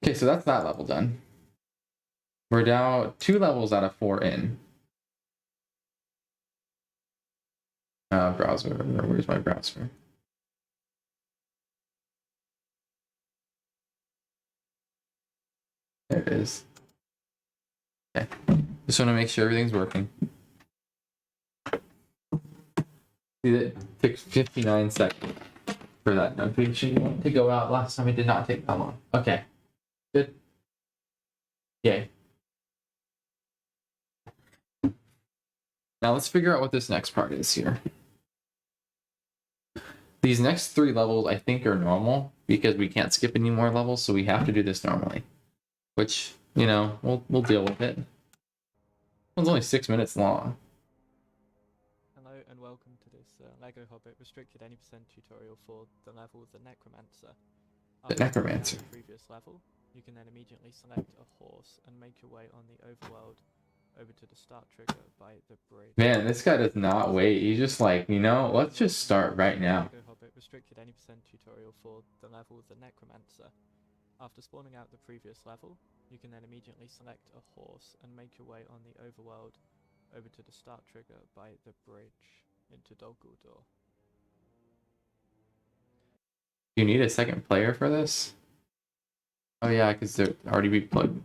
Okay, so that's that level done. We're now 2 levels out of 4 in. Browser. Where's my browser? There it is. Okay. Just want to make sure everything's working. See, it took 59 seconds for that notification to go out. Last time it did not take that long. Okay. Good. Yay. Now let's figure out what this next part is here. These next 3 levels I think are normal because we can't skip any more levels, so we have to do this normally. Which, you know, we'll deal with it. It's only 6 minutes long. Hello and welcome to this LEGO Hobbit restricted any percent tutorial for the level of the Necromancer. The Necromancer. The previous level, you can then immediately select a horse and make your way on the overworld over to the start trigger by the bridge. Man, this guy does not wait. He's just like, you know, let's just start right now. LEGO Hobbit restricted any percent tutorial for the level of the Necromancer. After spawning out the previous level, you can then immediately select a horse and make your way on the overworld over to the start trigger by the bridge into Dol Guldur. Do you need a second player for this? Oh yeah, because they're already be plugged.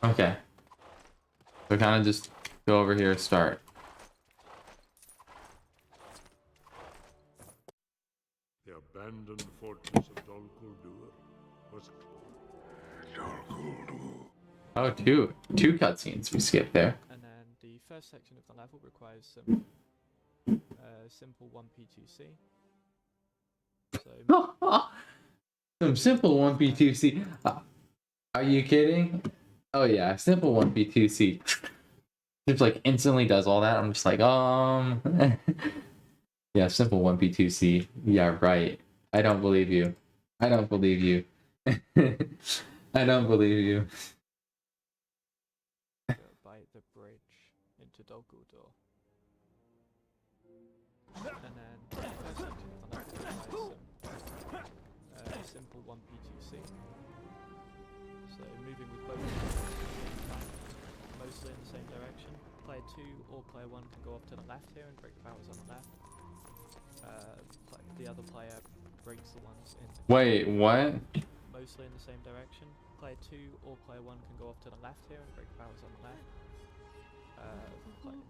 Okay. So kind of just go over here, start. The abandoned fortress of Dol Guldur was... Dol Guldur. Oh, two cutscenes we skipped there. And then the first section of the level requires some simple 1p2c. So Some simple 1p2c. Are you kidding? Oh yeah, simple 1p2c. Just like instantly does all that. I'm just like, yeah, simple 1p2c. Yeah, right. I don't believe you. I don't believe you. I don't believe you. by the bridge into Dol Guldur. And then the first section of the level requires some simple 1p2c. So moving with both mostly in the same direction. Player 2 or player 1 can go off to the left here and break the barrels on the left. The other player breaks the ones in the Wait, what? mostly in the same direction. Player 2 or player 1 can go off to the left here and break the barrels on the left.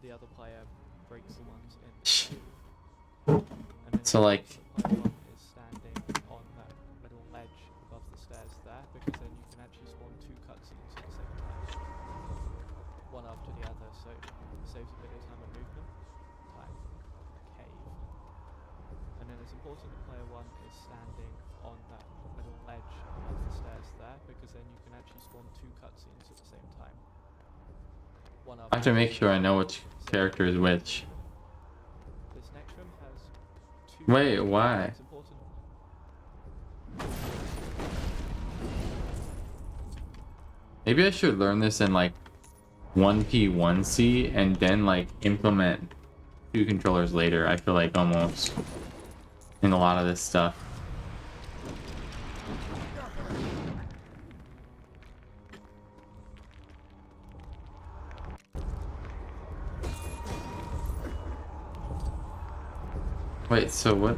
The other player breaks the ones in the and then So like player 1 is standing on that middle ledge above the stairs there, because then you can actually spawn 2 cutscenes at the same time, one after the other, so it saves a bit of time and movement. Time cave. And then it's important that player 1 is standing on that middle ledge above the stairs there, because then you can actually spawn 2 cutscenes at the same time. One after I have to make sure I know which character is which. This next room has 2. Wait, why? It's important. Maybe I should learn this in like 1p1c and then like implement 2 controllers later. I feel like almost in a lot of this stuff. Wait, so what?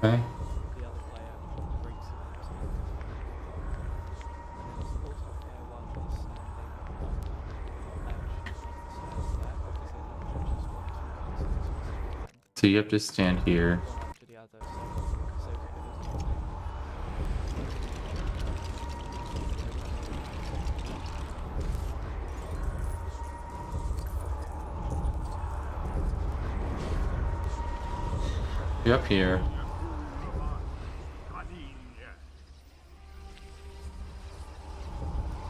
Okay. The other player breaks the ones in. And then it's important that player 1 is standing on that ledge above the stairs there, because then you can actually spawn 2 cutscenes at the same time. So you have to stand here. One after the other, so it saves a bit of time. You're up here.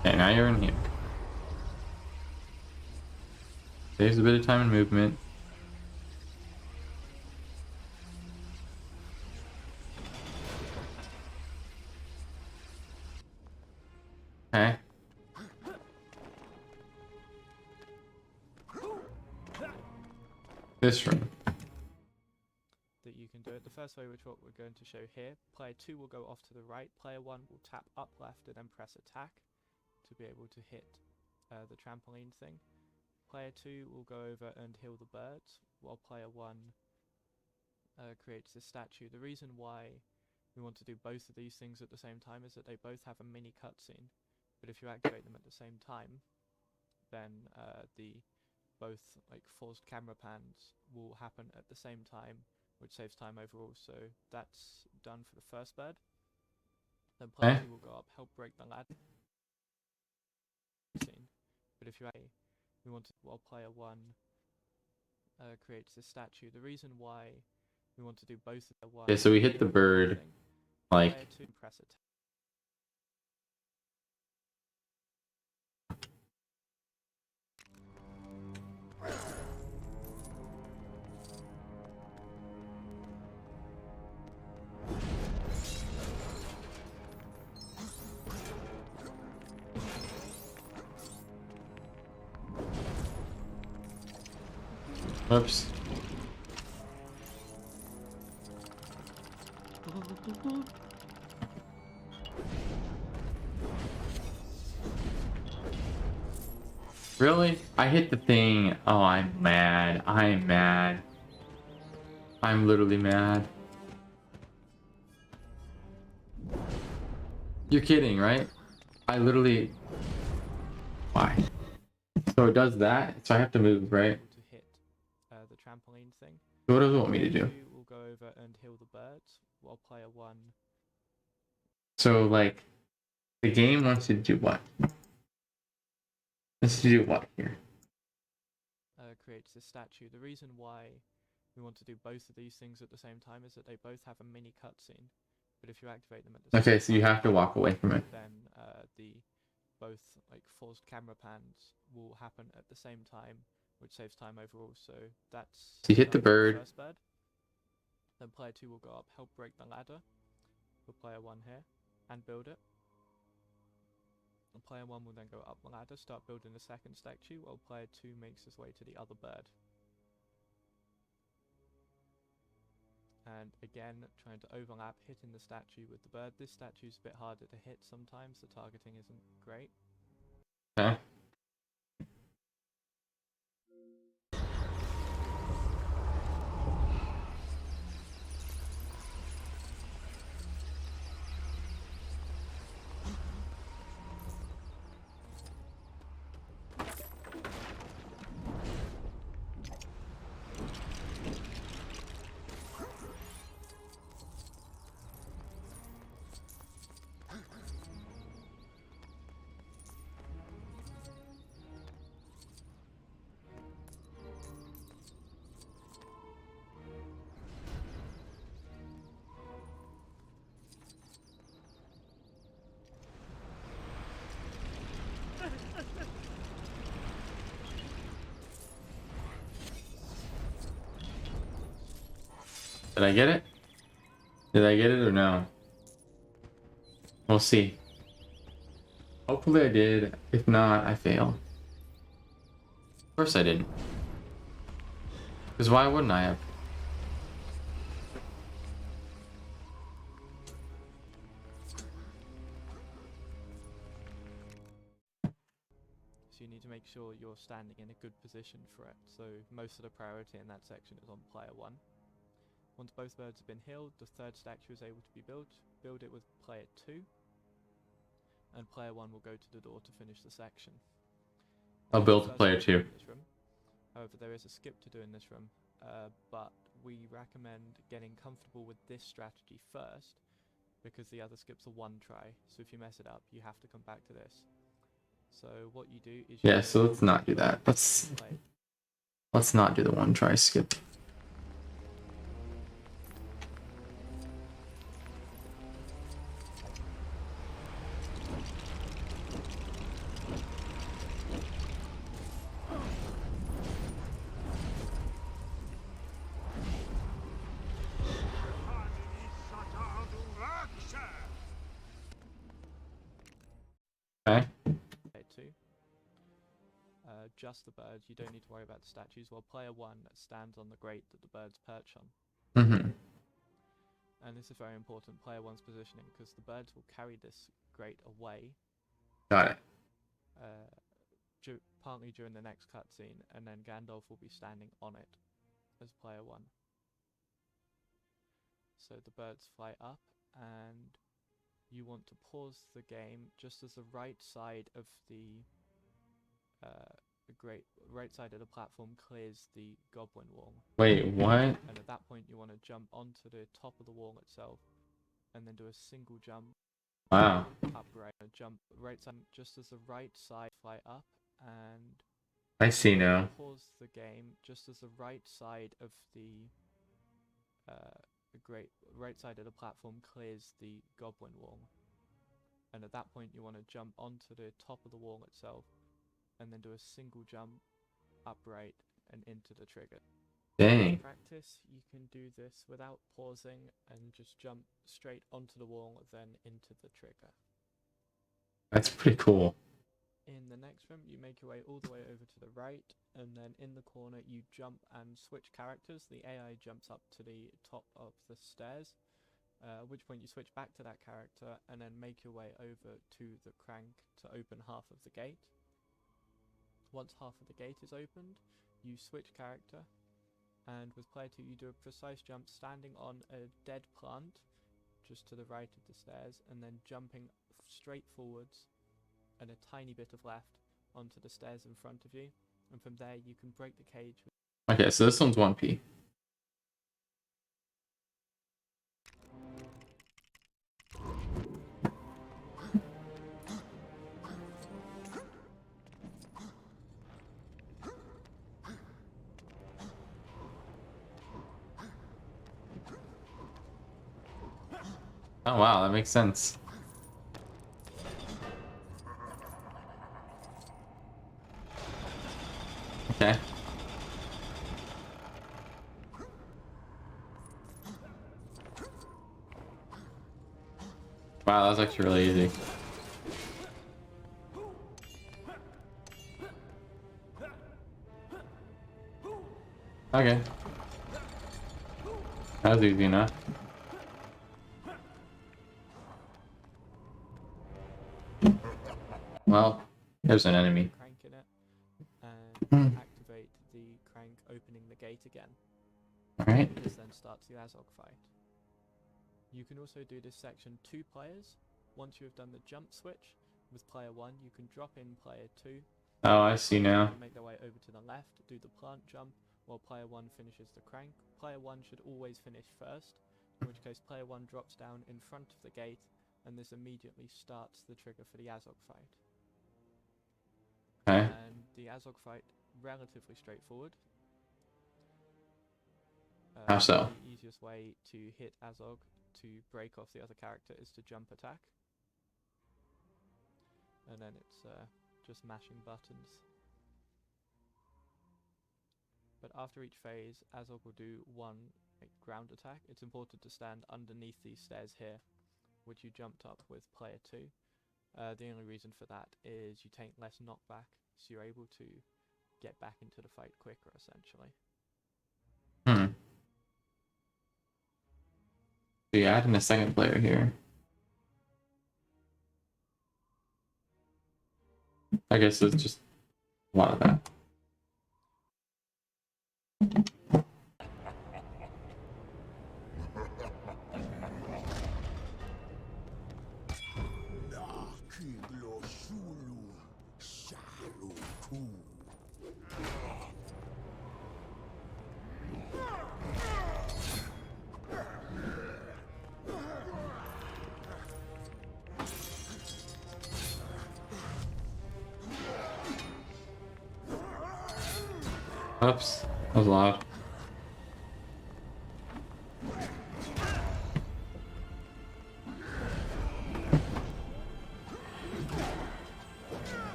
Okay, now you're in here. Saves a bit of time and movement. Okay. This room. that you can do it. The first way, which what we're going to show here, player 2 will go off to the right, player 1 will tap up left and then press attack to be able to hit the trampoline thing. Player 2 will go over and heal the birds, while player 1 creates this statue. The reason why we want to do both of these things at the same time is that they both have a mini cutscene, but if you activate them at the same time, then the both like forced camera pans will happen at the same time, which saves time overall. So that's done for the first bird. Then player 2 will go up, help break the ladder scene. But if you we want to, while player 1 creates this statue. The reason why we want to do both of one. Okay, so we hit the bird, like. Player 2 press it. Oops. Really? I hit the thing. Oh, I'm mad. I'm mad. I'm literally mad. You're kidding, right? I literally... Why? So it does that, so I have to move, right? To hit the trampoline thing. So what does it want me to do? We'll go over and heal the birds, while player 1. So, like, the game wants you to do what? Wants you to do what here? Creates this statue. The reason why we want to do both of these things at the same time is that they both have a mini cutscene. But if you activate them at the same Okay, so you have to walk away from it. Then the both like forced camera pans will happen at the same time, which saves time overall. So that's. So you hit the bird. First bird. Then player 2 will go up, help break the ladder for player 1 here, and build it. And player 1 will then go up the ladder, start building the second statue, while player 2 makes his way to the other bird. And again, trying to overlap, hitting the statue with the bird. This statue's a bit harder to hit sometimes, the targeting isn't great. Okay. Did I get it? Did I get it or no? We'll see. Hopefully I did. If not, I failed. Of course I didn't. Because why wouldn't I have? So you need to make sure you're standing in a good position for it. So most of the priority in that section is on player 1. Once both birds have been healed, the third statue is able to be built. Build it with player 2. And player 1 will go to the door to finish the section. I'll build with player 2. However, there is a skip to do in this room, but we recommend getting comfortable with this strategy first, because the other skips are one try. So if you mess it up, you have to come back to this. So what you do is... Yeah, so let's not do that. Let's not do the one try skip. Okay. just the birds. You don't need to worry about the statues. While player 1 stands on the grate that the birds perch on. Mm-hmm. And this is very important, player 1's positioning, because the birds will carry this grate away. Got it. Partly during the next cutscene, and then Gandalf will be standing on it as player 1. So the birds fly up, and you want to pause the game just as the right side of the right side of the platform clears the goblin wall. Wait, what? And at that point you want to jump onto the top of the wall itself, and then do a single jump. Wow. Upright, jump right side, just as the right side fly up, and I see now. pause the game just as the right side of the right side of the platform clears the goblin wall. And at that point you want to jump onto the top of the wall itself, and then do a single jump upright and into the trigger. Dang. In practice, you can do this without pausing and just jump straight onto the wall, then into the trigger. That's pretty cool. In the next room, you make your way all the way over to the right, and then in the corner you jump and switch characters. The AI jumps up to the top of the stairs, at which point you switch back to that character, and then make your way over to the crank to open half of the gate. Once half of the gate is opened, you switch character, and with player 2 you do a precise jump standing on a dead plant just to the right of the stairs, and then jumping straight forwards and a tiny bit of left onto the stairs in front of you, and from there you can break the cage. Okay, so this one's 1P. Oh wow, that makes sense. Okay. Wow, that was actually really easy. Okay. That was easy enough. Well, there's an enemy. Crank in it, and activate the crank opening the gate again. Alright. This then starts the Azog fight. You can also do this section 2 players. Once you have done the jump switch with player 1, you can drop in player 2. Oh, I see now. Make their way over to the left, do the plant jump, while player 1 finishes the crank. Player 1 should always finish first, in which case player 1 drops down in front of the gate, and this immediately starts the trigger for the Azog fight. Okay. And the Azog fight, relatively straightforward. How so? The easiest way to hit Azog to break off the other character is to jump attack. And then it's just mashing buttons. But after each phase, Azog will do one ground attack. It's important to stand underneath these stairs here, which you jumped up with player 2. The only reason for that is you take less knockback, so you're able to get back into the fight quicker, essentially. So you add in a second player here. I guess it's just a lot of that. Oops, that was loud.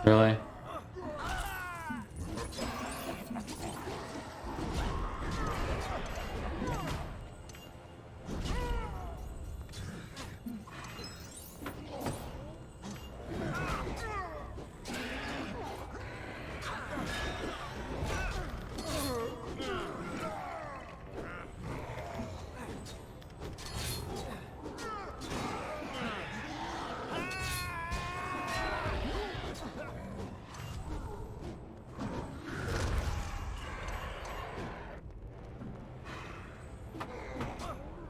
Really?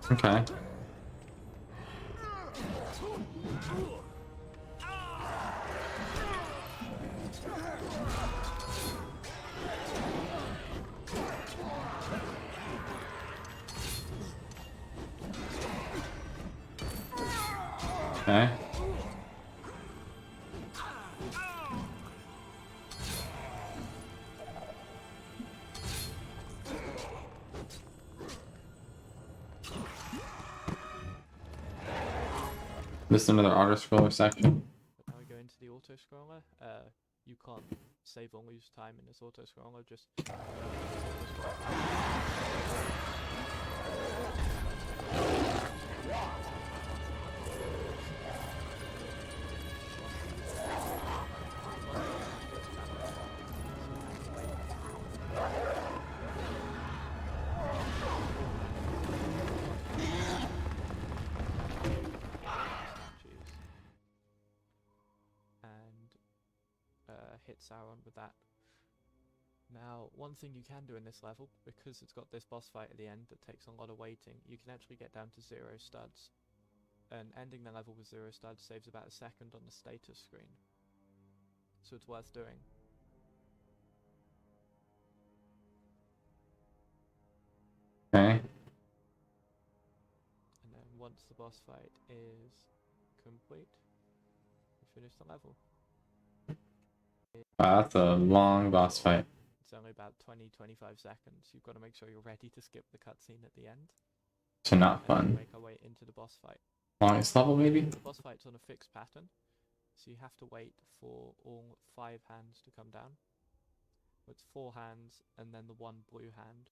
Okay. Okay. This is another auto scroller section. But now we go into the auto scroller. You can't save or lose time in this auto scroller. Just hit Sauron with that. Now, one thing you can do in this level, because it's got this boss fight at the end that takes a lot of waiting, you can actually get down to 0 studs. And ending the level with 0 studs saves about a second on the status screen. So it's worth doing. Okay. And then once the boss fight is complete, you finish the level. Wow, that's a long boss fight. It's only about 20-25 seconds. You've got to make sure you're ready to skip the cutscene at the end. So not And fun. make our way into the boss fight. Longest level, maybe? The boss fight's on a fixed pattern, so you have to wait for all 5 hands to come down. It's 4 hands, and then the 1 blue hand.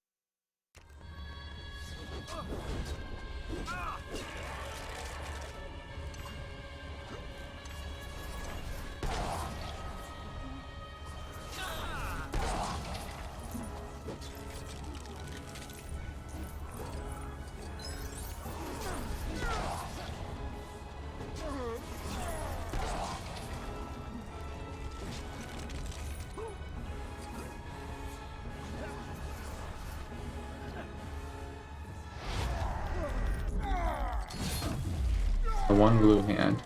The 1 blue hand.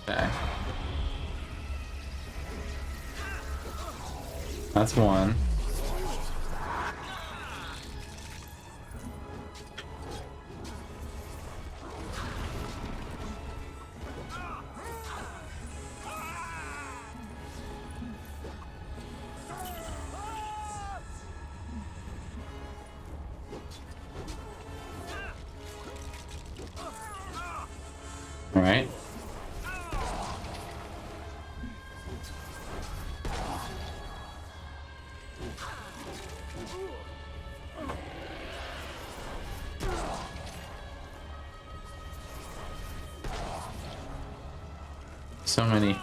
Okay. That's 1. All right. So many.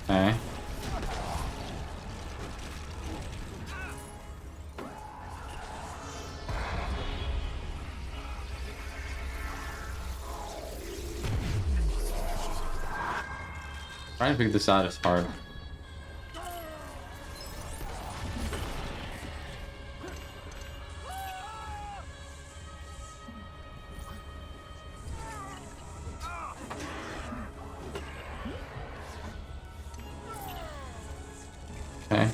Okay. Trying to figure this out is hard. Okay.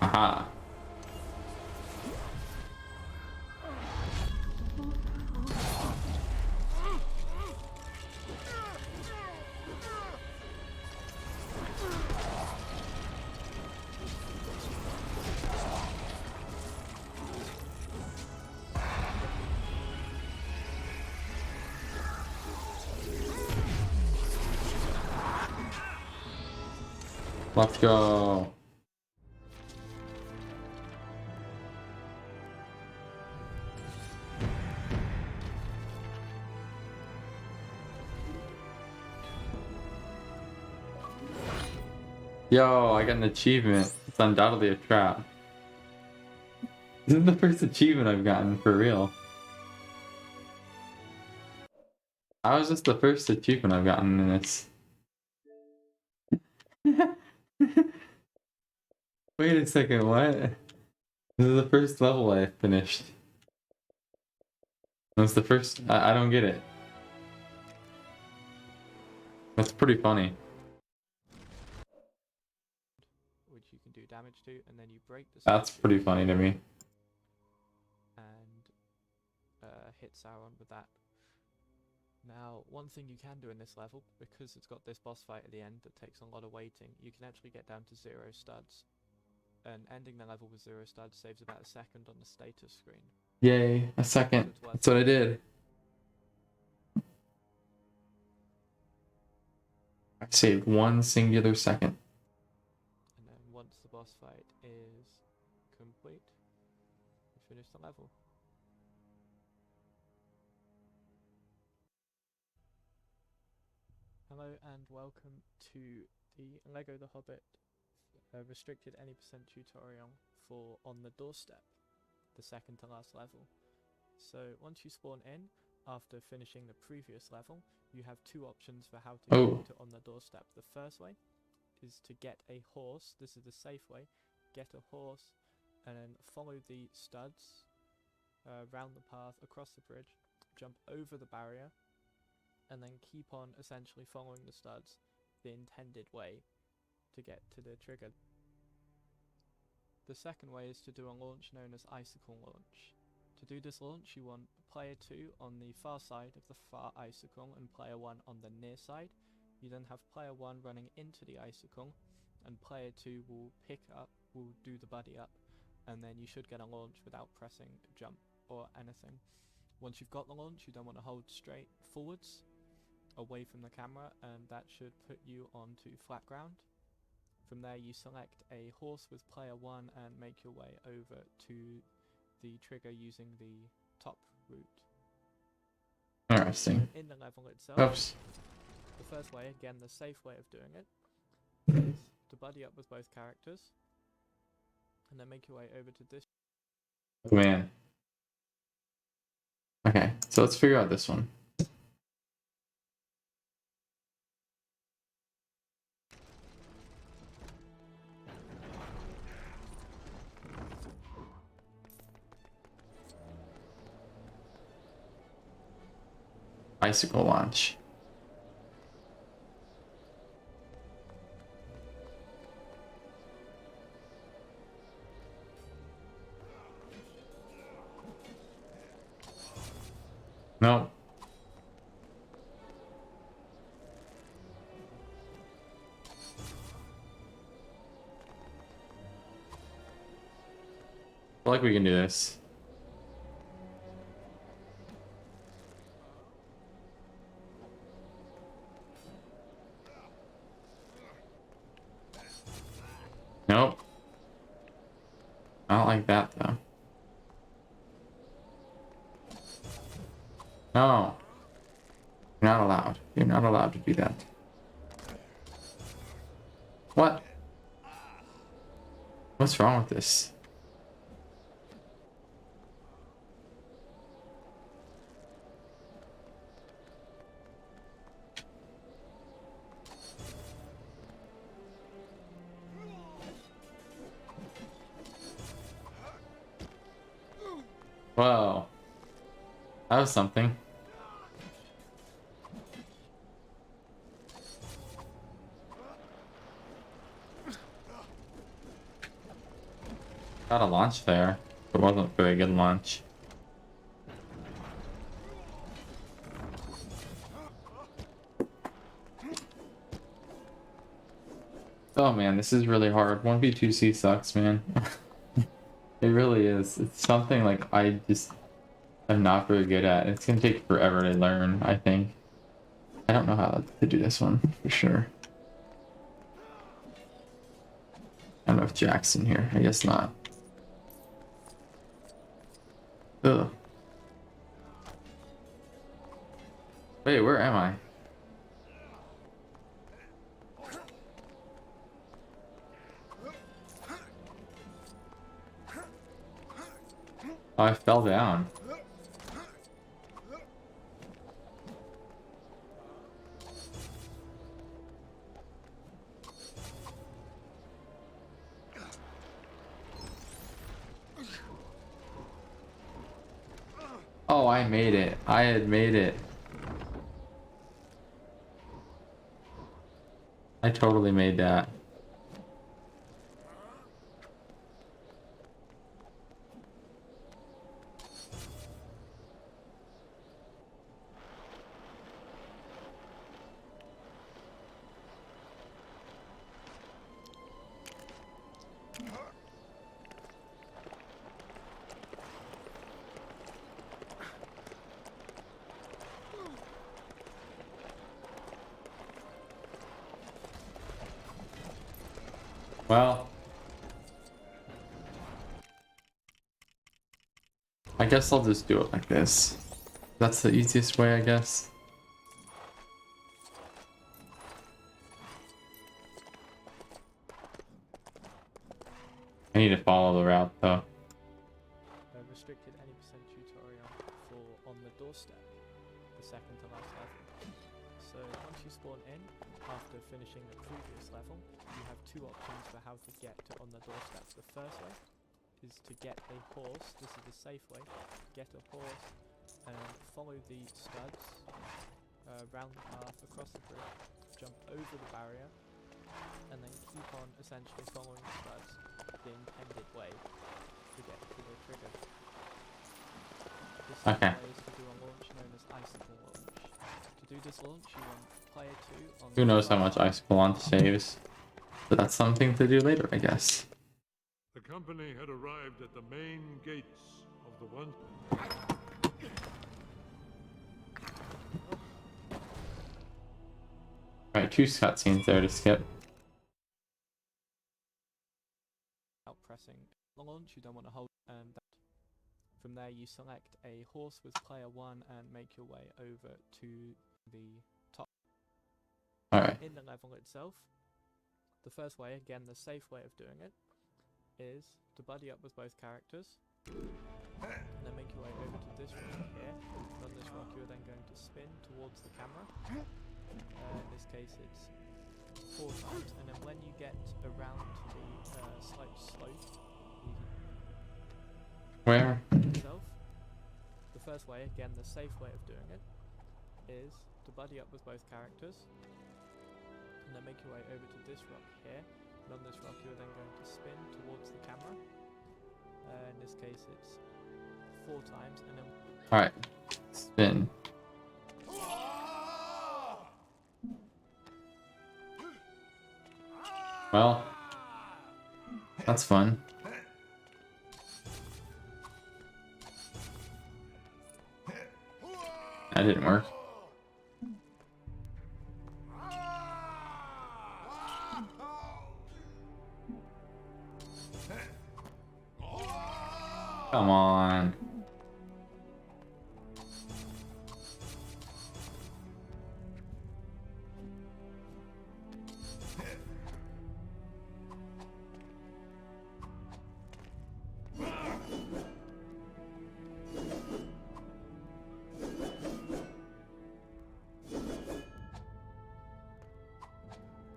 Aha. Let's go. Yo, I got an achievement. It's undoubtedly a trap. This is the first achievement I've gotten for real. How is this the first achievement I've gotten in this? Wait a second, what? This is the first level I finished. That's the first. I don't get it. That's pretty funny. which you can do damage to, and then you break the That's statue pretty funny to me. and hit Sauron with that. Now, one thing you can do in this level, because it's got this boss fight at the end that takes a lot of waiting, you can actually get down to 0 studs. And ending the level with 0 studs saves about a second on the status screen. Yay, a second. That's what I did. I saved 1 singular second. And then once the boss fight is complete, you finish the level. Hello and welcome to the LEGO The Hobbit restricted any percent tutorial for On the Doorstep, the second to last level. So once you spawn in, after finishing the previous level, you have 2 options for how to get to On the Doorstep. The first way is to get a horse. This is the safe way. Get a horse and then follow the studs round the path, across the bridge, jump over the barrier, and then keep on essentially following the studs the intended way to get to the trigger. The second way is to do a launch known as Icicle Launch. To do this launch, you want player 2 on the far side of the far icicle and player 1 on the near side. You then have player 1 running into the icicle, and player 2 will do the buddy up, and then you should get a launch without pressing jump or anything. Once you've got the launch, you then want to hold straight forwards away from the camera, and that should put you onto flat ground. From there you select a horse with player 1 and make your way over to the trigger using the top route. Interesting. In the level itself, Oops. the first way, again the safe way of doing it, is to buddy up with both characters and then make your way over to this. Oh, man. Okay, so let's figure out this one. Bicycle launch. No. I feel like we can do this. Nope. I don't like that though. No. You're not allowed. You're not allowed to do that. What? What's wrong with this? Whoa. That was something. Got a launch there. It wasn't a very good launch. Oh man, this is really hard. 1v2C sucks, man. It really is. It's something like I just am not very good at. It's gonna take forever to learn, I think. I don't know how to do this one for sure. I don't know if Jack's in here. I guess not. Ugh. Wait, where am I? Oh, I fell down. Oh, I made it. I had made it. I totally made that. Well, I guess I'll just do it like this. That's the easiest way, I guess. I need to follow the route though. Restricted any percent tutorial for On the Doorstep, the second to last level. So once you spawn in, after finishing the previous level, you have two options for how to get to On the Doorstep. The first way is to get a horse. This is the safe way. Get a horse and follow the studs round the path across the bridge, jump over the barrier, and then keep on essentially following the studs the intended way to get to the trigger. This Okay. way is to do a launch known as Icicle Launch. To do this launch, you want player 2 on Who the knows how far much side. Icicle on saves? But that's something to do later, I guess. The company had arrived at the main gates of the one. Alright, two cutscenes there to skip. Out pressing the launch, you don't want to hold that. From there, you select a horse with player 1 and make your way over to the top. Alright. In the level itself, the first way, again the safe way of doing it, is to buddy up with both characters, and then make your way over to this rock here. On this rock, you're then going to spin towards the camera. In this case, it's 4 times, and then when you get around to the slight slope, Where? itself, the first way, again the safe way of doing it, is to buddy up with both characters, and then make your way over to this rock here. And on this rock, you're then going to spin towards the camera. In this case, it's 4 times, and then Alright. Spin. Well, that's fun. That didn't work. Come on.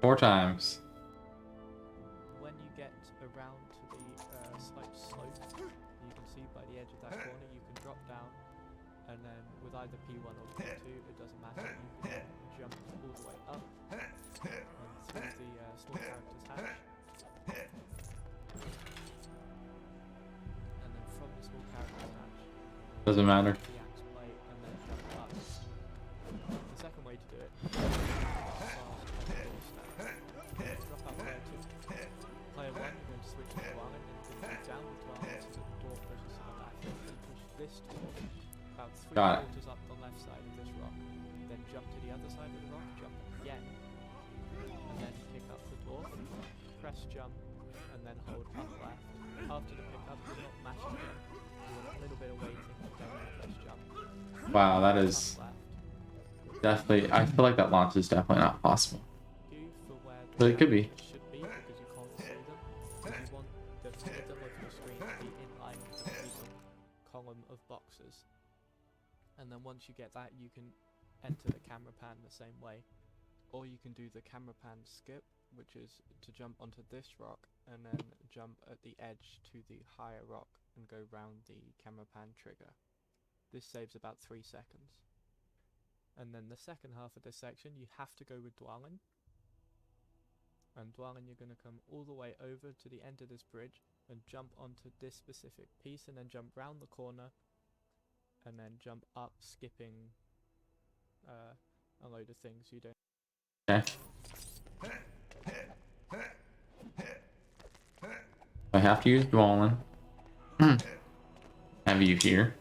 Four times. when you get around to the slight slope, you can see by the edge of that corner, you can drop down, and then with either P1 or P2, it doesn't matter, you can jump all the way up and through the small character's hatch. And then from the small character's hatch, Doesn't matter. the axe plate, and then jump up. The second way to do it, drop out player 2. Player 1, you're going to switch to dwell, and then you're going to go down the dwell so that the door pushes to the left. Then push this door about 3 Got it. quarters up the left side of this rock. Then jump to the other side of the rock, jump again. And then pick up the dwarf, press jump, and then hold up left. After the pickup, you're not mashing it. You want a little bit of waiting, then you press jump. Wow, that Up is left. definitely. I feel like that launch is definitely not possible. You for where the But it could be. characters should be because you can't see them. But you want the middle of your screen to be in line with the middle column of boxes. And then once you get that, you can enter the camera pan the same way. Or you can do the camera pan skip, which is to jump onto this rock and then jump at the edge to the higher rock and go round the camera pan trigger. This saves about 3 seconds. And then the second half of this section, you have to go with dwelling. And dwelling, you're going to come all the way over to the end of this bridge and jump onto this specific piece and then jump round the corner and then jump up, skipping a load of things you don't. Okay. I have to use dwelling. Have you here?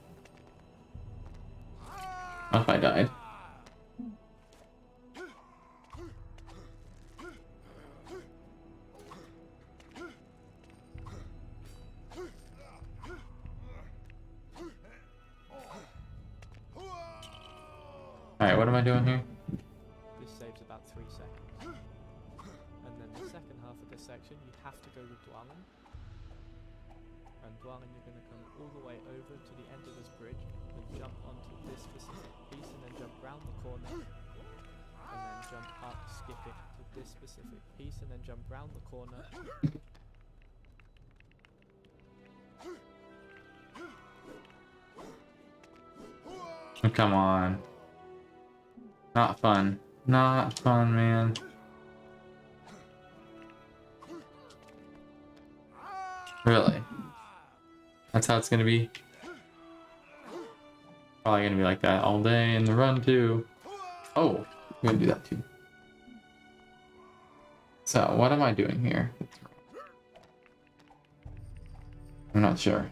What if I died? Alright, what am I doing here? This saves about 3 seconds. And then the second half of this section, you have to go with dwelling. And dwelling, you're going to come all the way over to the end of this bridge and jump onto this specific piece and then jump round the corner and then jump up, skipping to this specific piece and then jump round the corner. Oh, come on. Not fun. Not fun, man. Really? That's how it's gonna be? Probably gonna be like that all day in the run too. Oh, I'm gonna do that too. So, what am I doing here? I'm not sure.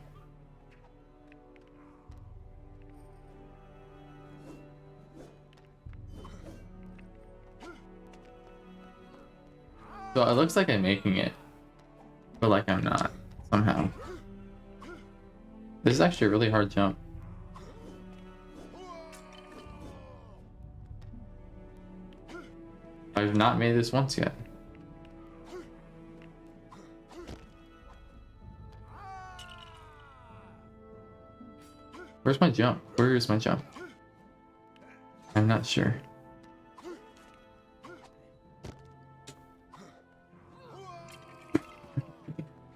So it looks like I'm making it, but like I'm not, somehow. This is actually a really hard jump. I've not made this once yet. Where's my jump? Where is my jump? I'm not sure.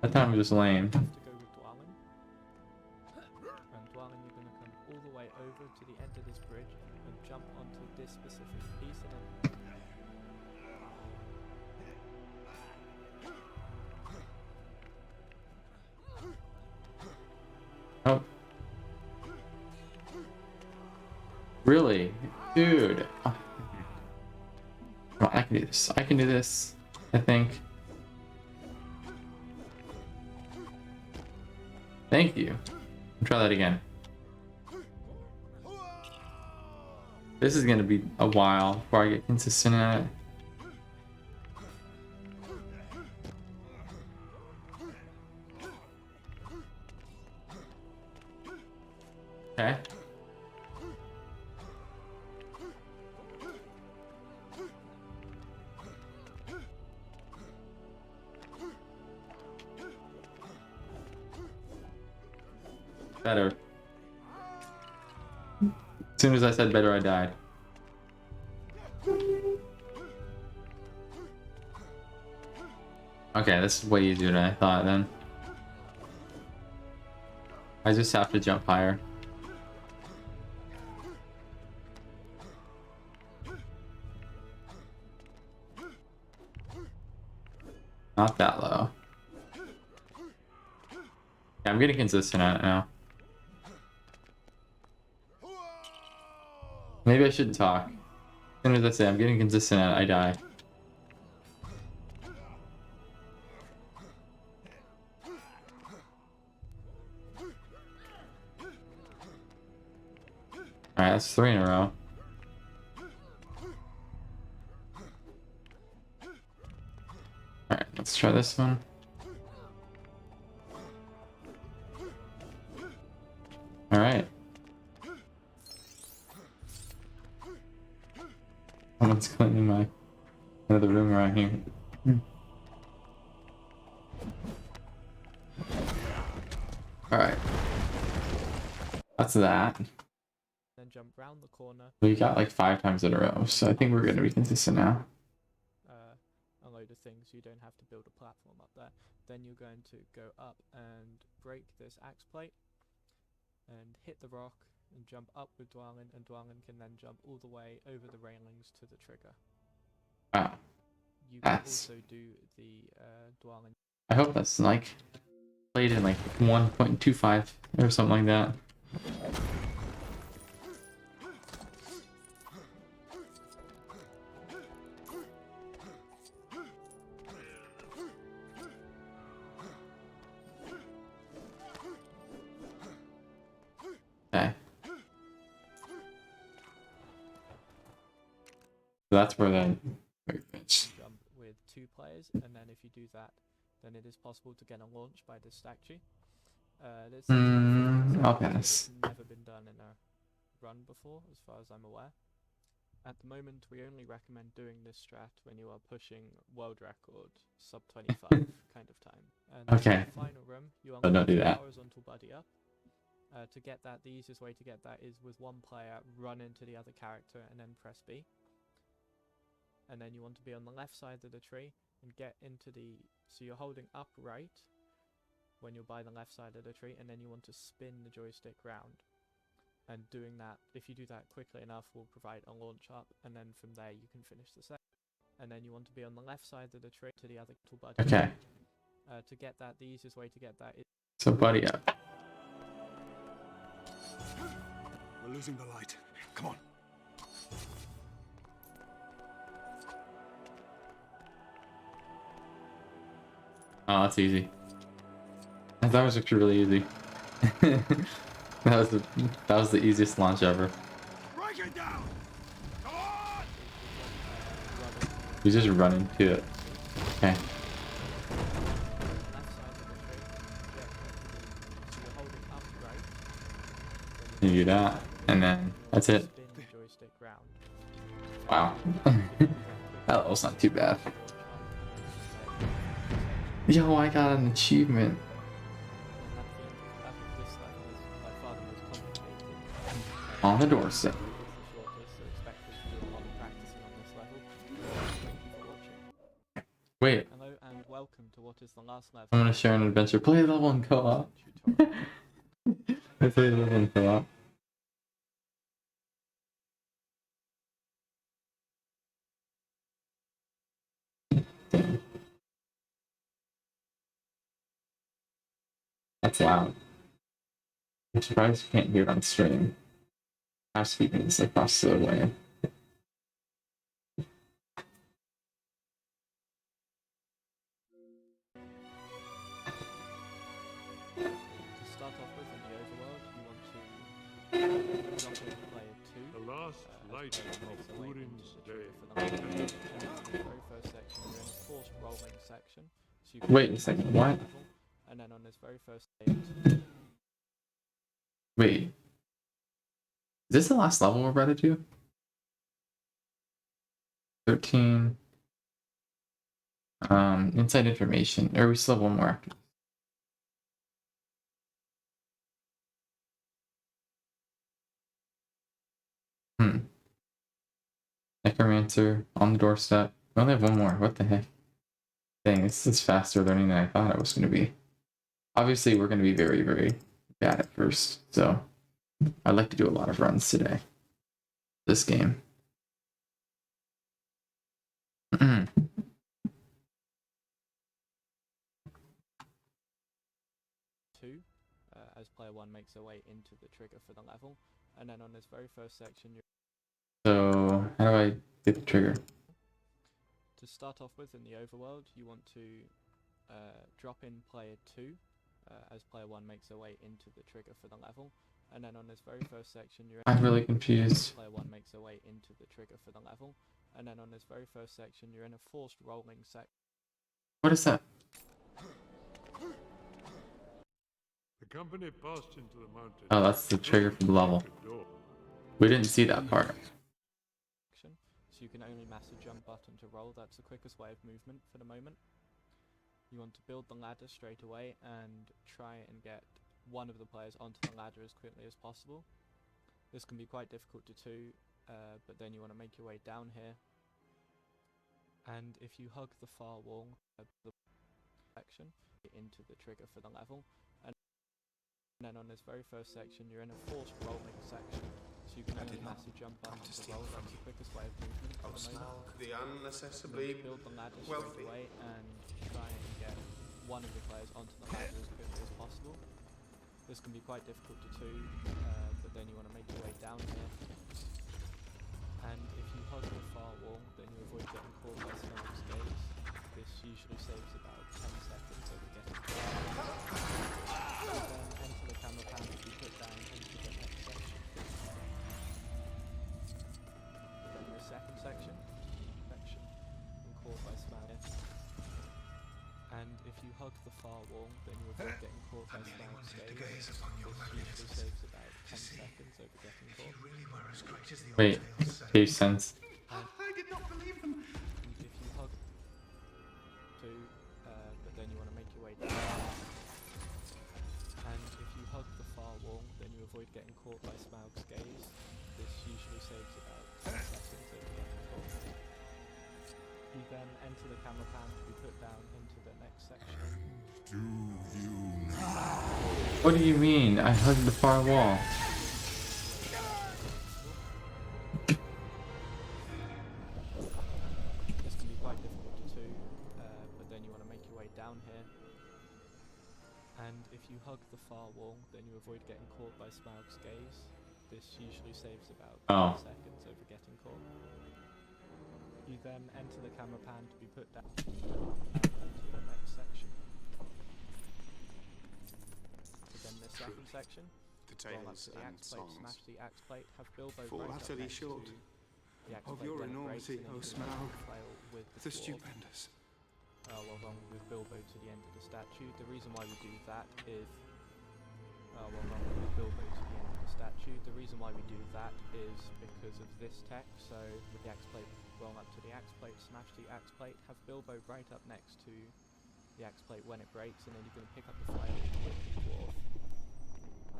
That time was just lame. You have to go with dwelling. And dwelling, you're going to come all the way over to the end of this bridge and jump onto this specific piece and then. Oh. Really? Dude. Oh. Come on, I can do this. I can do this, I think. Thank you. Try that again. This is gonna be a while before I get consistent at it. Okay. Better. As soon as I said better, I died. Okay, this is way easier than I thought then. I just have to jump higher. Not that low. Yeah, I'm getting consistent at it now. Maybe I shouldn't talk. As soon as I say I'm getting consistent at it, I die. Alright, that's 3 in a row. Alright, let's try this one. Someone's cleaning my another room around here. Alright. That's that. Then jump round the corner. We got like 5 times in a row, so I think we're gonna be consistent now. A load of things. You don't have to build a platform up there. Then you're going to go up and break this axe plate and hit the rock and jump up with Dwalin, and Dwalin can then jump all the way over the railings to the trigger. Wow. You can That's... also do the Dwalin. I hope that's like played in like 1.25 or something like that. Okay. So that's where the jump with 2 players, and then if you do that, then it is possible to get a launch by this statue. This I'll pass. it's never been done in a run before, as far as I'm aware. At the moment, we only recommend doing this strat when you are pushing world record sub 25 kind of time. And Okay. the final room, you But don't do that. horizontal buddy up. To get that, the easiest way to get that is with one player run into the other character and then press B. And then you want to be on the left side of the tree and get into the... So you're holding up right when you're by the left side of the tree, and then you want to spin the joystick round. And doing that, if you do that quickly enough, will provide a launch up, and then from there you can finish the set. And then you want to be on the left side of the tree to the other buddy. Okay. To get that, the easiest way to get that is... So buddy up. We're losing the light. Come on. Oh, that's easy. That was actually really easy. that was the easiest launch ever. Break it down. Come on. You just run into it. Okay. left side of the tree, so you're holding up right. You do that, and then that's it. Spin the joystick round. Wow. That level's not too bad. Yo, I got an achievement. This level is by far the most complicated. On the doorstep. It's the shortest, so expect us to do a lot of practicing on this level. Thank you for watching. Wait, Hello and welcome to what is the last level. I'm gonna share an adventure. Play the level in co-op. Tutorial. I play the level in co-op. That's loud. I'm surprised you can't hear it on stream. Housekeeping is across the way. To start off with in the overworld, you want to jump in player 2. The last light as player makes of their way Durin's into the day. trigger for the level. And in the very first section, you're in a forced rolling section. So you can Wait a second, what? level, and then on this very first stage, Wait. Is this the last level we're about to do? 13. Inside information. Or we still have one more after. Necromancer on the doorstep. We only have one more. What the heck? Dang, this is faster learning than I thought it was going to be. Obviously, we're going to be very, very bad at first, so I'd like to do a lot of runs today. This game. as player 1 makes their way into the trigger for the level. And then on this very first section, you're... So, how do I get the trigger? To start off with in the overworld, you want to drop in player 2 as player 1 makes their way into the trigger for the level. And then on this very first section, you're... I'm really confused. Player 1 makes their way into the trigger for the level. And then on this very first section, you're in a forced rolling section. What is that? The company passed into the mountain. Oh, that's the trigger for the level. We didn't see that part. so you can only mash the jump button to roll. That's the quickest way of movement for the moment. You want to build the ladder straight away and try and get one of the players onto the ladder as quickly as possible. This can be quite difficult to do, but then you want to make your way down here. And if you hug the far wall, the section into the trigger for the level, and then on this very first section you're in a forced rolling section, so you can only massive jump button to roll. That's the quickest way of movement for the moment. The unaccessibly Build the ladder wealthy. straight away and try and get one of the players onto the ladder as quickly as possible. This can be quite difficult to do, but then you want to make your way down here. And if you hug the far wall, then you avoid getting caught by Snow's gaze. This usually saves about 10 seconds over getting caught. Then enter the camera pan to be put down into the next section. Then the second section, and caught by Smash. And if you hug the far wall, then you avoid getting caught by Smash's gaze. This usually saves about 10 seconds over getting caught. Wait, makes sense. I did not believe them. And if you hug but then you want to make your way down. And if you hug the far wall, then you avoid getting caught by Smaug's gaze. This usually saves about 10 seconds over getting caught. You then enter the camera pan to be put down into the next section. Do you What do you mean? I hugged the far wall. This can be quite difficult to do, but then you want to make your way down here. And if you hug the far wall, then you avoid getting caught by Smaug's gaze. This usually saves about 10 seconds over getting caught. You then enter the camera pan to be put down into the next section. So then the second section, The roll up tales to the and axe plate, songs smash the axe plate, have Bilbo fall right up utterly next short to the axe of plate your when it breaks, enormity, and then O you can Smaug, flail with the dwarf. stupendous. Well wrong with Bilbo to the end of the statue. The reason why we do that is well wrong with Bilbo to the end of the statue. The reason why we do that is because of this tech. So with the axe plate, roll up to the axe plate, smash the axe plate, have Bilbo right up next to the axe plate when it breaks, and then you're going to pick up the flail with the dwarf.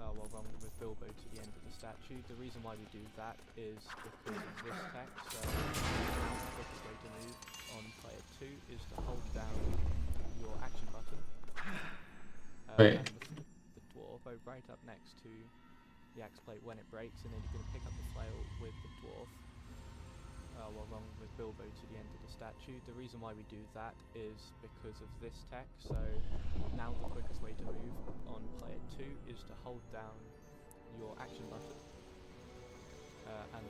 Well wrong with Bilbo to the end of the statue. The reason why we do that is because of this tech. So the quickest way to move on player 2 is to hold down your action button. Wait. And the dwarf right up next to the axe plate when it breaks, and then you're going to pick up the flail with the dwarf. Well wrong with Bilbo to the end of the statue. The reason why we do that is because of this tech. So now the quickest way to move on player 2 is to hold down your action button, and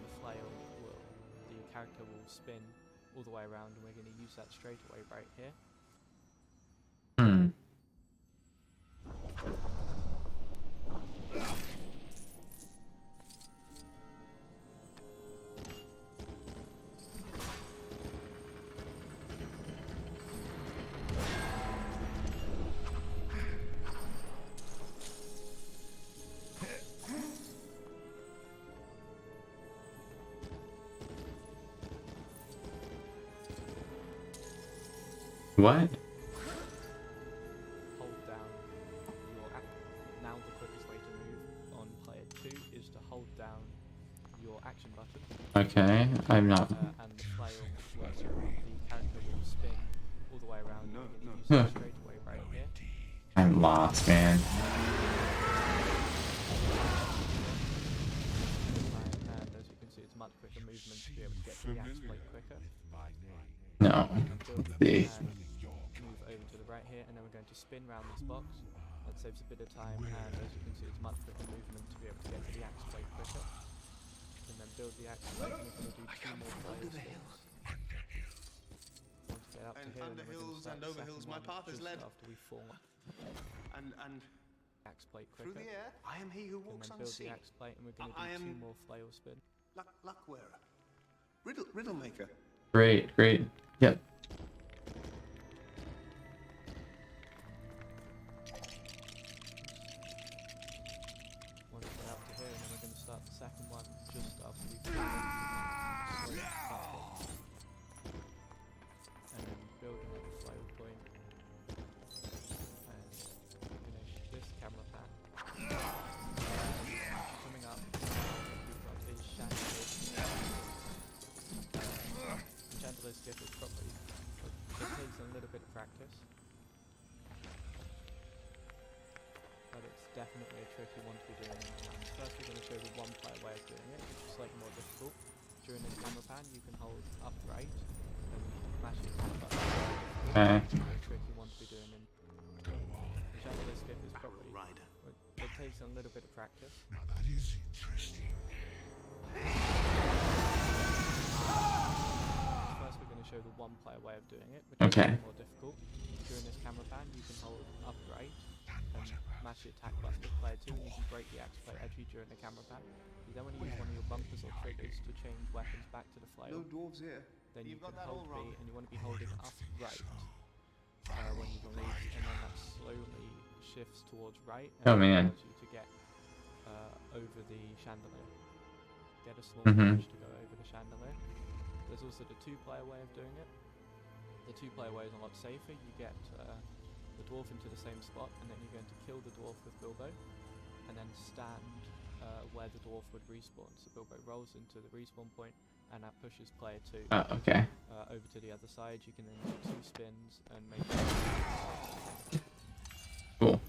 the character will spin all the way around, and we're going to use that straight away right here. What? Hold down your now the quickest way to move on player 2 is to hold down your action button. Okay, I'm not. And the flail the character will spin all the way around. No, We're going to no. use that straight away right here. I'm lost, man. And as you can see, it's much quicker movement to be able to get to the axe plate quicker. No. See. And move over to the right here, and then we're going to spin round this box. That saves a bit of time, and as you can see, it's much quicker movement to be able to get to the axe plate quicker. And then build the axe plate, and we're going to do 2 more flail spins. Want to get up to And here, under and we're going to hills start and the over second hills my one path is just led. after we fall And axe plate through quicker. the air, I am he who And walks then on build sea. the axe plate, and we're going to I do 2 am- more flail spin. Luck wearer. Riddle maker. Great, great. Yep. Once we get up to here, and then we're going to start the second one just after we fall into the next platform. practice. But it's definitely a tricky one to be doing in the round. First we're going to show the one player way of doing it, which is slightly more difficult. During this camera pan you can hold upright and mash your attack button. Okay. It's a tricky one to be doing in the chandelier skip is probably Rider. it takes a little bit of practice. Now that is interesting. First we're going to show the one player way of doing it, which is Okay. more difficult. During this camera pan you can hold upright and mash the attack button with player 2 and you can break the axe plate edgy during the camera pan. You then want to use one of your bumpers or triggers to change weapons back to the flail. No dwarves here. Then you You've can got that hold all B wrong. and you want to be holding upright when you release, and then that slowly shifts towards right and Oh, man. allows you to get over the chandelier. Get a small Mhm. bridge to go over the chandelier. There's also the two-player way of doing it. The two-player way is a lot safer. You get the dwarf into the same spot, and then you're going to kill the dwarf with Bilbo, and then stand where the dwarf would respawn. So Bilbo rolls into the respawn point, and that pushes player 2 Oh, okay. over to the other side. You can then do 2 spins and make Cool.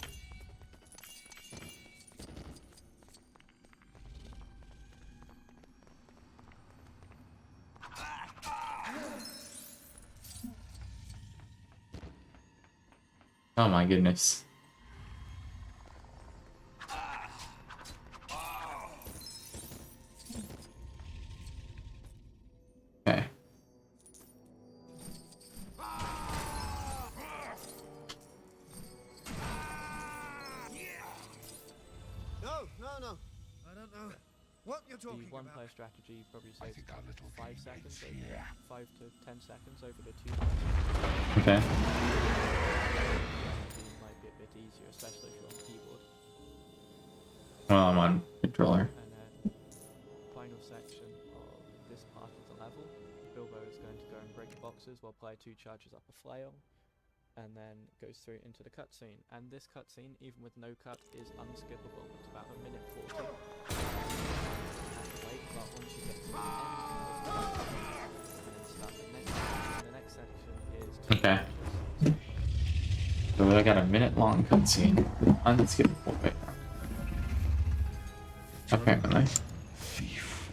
Oh my goodness. Okay. No. I don't know what you're the talking about. one-player strategy probably saves think about our little 5 game seconds, ends over, here. 5 to 10 seconds over the 2. Okay. It might be a bit easier, especially if you're on keyboard. Well, I'm on controller. And then, final section of this part of the level, Bilbo is going to go and break the boxes while player 2 charges up a flail, and then goes through into the cutscene. And this cutscene, even with no cut, is unskippable. It's about 1 minute 40. Wait, but once you get to the end of the cutscene, and then start the next section, and the next section is 2 Okay. matches. So I got a minute-long cutscene. Unskippable. Wait. Apparently. Thief.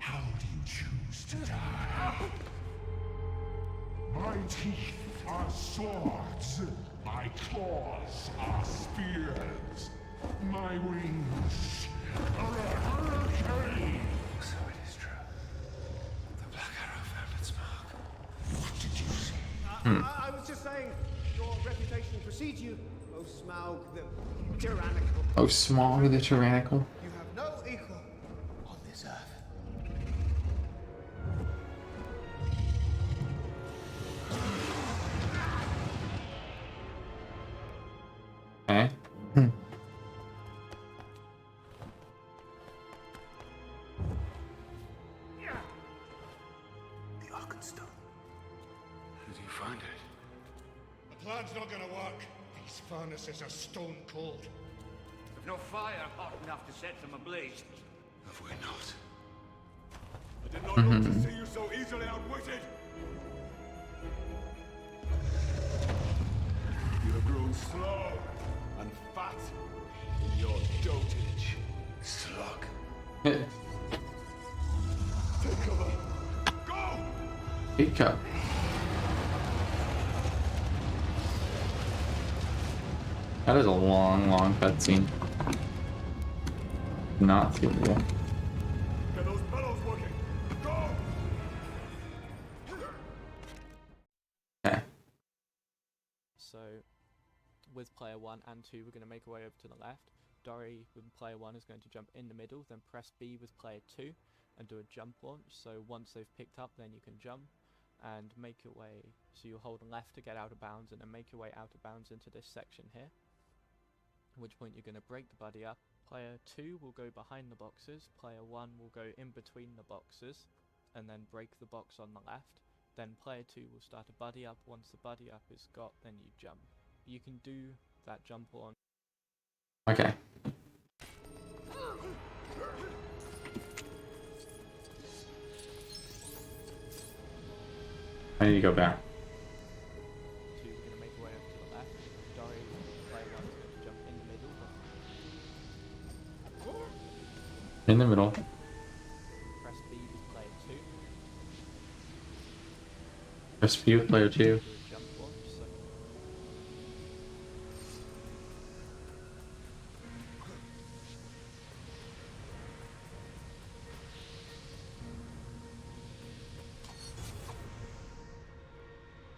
How do you choose to die? My teeth are swords. My claws are spears. My wings are a hurricane. So it is true. The Black Arrow found its mark. What did you say? I was just saying, your reputation precedes you, O Smaug the tyrannical. Oh, Smog the Tyrannical. You have no equal on this earth. Okay. The Arkenstone. How do you find it? The plan's not gonna work. These furnaces are stone cold. We've no fire hot enough to set them ablaze. Have we not? I did not look to see you so easily outwitted. You have grown slow and fat in your dotage. Slug. Take cover. Go! Pick up. That is a long cutscene. Not feel good. Get those bellows working. Go! Okay. So, with player 1 and 2, we're going to make our way over to the left. Dory with player 1 is going to jump in the middle, then press B with player 2 and do a jump launch. So once they've picked up, then you can jump and make your way. So you hold left to get out of bounds and then make your way out of bounds into this section here. At which point you're going to break the buddy up. Player 2 will go behind the boxes, player 1 will go in between the boxes and then break the box on the left. Then player 2 will start a buddy up. Once the buddy up is got, then you jump. You can do that jump on. Okay. I need to go back. To In the middle. Press B with player 2. Press P with player 2. Do a jump launch, so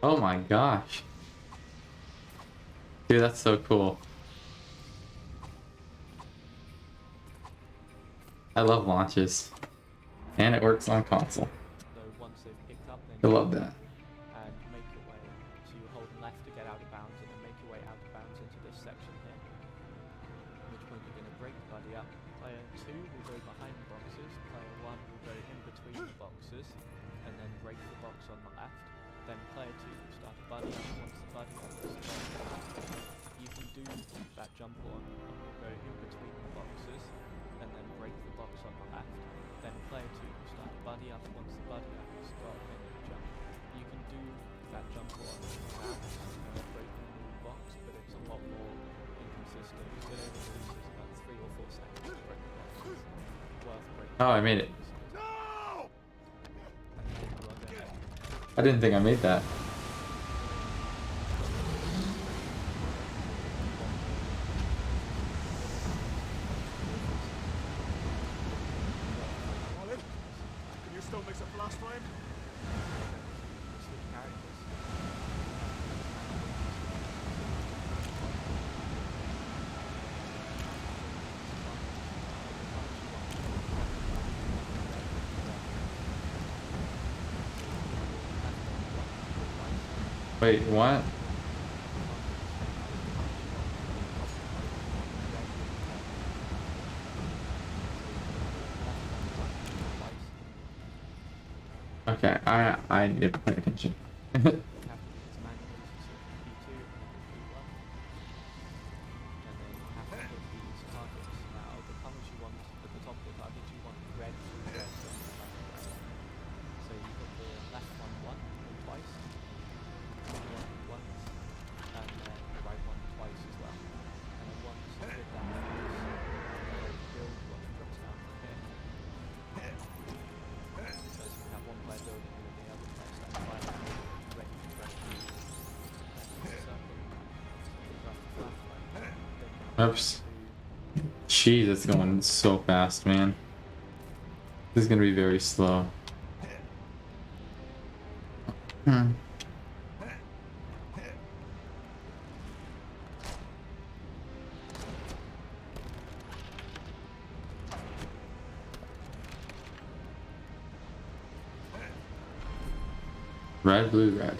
Oh my gosh. Dude, that's so cool. I love launches. And it works on console. so once they've picked up, then I you love that. and make your way. So you hold left to get out of bounds, and then make your way out of bounds into this section here. At which point you're going to break the buddy up. Player 2 will go behind the boxes. Player 1 will go in between the boxes, and then break the box on the left. Then player 2 will start a buddy up. Once the buddy up is started, you can do that jump on, go in between the boxes, and then break the box on the left. Then player 2 will start a buddy up. Once the buddy up is got, then you jump. You can do that jump on without breaking the box, but it's a lot more inconsistent. It only uses about 3 or 4 seconds to break the box. It's worth breaking. Oh, I made it. No! And then you are going to I didn't think I made that. Colin, can you still mix a flash flame? switch characters. Wait, what? Okay, I need to pay attention. Oops. Jeez, it's going so fast, man. This is gonna be very slow. Red, blue, red.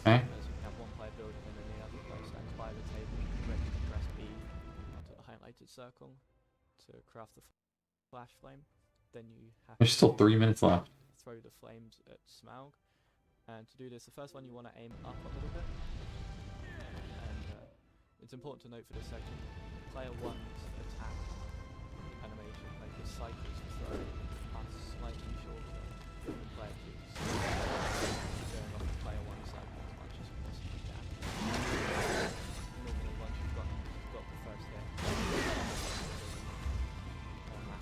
Okay. As you have one player building and then the other player stands by the table, ready to press B onto the highlighted circle to craft the flash flame. Then you have There's still 3 minutes left. throw the flames at Smaug. And to do this, the first one you want to aim up a little bit. And it's important to note for this section, player 1's attack animation, like the cycles for throwing, are slightly shorter than player 2's. Going off the player 1 cycle as much as you possibly can. Normally once you've got the first hit.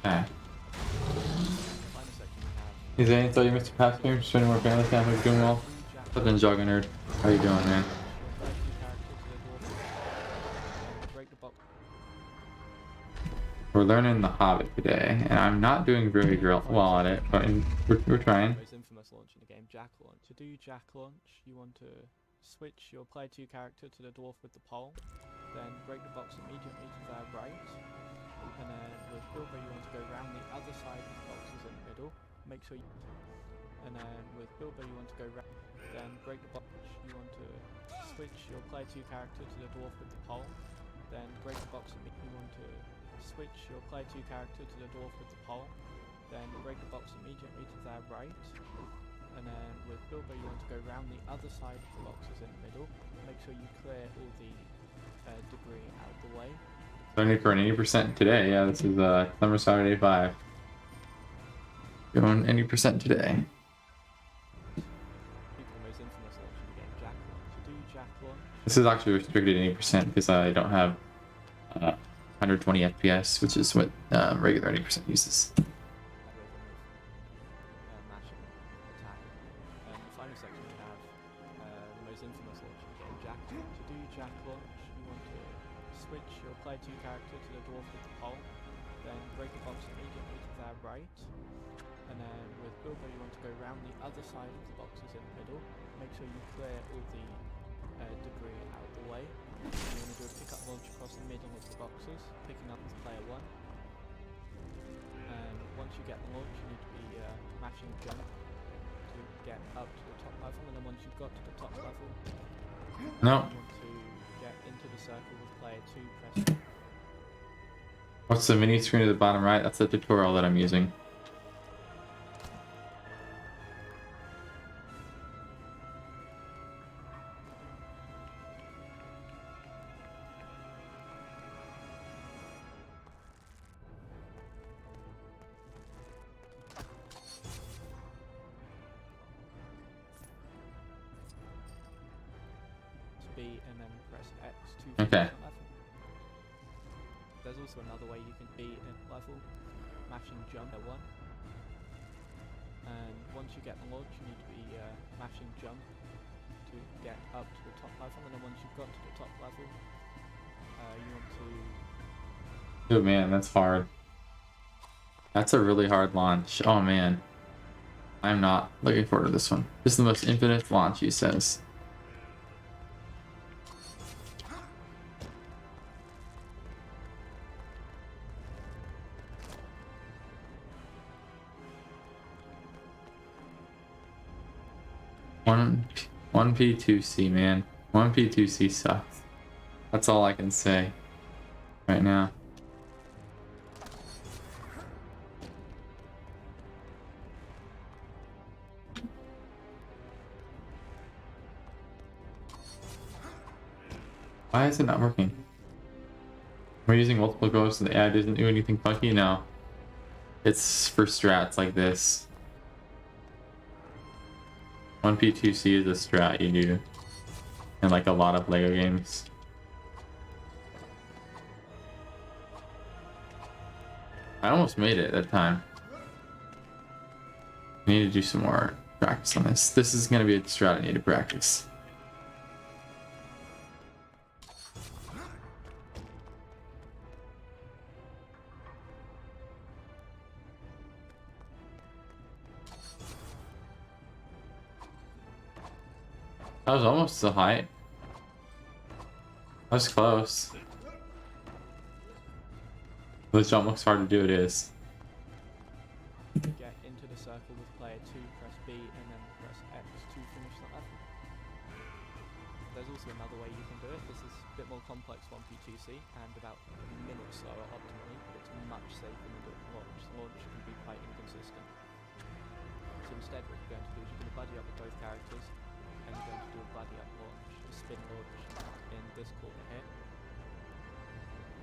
Okay. Final section we have Is there any thought you missed a past game? Just spending more family time. Hope you're doing well. What's up, Ninjago Nerd? How you doing, man? We're learning the Hobbit today, and I'm not doing very well at it, but we're trying. Most infamous launch in the game, Jack Launch. To do Jack Launch, you want to switch your player 2 character to the dwarf with the pole, then break the box immediately to their right, and then with Bilbo you want to go round the other side of the boxes in the middle, make sure you... And then with Bilbo you want to go round, then break the box, you want to switch your player 2 character to the dwarf with the pole, then break the box immediately, you want to switch your player 2 character to the dwarf with the pole, then break the box immediately to their right, and then with Bilbo you want to go round the other side of the boxes in the middle, make sure you clear all the debris out of the way. 70 for an 80% today. Yeah, this is Summer Saturday 5. Going 80% today. People most infamous launching the game Jack Launch. To do Jack Launch, This is actually restricted 80% because I don't have 120 FPS, which is what regular 80% uses. that rhythm of mashing attack. The final section we have the most infamous launching the game Jack Launch. To do Jack Launch, you want to switch your player 2 character to the dwarf with the pole, then break the box immediately to their right, and then with Bilbo you want to go around the other side of the boxes in the middle, make sure you clear all the debris out of the way. And you want to do a pick-up launch across the middle of the boxes, picking up with player 1. And once you get the launch, you need to be mashing jump to get up to the top level, and then once you've got to the top level, No. you want to get into the circle with player 2, press What's the mini screen at the bottom right? That's the tutorial that I'm using. B and then press X to Okay. finish the level. There's also another way you can be in level, mashing jump at 1. And once you get the launch, you need to be mashing jump to get up to the top level, and then once you've got to the top level, you want to Oh man, that's hard. That's a really hard launch. Oh man. I'm not looking forward to this one. This is the most infinite launch, he says. One P2C, man. 1P2C sucks. That's all I can say right now. Why is it not working? We're using multiple ghosts and the ad doesn't do anything funky? No. It's for strats like this. 1P2C is a strat you do in like a lot of LEGO games. I almost made it that time. I need to do some more practice on this. This is going to be a strat I need to practice. That was almost the height. That was close. This jump looks hard to do, it is. get into the circle with player 2, press B, and then press X to finish the level. There's also another way you can do it. This is a bit more complex 1P2C and about a minute slower optimally, but it's much safer than the launch. The launch can be quite inconsistent. So instead what you're going to do is you're going to buddy up with both characters, and you're going to do a buddy up launch, a spin launch in this corner here.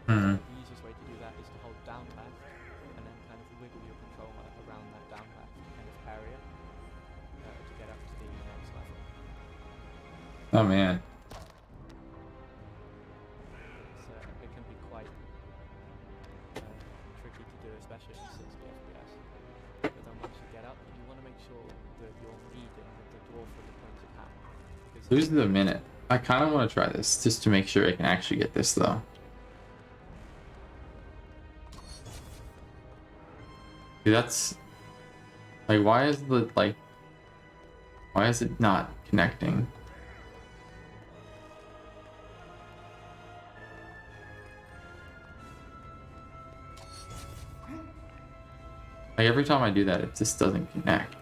Hmm. The easiest way to do that is to hold down left and then kind of wiggle your controller around that down left kind of area to get up to the next level. Oh man. So it can be quite tricky to do, especially at 60 FPS. But then once you get up, you want to make sure that you're leading with the dwarf with the pointed hat. Lose the minute. I kind of want to try this just to make sure I can actually get this though. Dude, that's like, why is it not connecting? Like every time I do that, it just doesn't connect.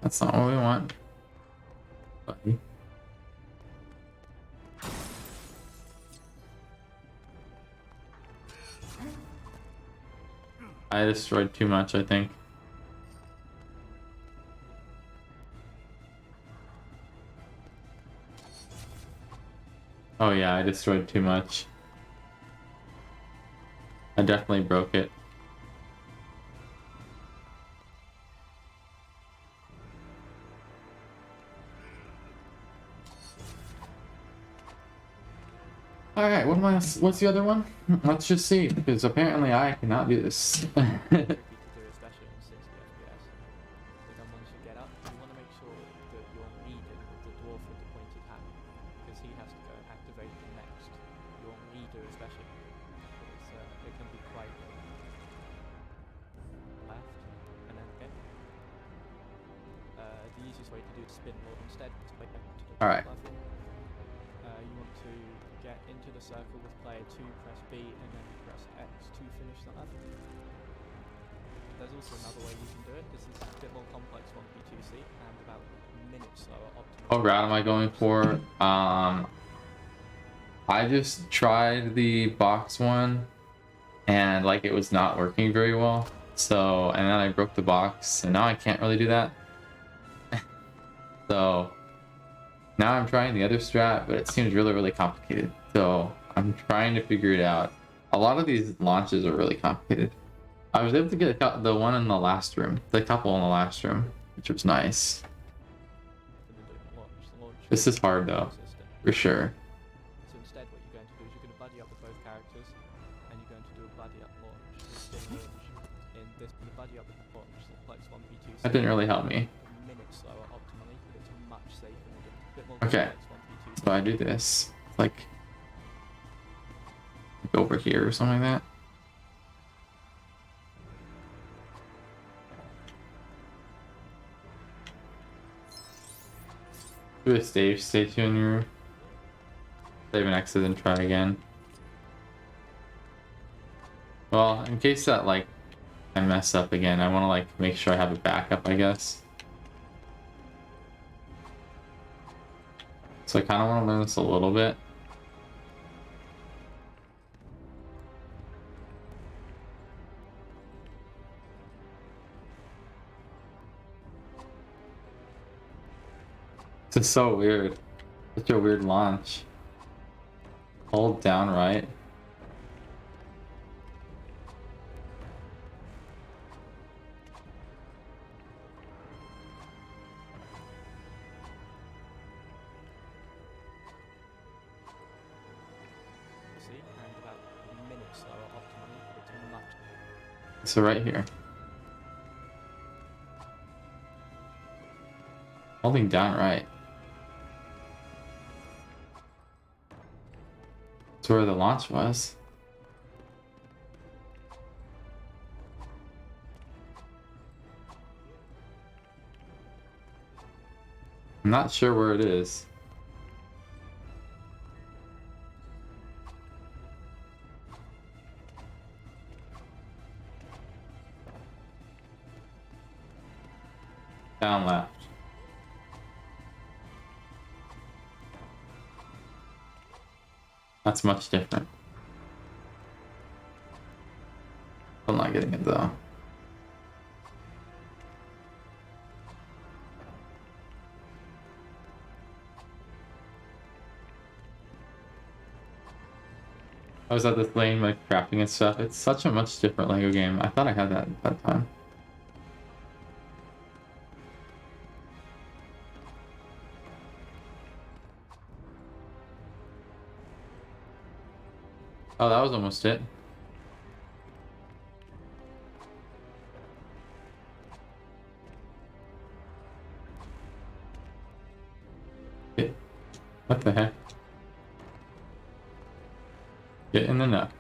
That's not what we want, buddy. I destroyed too much, I think. Oh yeah, I destroyed too much. I definitely broke it. Alright, what's the other one? Let's just see, because apparently I cannot do this. Tricky to do, especially on 60 FPS. But then once you get up, you want to make sure that you're reading the dwarf with the pointed hat, because he has to go and activate the next. Your reader, especially, it can be quite left and then okay. The easiest way to do is spin more instead. Alright. You want to get into the circle with player 2, press B, and then press X to finish the level. There's also another way you can do it. This is a bit more complex 1v2C and about a minute slower optimal. What route am I going for? I just tried the box one and like it was not working very well. So, and then I broke the box and now I can't really do that. So now I'm trying the other strat, but it seems really, really complicated. So I'm trying to figure it out. A lot of these launches are really complicated. I was able to get the one in the last room, the couple in the last room, which was nice. This is hard though, for sure. So instead what you're going to do is you're going to buddy up with both characters, and you're going to do a buddy up launch. Spin launch. In this, the buddy up with the launch, like 1v2. That didn't really help me. A minute slower optimally, but it's much safer than a bit more Okay, complex 1v2. so I do this, like over here or something like that. Do a save station here. Save an exit and try again. Well, in case that like I mess up again, I want to like make sure I have a backup, I guess. So I kind of want to learn this a little bit. This is so weird. Such a weird launch. Hold down right. See, and about a minute slower optimally, but it's much. So right here. Holding down right. That's where the launch was. I'm not sure where it is. Down left. That's much different. I'm not getting it though. I was at this lane like crafting and stuff. It's such a much different Lego game. I thought I had that at that time. Oh, that was almost it. What the heck? Get in the nut.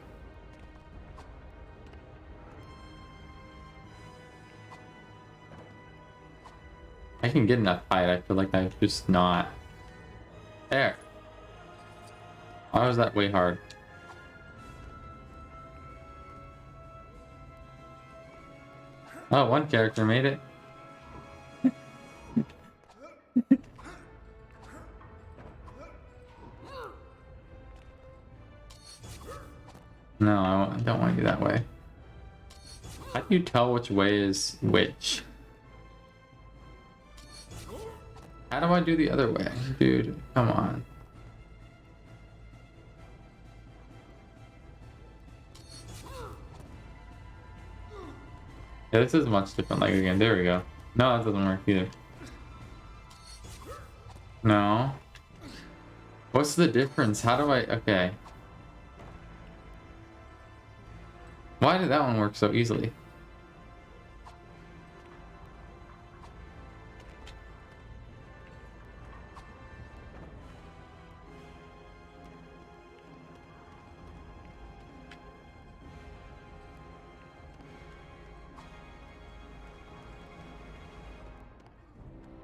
I can get in that fight. I feel like I'm just not. There. Why was that way hard? Oh, one character made it. No, I don't want to do that way. How do you tell which way is which? How do I do the other way? Dude, come on. Yeah, this is much different. Like again, there we go. No, that doesn't work either. No. What's the difference? How do I... Okay. Why did that one work so easily?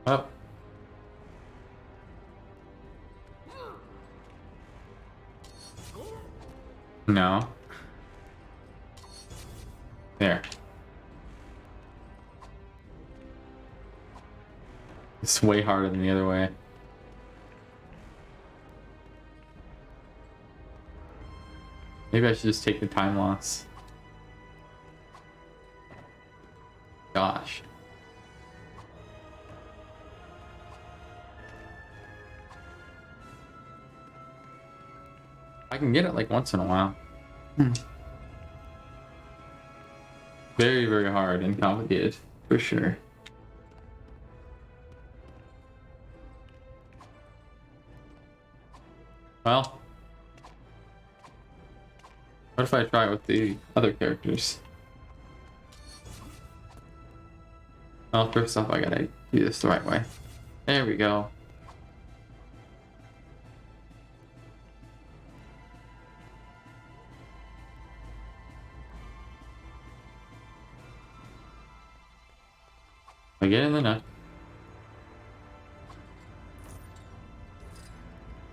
Oh. No. There. It's way harder than the other way. Maybe I should just take the time loss. Gosh. I can get it like once in a while. Very, very hard and complicated, for sure. Well, what if I try it with the other characters? Well, first off, I gotta do this the right way. There we go. I get in the nut.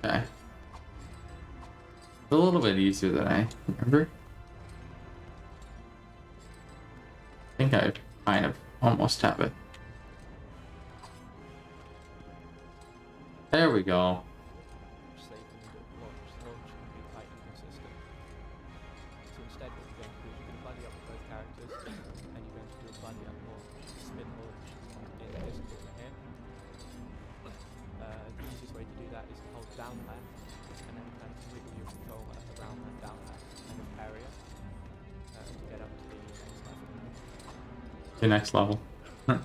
Okay. It's a little bit easier than I remember. I think I kind of almost have it. There we go. Which they can do launch can be quite inconsistent. So instead what you're going to do is you're going to buddy up with both characters and you're going to do a buddy up launch, spin launch in this corner here. The easiest way to do that is to hold down left and then kind of wiggle your controller around that down left kind of area to get up to the next level. The next level. It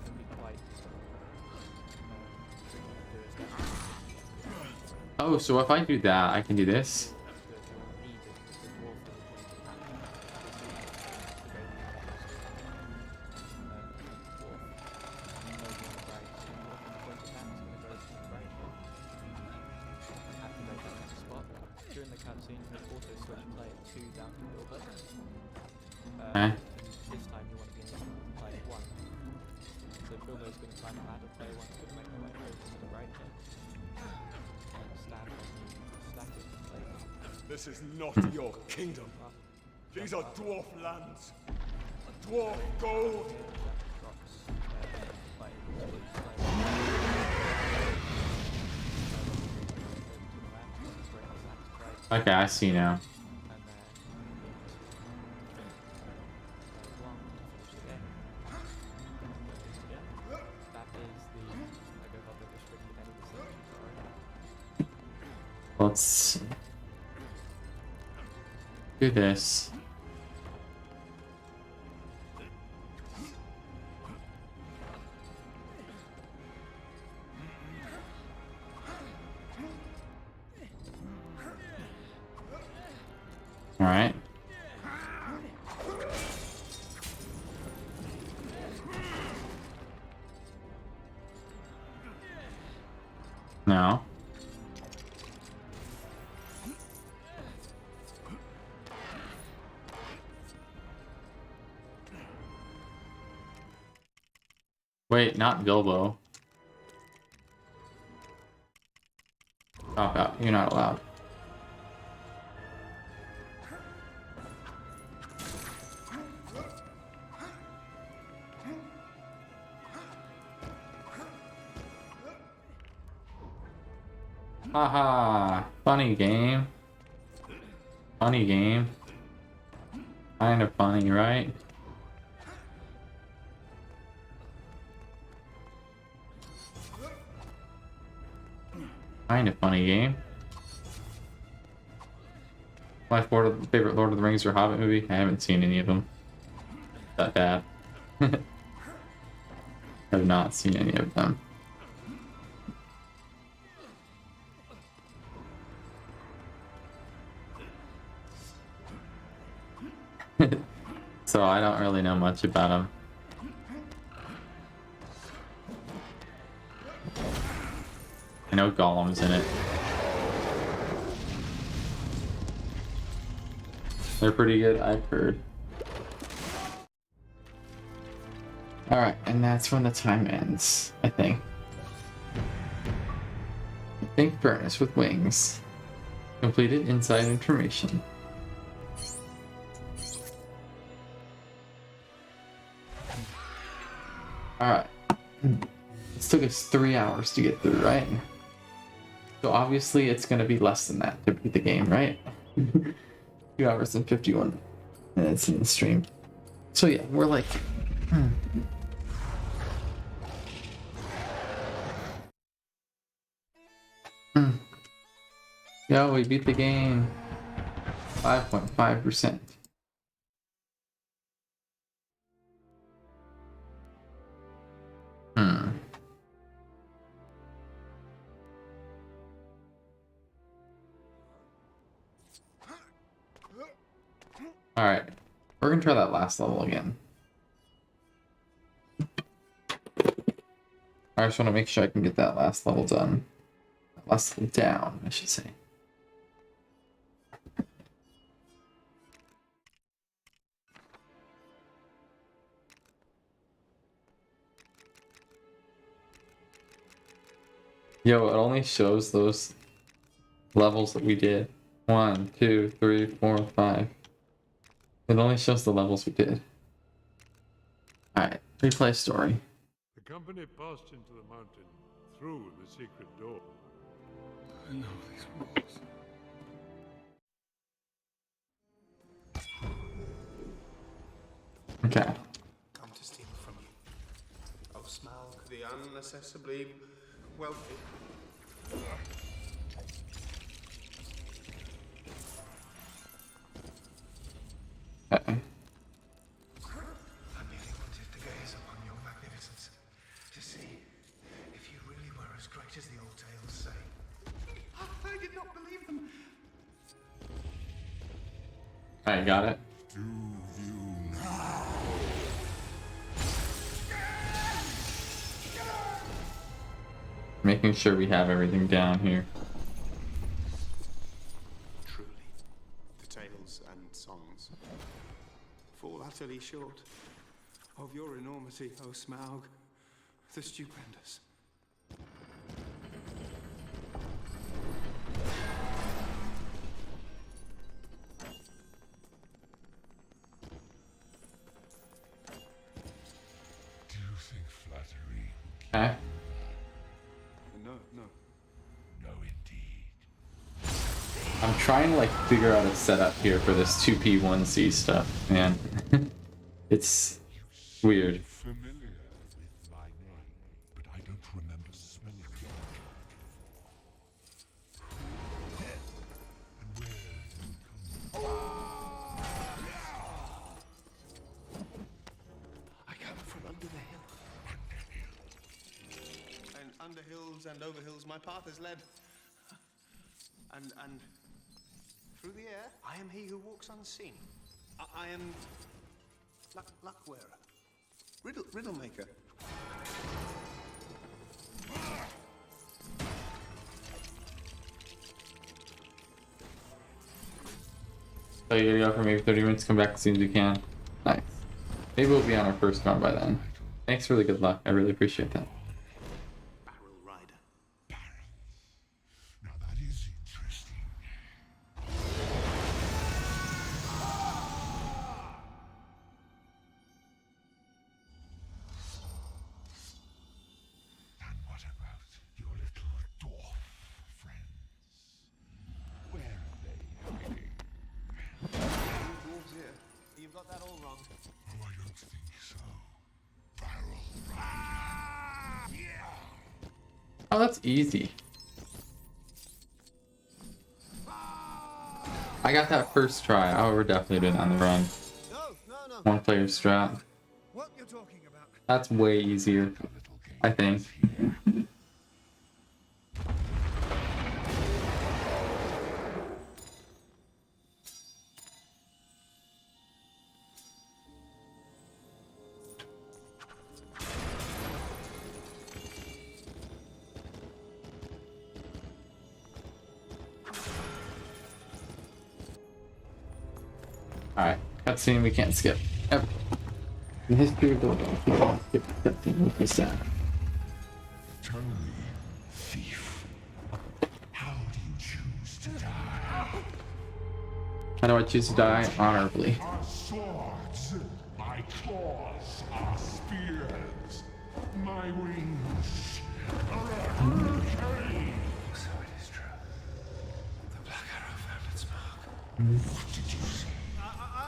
can be quite tricky to do it. Oh, so if I do that, I can do this. During the cutscene, you can also switch player 2 down to Wilbur. Okay. This time you want to be in player 1. So Bilbo is going to climb the ladder, player 1 is going to make their way over to the right here. And stand on the stacking plate. This is not your kingdom. These are dwarf lands. Dwarf gold. Okay, I see now. Let's do this. All right. Now. Wait, not Bilbo. Stop out. You're not allowed. Haha, funny game. Funny game. Kind of funny, right? Kind of funny game. My favorite Lord of the Rings or Hobbit movie? I haven't seen any of them. That bad. Have not seen any of them. So I don't really know much about them. I know Gollum's in it. They're pretty good, I've heard. Alright, and that's when the time ends, I think. Think furnace with wings. Completed inside information. Alright. This took us 3 hours to get through, right? So obviously it's gonna be less than that to beat the game, right? 2 hours and 51 minutes in the stream. So yeah, we're like... Yo, we beat the game. 5.5%. Alright, we're gonna try that last level again. I just want to make sure I can get that last level done. Last level down, I should say. Yo, it only shows those levels that we did. 1, 2, 3, 4, 5. It only shows the levels we did. Alright, replay story. The company passed into the mountain through the secret door. I know these walls. Okay. Come to steal from you. Oh, Smaug, the unaccessibly wealthy. Okay. I merely wanted to gaze upon your magnificence, to see if you really were as great as the old tales say. I did not believe them. Alright, got it. Do you now? Making sure we have everything down here. Truly, the tales and songs fall utterly short of your enormity, O Smaug, the stupendous. Do you think flattery? Okay. No, no. No, indeed. I'm trying to like figure out a setup here for this 2P1C stuff, man. It's weird. Familiar with my name, but I don't remember smelling your and where you come I come from under the hill. And under hills and over hills my path is led. And through the air, I am he who walks unseen. I am luck wearer, riddle maker. So you gotta go for maybe 30 minutes, come back as soon as you can. Nice. Maybe we'll be on our first run by then. Thanks for the good luck. I really appreciate that. Barrel rider. Now that is interesting. And what about your little dwarf friends? Where are they hiding? Dwarves here. You've got that all wrong. Oh, I don't think so. Barrel rider. Yeah. Oh, that's easy. I got that first try. I would definitely do it on the run. No. One player strat. What you're talking about? That's way easier, I think. Alright, cutscene we can't skip. Ever. In the history of the world, we can't skip a cutscene with this sound. Tell me, thief, how do you choose to die? How do I choose to die? Honorably. Are swords, my claws are spears, my wings are a hurricane. So it is true. The Black Arrow found its mark. What did you say?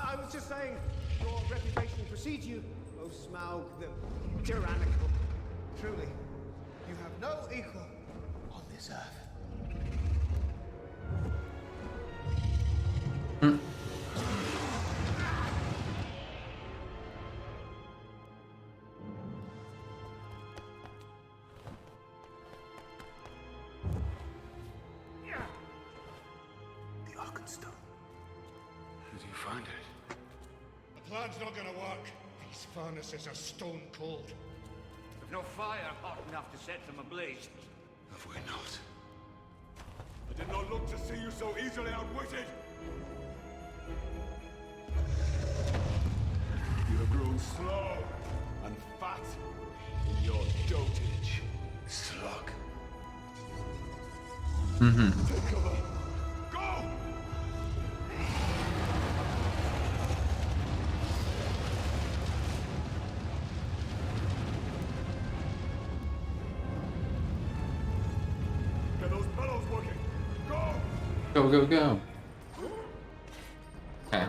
I was just saying, your reputation precedes you, O Smaug the tyrannical. Truly, you have no equal on this earth. The Arkenstone. How do you find it? The plan's not gonna work. These furnaces are stone cold. We've no fire hot enough to set them ablaze. Have we not? I did not look to see you so easily outwitted. You have grown slow and fat in your dotage. Slug. Take cover. Go! Get those bellows working. Go! Go, go, go. Okay.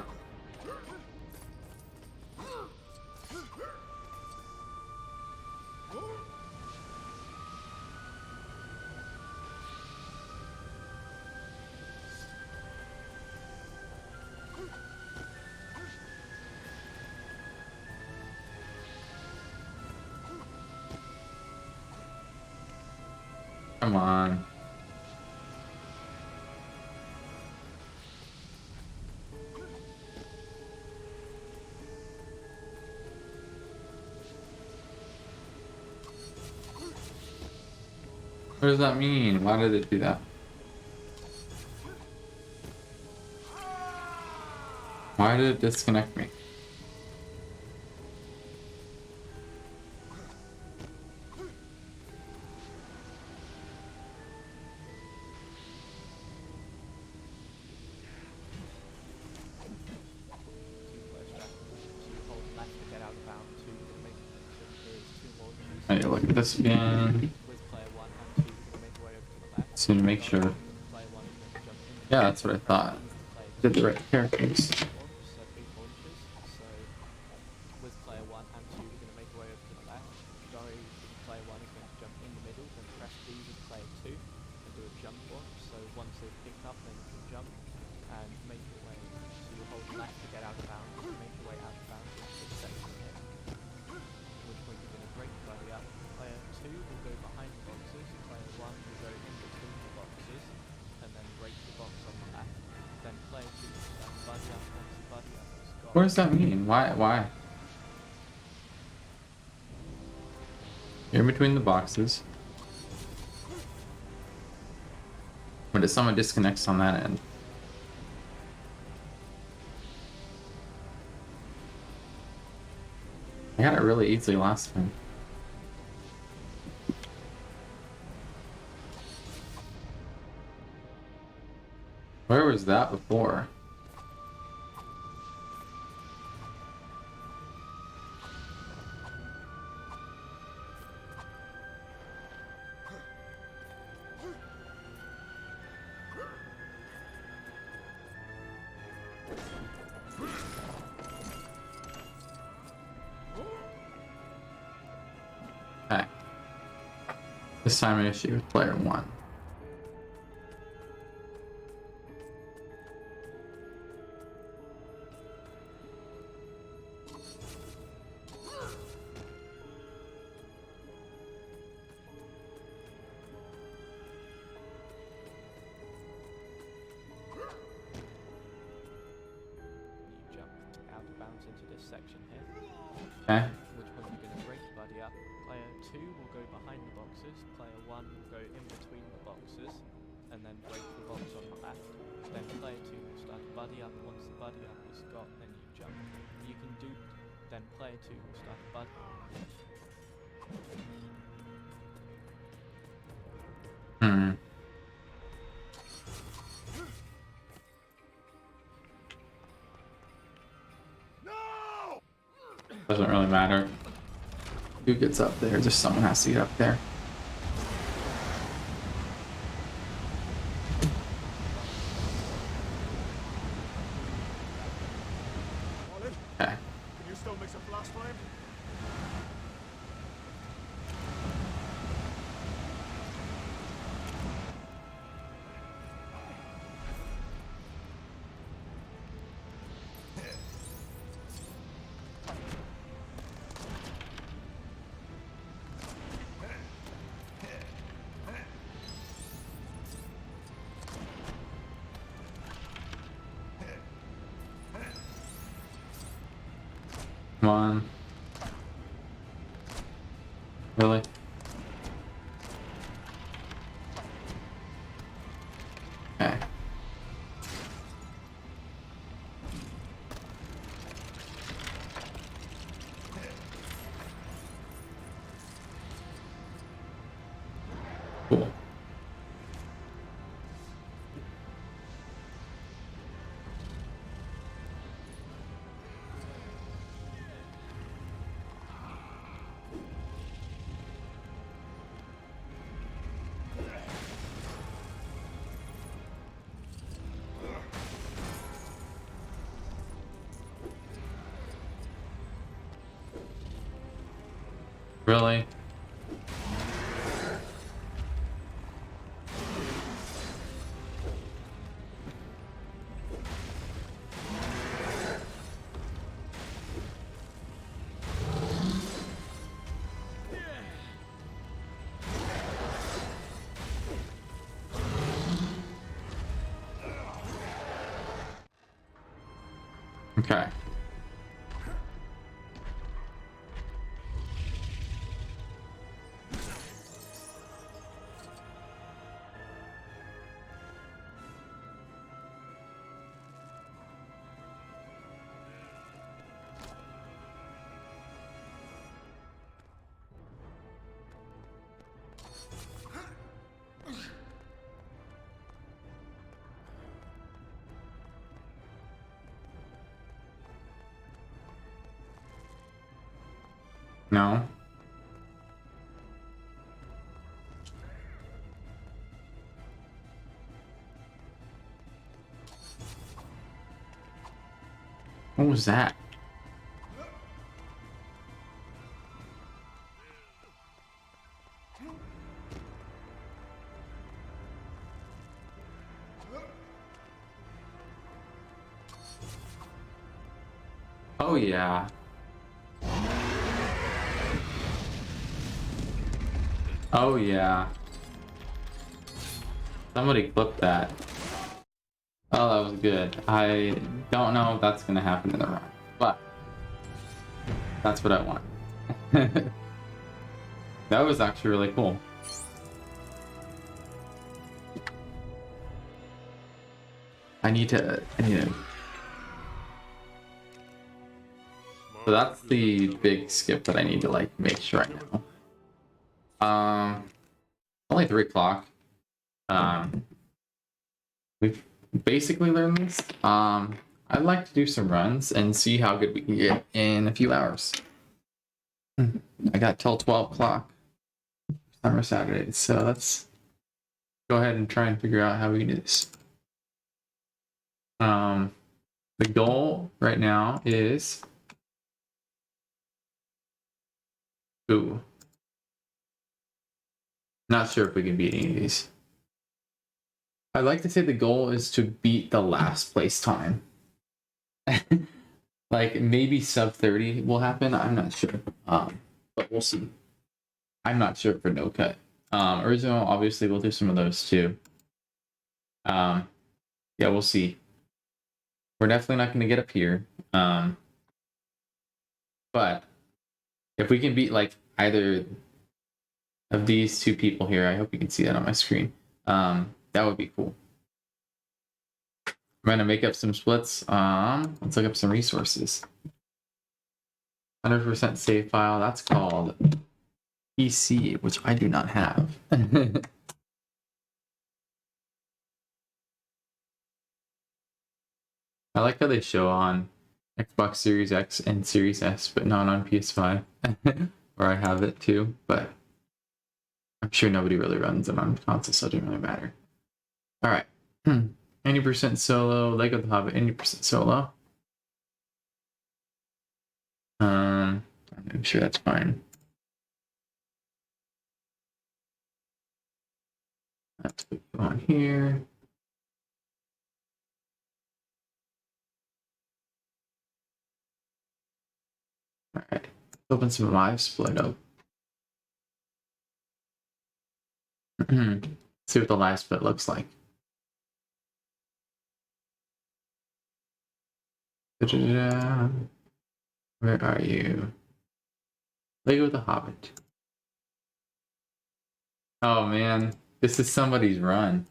Come on. What does that mean? Why did it do that? Why did it disconnect me? I need to look at this again. So to make sure. Yeah, that's what I thought. Did the right characters. With player 1 and 2, we're going to make our way over to the left. Dory with player 1 is going to jump in the middle, then press B with player 2 and do a jump one. So once they've picked up, then you can jump and make your way. So you hold left to get out of bounds, and make your way out of bounds into this section here. At which point you're going to break the buddy up. Player 2 will go behind the boxes, player 1 will go in between the boxes, and then break the box on the left. Then player 2 will stand buddy up, once the buddy up is gone. What does that mean? Why? You're in between the boxes. But if someone disconnects on that end. I got it really easily last time. Where was that before? Okay. This time an issue with player 1. into this section here. Okay. Which one you're going to break your buddy up. Player 2 will go behind the boxes, player 1 will go in between the boxes, and then break the box on the left. Then player 2 will start a buddy up. Once the buddy up is got, then you jump. You can do, then player 2 will start a buddy. Hmm. No! Doesn't really matter who gets up there, just someone has to get up there. Colin, Okay. can you still mix a flash flame? Come on. Really? Okay. Cool. Really? Okay. No. What was that? Oh yeah. Oh yeah. Somebody clipped that. Oh, that was good. I don't know if that's gonna happen in the run, but that's what I want. That was actually really cool. I need to. So that's the big skip that I need to like make sure I know. Only 3 o'clock. We've basically learned this. I'd like to do some runs and see how good we can get in a few hours. I got till 12 o'clock summer Saturdays, so let's go ahead and try and figure out how we can do this. The goal right now is not sure if we can beat any of these. I'd like to say the goal is to beat the last place time. Like maybe sub 30 will happen. I'm not sure. But we'll see. I'm not sure for no cut. Original, obviously, we'll do some of those too. Yeah, we'll see. We're definitely not going to get up here. But if we can beat like either of these two people here, I hope you can see that on my screen. That would be cool. I'm gonna make up some splits. Let's look up some resources. 100% save file. That's called PC, which I do not have. I like how they show on Xbox Series X and Series S, but not on PS5, where I have it too. But I'm sure nobody really runs it on console, so it doesn't really matter. All right, 80% solo. Lego the Hobbit, 80% solo. I'm sure that's fine. Let's put you on here. All right, open some live split up. See what the live split looks like. Da-da-da. Where are you? Lego the Hobbit. Oh man, this is somebody's run.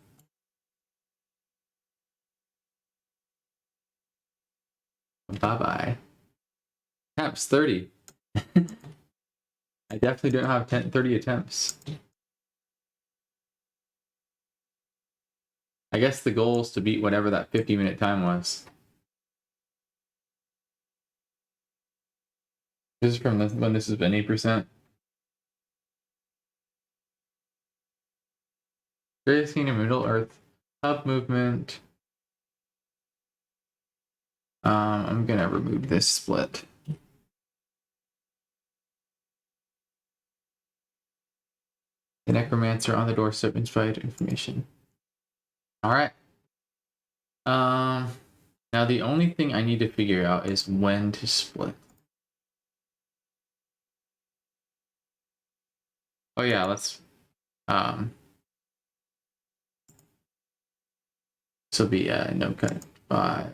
Bye-bye. Attempts 30. I definitely don't have 30 attempts. I guess the goal is to beat whatever that 50-minute time was. This is from when this has been 8%. Greatest Kingdom, Middle Earth, Hub movement. I'm gonna remove this split. The Necromancer on the doorstep, inspired information. All right. Now the only thing I need to figure out is when to split. Oh yeah, let's this will be no cut 5.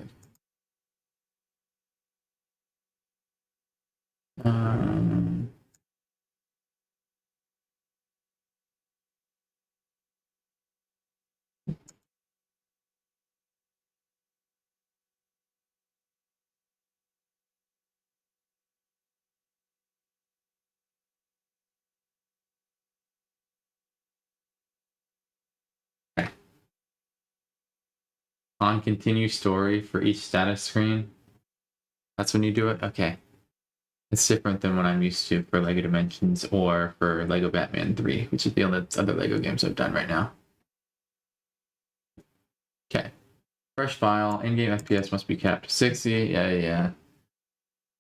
Okay. On continue story for each status screen. That's when you do it? Okay. It's different than what I'm used to for LEGO Dimensions or for LEGO Batman 3, which is the only other LEGO games I've done right now. Okay. Fresh file. In-game FPS must be capped 60. Yeah.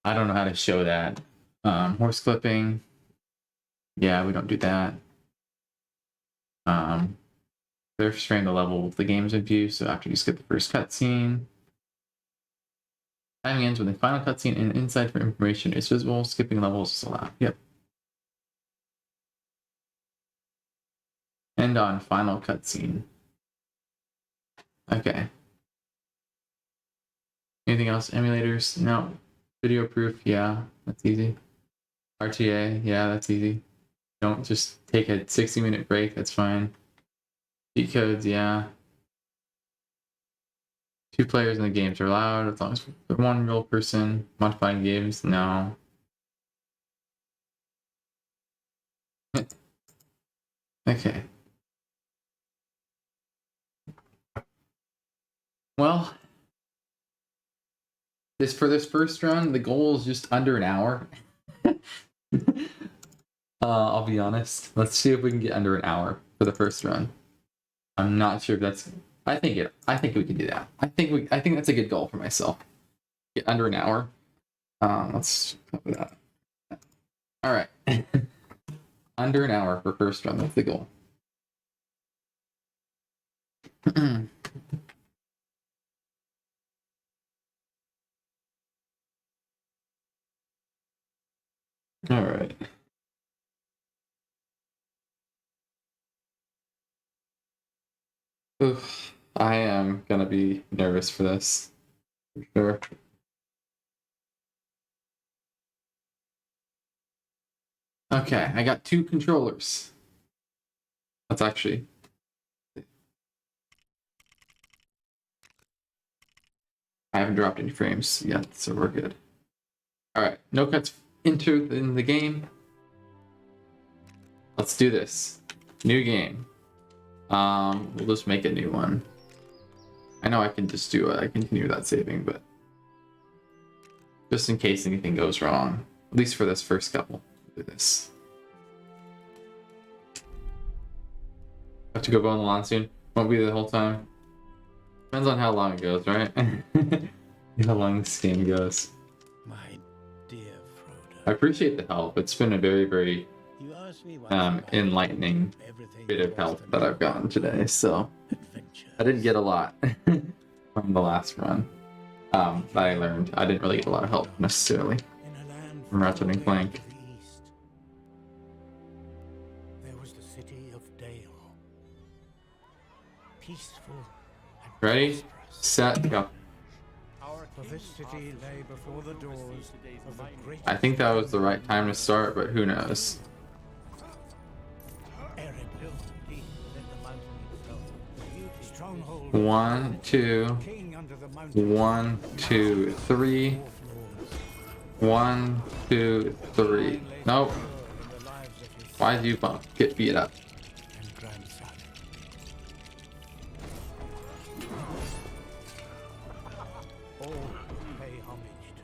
I don't know how to show that. Horse clipping. Yeah, we don't do that. They're frame the level with the game's in view, so after you skip the first cutscene. Timing ends when the final cutscene and inside for information is visible. Skipping levels is allowed. Yep. End on final cutscene. Okay. Anything else? Emulators? No. Video proof? Yeah, that's easy. RTA? Yeah, that's easy. Don't just take a 60-minute break. That's fine. Cheat codes? Yeah. 2 players in the games are allowed as long as one real person. Modifying games? No. Okay. Well, for this first run, the goal is just under an hour. I'll be honest. Let's see if we can get under an hour for the first run. I'm not sure if that's. I think we can do that. I think that's a good goal for myself. Get under an hour. Let's cover that. All right. Under an hour for first run. That's the goal. All right. Oof, I am gonna be nervous for this, for sure. Okay, I got 2 controllers. That's actually... I haven't dropped any frames yet, so we're good. Alright, no cuts entered in the game. Let's do this. New game. We'll just make a new one. I know I can just do it. I continue that saving, but just in case anything goes wrong, at least for this first couple, do this. Have to go on the lawn soon. Won't be the whole time. Depends on how long it goes, right? How long this game goes. My dear Frodo. I appreciate the help. It's been a very, very You asked me once enlightening everything bit of was help the that I've gotten today. So adventure. I didn't get a lot from the last run. That I learned. I didn't really get a lot of help necessarily In a land from Ratchet and far Clank. to the east, there was the city of Dale. Peaceful and Ready, prosperous. set, go. For this city lay before the doors of the great I think that was the right time to start, but who knows? Erebor, deep within the mountain itself. Beauty, stronghold. 1, 2, King under the mountain. 1, 2, 3. Dwarf lords. 1, 2, 3. Nope. In the lives of his Why did you get beat up? and grandson. All pay homage to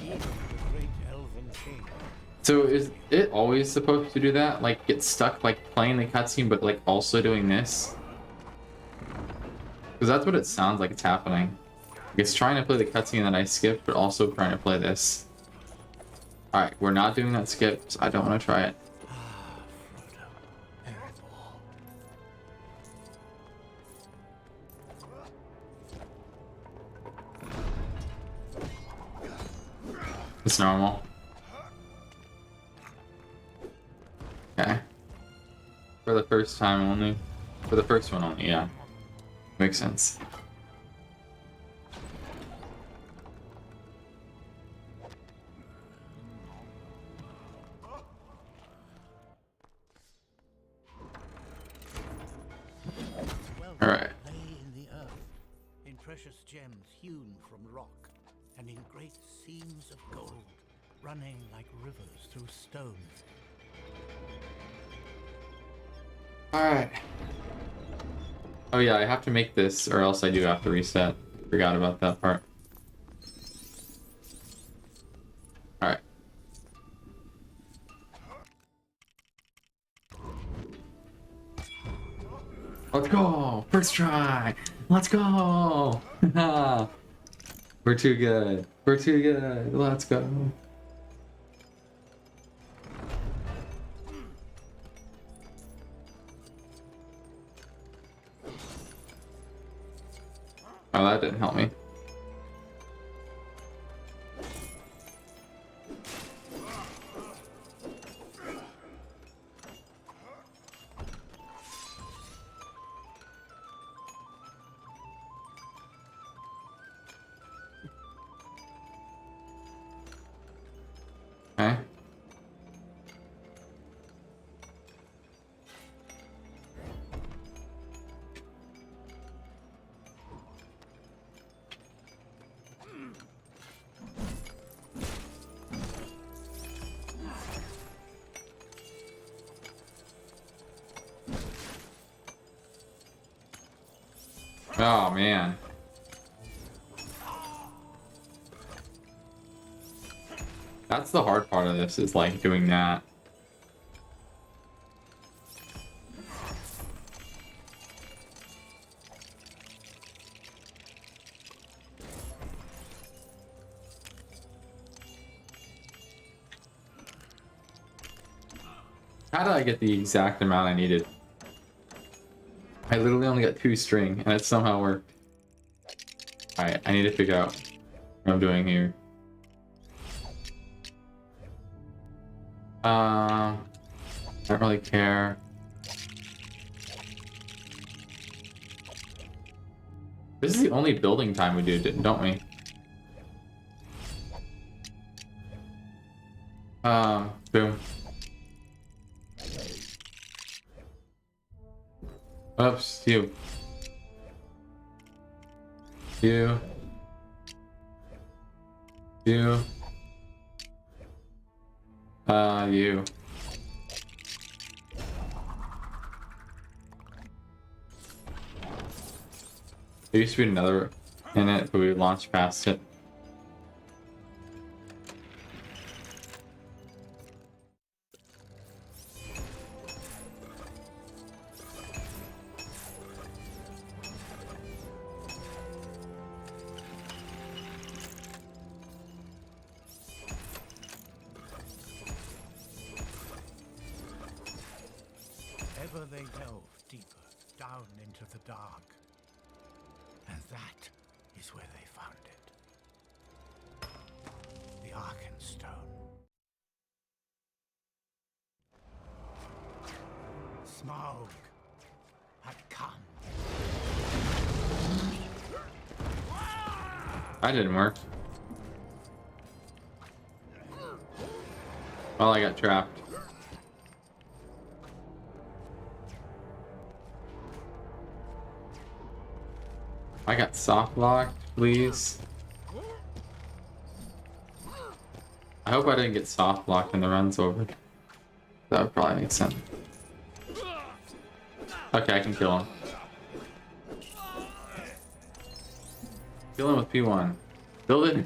him, even the great elven king. So is it always supposed to do that? Like get stuck like playing the cutscene but like also doing this? Because that's what it sounds like it's happening. It's trying to play the cutscene that I skipped but also trying to play this. Alright, we're not doing that skip. So I don't want to try it. Ah, Frodo, Erebor. It's normal. Okay. For the first time only. For the first one only, yeah. Makes sense. Wealth All right. lay in the earth, in precious gems hewn from rock, and in great seams of gold, running like rivers through stone. Alright. Oh yeah, I have to make this or else I do have to reset. Forgot about that part. Alright. Let's go! First try! Let's go! We're too good. We're too good. Let's go. Oh, that didn't help me. Okay. Oh man. That's the hard part of this, is like doing that. How did I get the exact amount I needed? I literally only got 2 string and it somehow worked. Alright, I need to figure out what I'm doing here. I don't really care. This is the only building time we do, don't we? Boom. Oops, you. You. You. You. There used to be another in it, but we launched past it. Ever they delve deeper down into the dark. And that is where they found it. The Arkenstone. Smaug had come. That didn't work. Well, I got trapped. I got soft locked, please. I hope I didn't get soft locked when the run's over. That would probably make sense. Okay, I can kill him. Kill him with P1. Build it.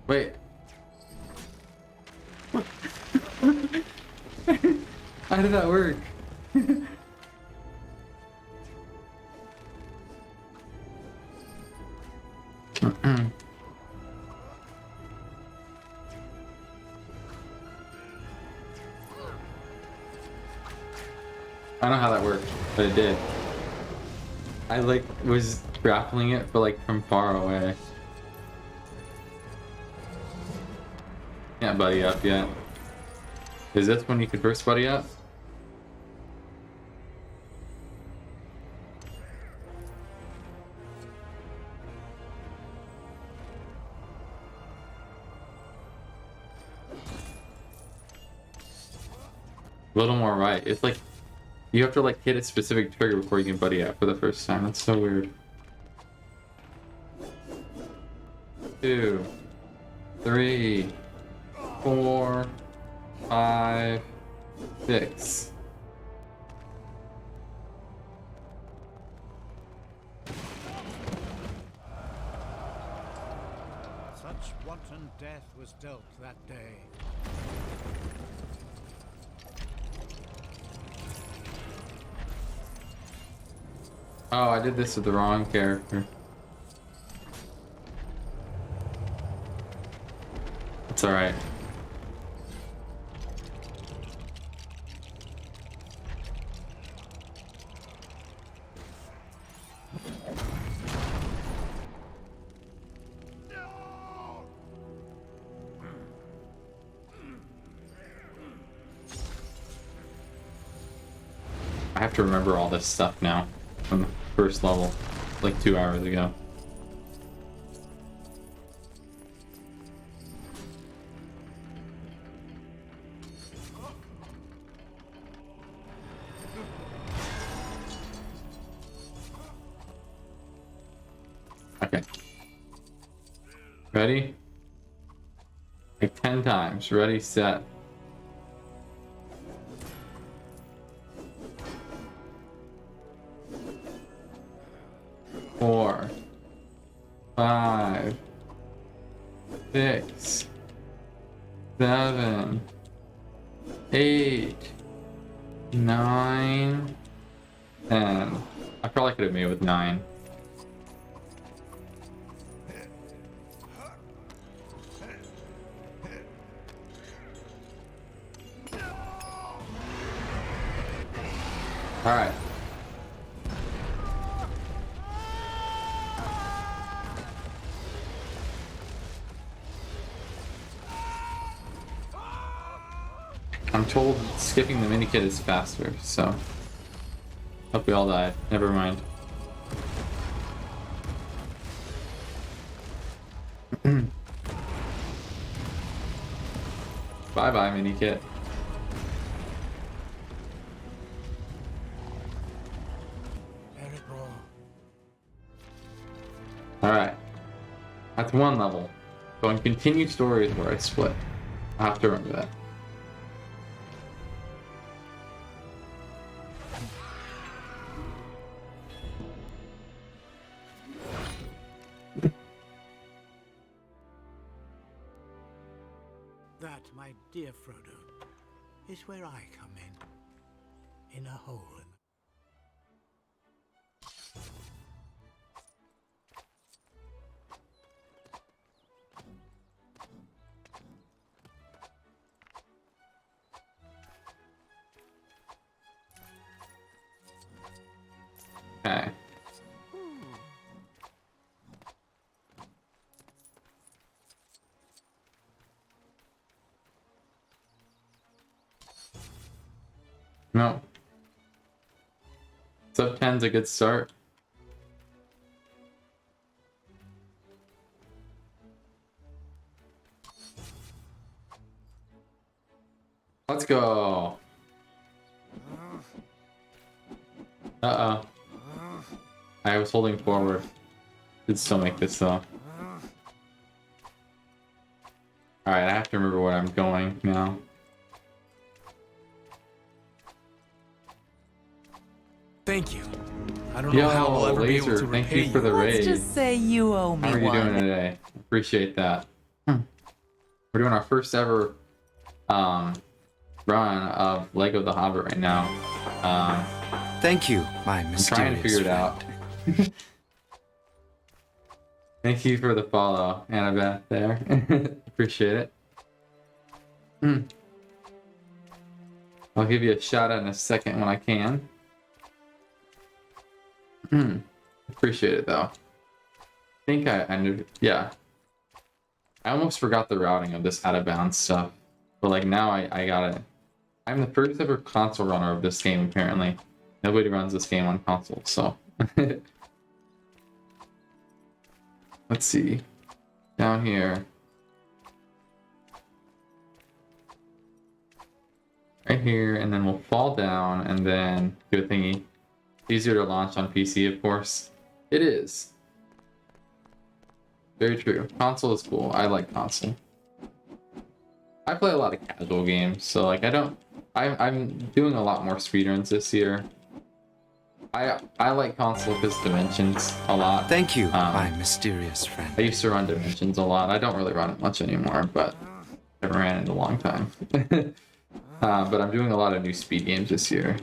Wait. How did that work? I don't know how that worked, but it did. I like was grappling it, but like from far away. Can't buddy up yet. Is this when you could first buddy up? A little more right. It's like you have to like hit a specific trigger before you can buddy up for the first time. That's so weird. 2, 3, 4, 5, 6. Such wanton death was dealt that day. Oh, I did this with the wrong character. It's alright. I have to remember all this stuff now from the first level, like 2 hours ago. Okay. Ready? Like 10 times. Ready, set. Four, 5, 6, 7, 8, 9, 10. I probably could have made it with 9. All right. I'm told skipping the minikit is faster, so hope we all died. Never mind. Bye-bye, mini kit. Eric Raw. Alright. That's one level. So on continue stories where I split. I have to remember that. That, my dear Frodo, is where I come in a hole in Okay. No. Sub 10's a good start. Let's go. Uh-oh. I was holding forward. Could still make this though. Alright, I have to remember where I'm going now. Thank you. I don't know how we'll ever be able Laser, to thank repay you for the raid. Let's just say you owe me How are you one. doing today? Appreciate that. We're doing our first ever run of Lego The Hobbit right now. Thank you, my I'm mysterious trying to figure it friend. out. Thank you for the follow, Annabeth there. Appreciate it. I'll give you a shout out in a second when I can. Appreciate it though. I think I knew, yeah. I almost forgot the routing of this out of bounds stuff. But like now I got it. I'm the first ever console runner of this game apparently. Nobody runs this game on console, so. Let's see. Down here. Right here, and then we'll fall down and then do a thingy. Easier to launch on PC, of course. It is. Very true. Console is cool. I like console. I play a lot of casual games, so like I'm doing a lot more speedruns this year. I like console because Dimensions a lot. Thank you, my mysterious friend. I used to run Dimensions a lot. I don't really run it much anymore, but I ran it a long time. But I'm doing a lot of new speed games this year.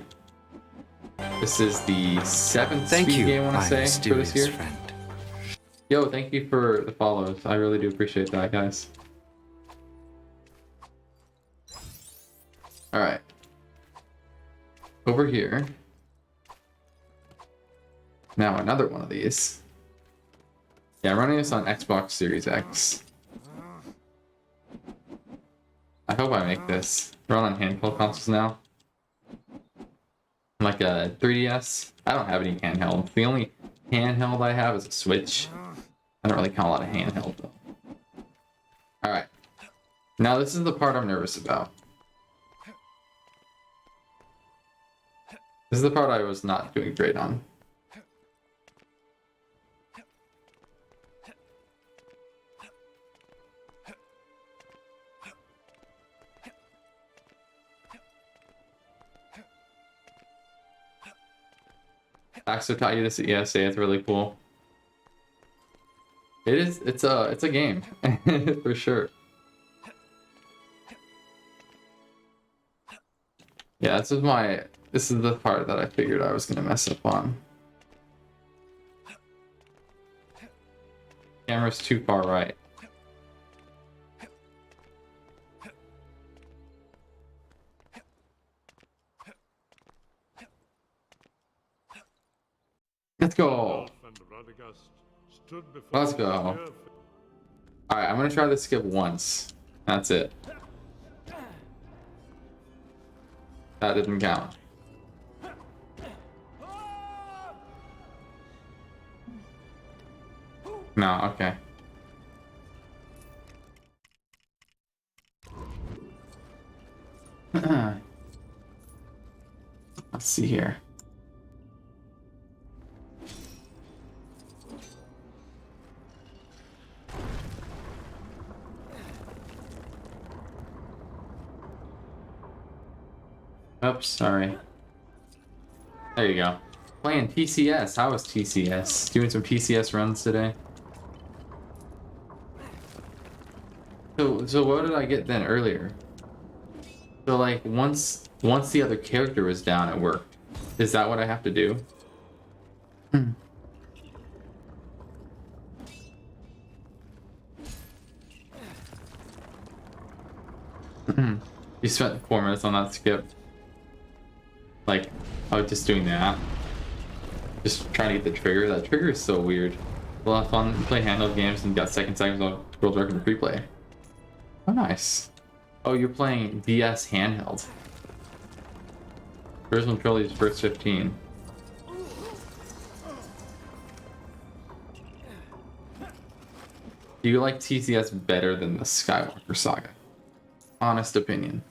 This is the 7th speed game, I want to say, for this year. Friend. Yo, thank you for the follows. I really do appreciate that, guys. Alright. Over here. Now another one of these. Yeah, I'm running this on Xbox Series X. I hope I make this. Run on handheld consoles now. Like a 3DS. I don't have any handheld. The only handheld I have is a Switch. I don't really count a lot of handheld though. Alright. Now this is the part I'm nervous about. This is the part I was not doing great on. Axo taught you this at ESA, it's really cool. It is, it's a game. For sure. Yeah, this is the part that I figured I was gonna mess up on. Camera's too far right. Let's go. Let's go. Alright, I'm gonna try to skip once. That's it. That didn't count. No, okay. Let's see here. Oops, sorry. There you go. Playing TCS. How was TCS? Doing some TCS runs today. So what did I get then earlier? So like once the other character was down, it worked. Is that what I have to do? You spent 4 minutes on that skip. Like, I was just doing that. Just trying to get the trigger. That trigger is so weird. A lot of fun. Play handheld games and got second seconds on world record in free play. Oh, nice. Oh, you're playing DS handheld. Original Trilogy's first 15. Do you like TCS better than the Skywalker Saga? Honest opinion.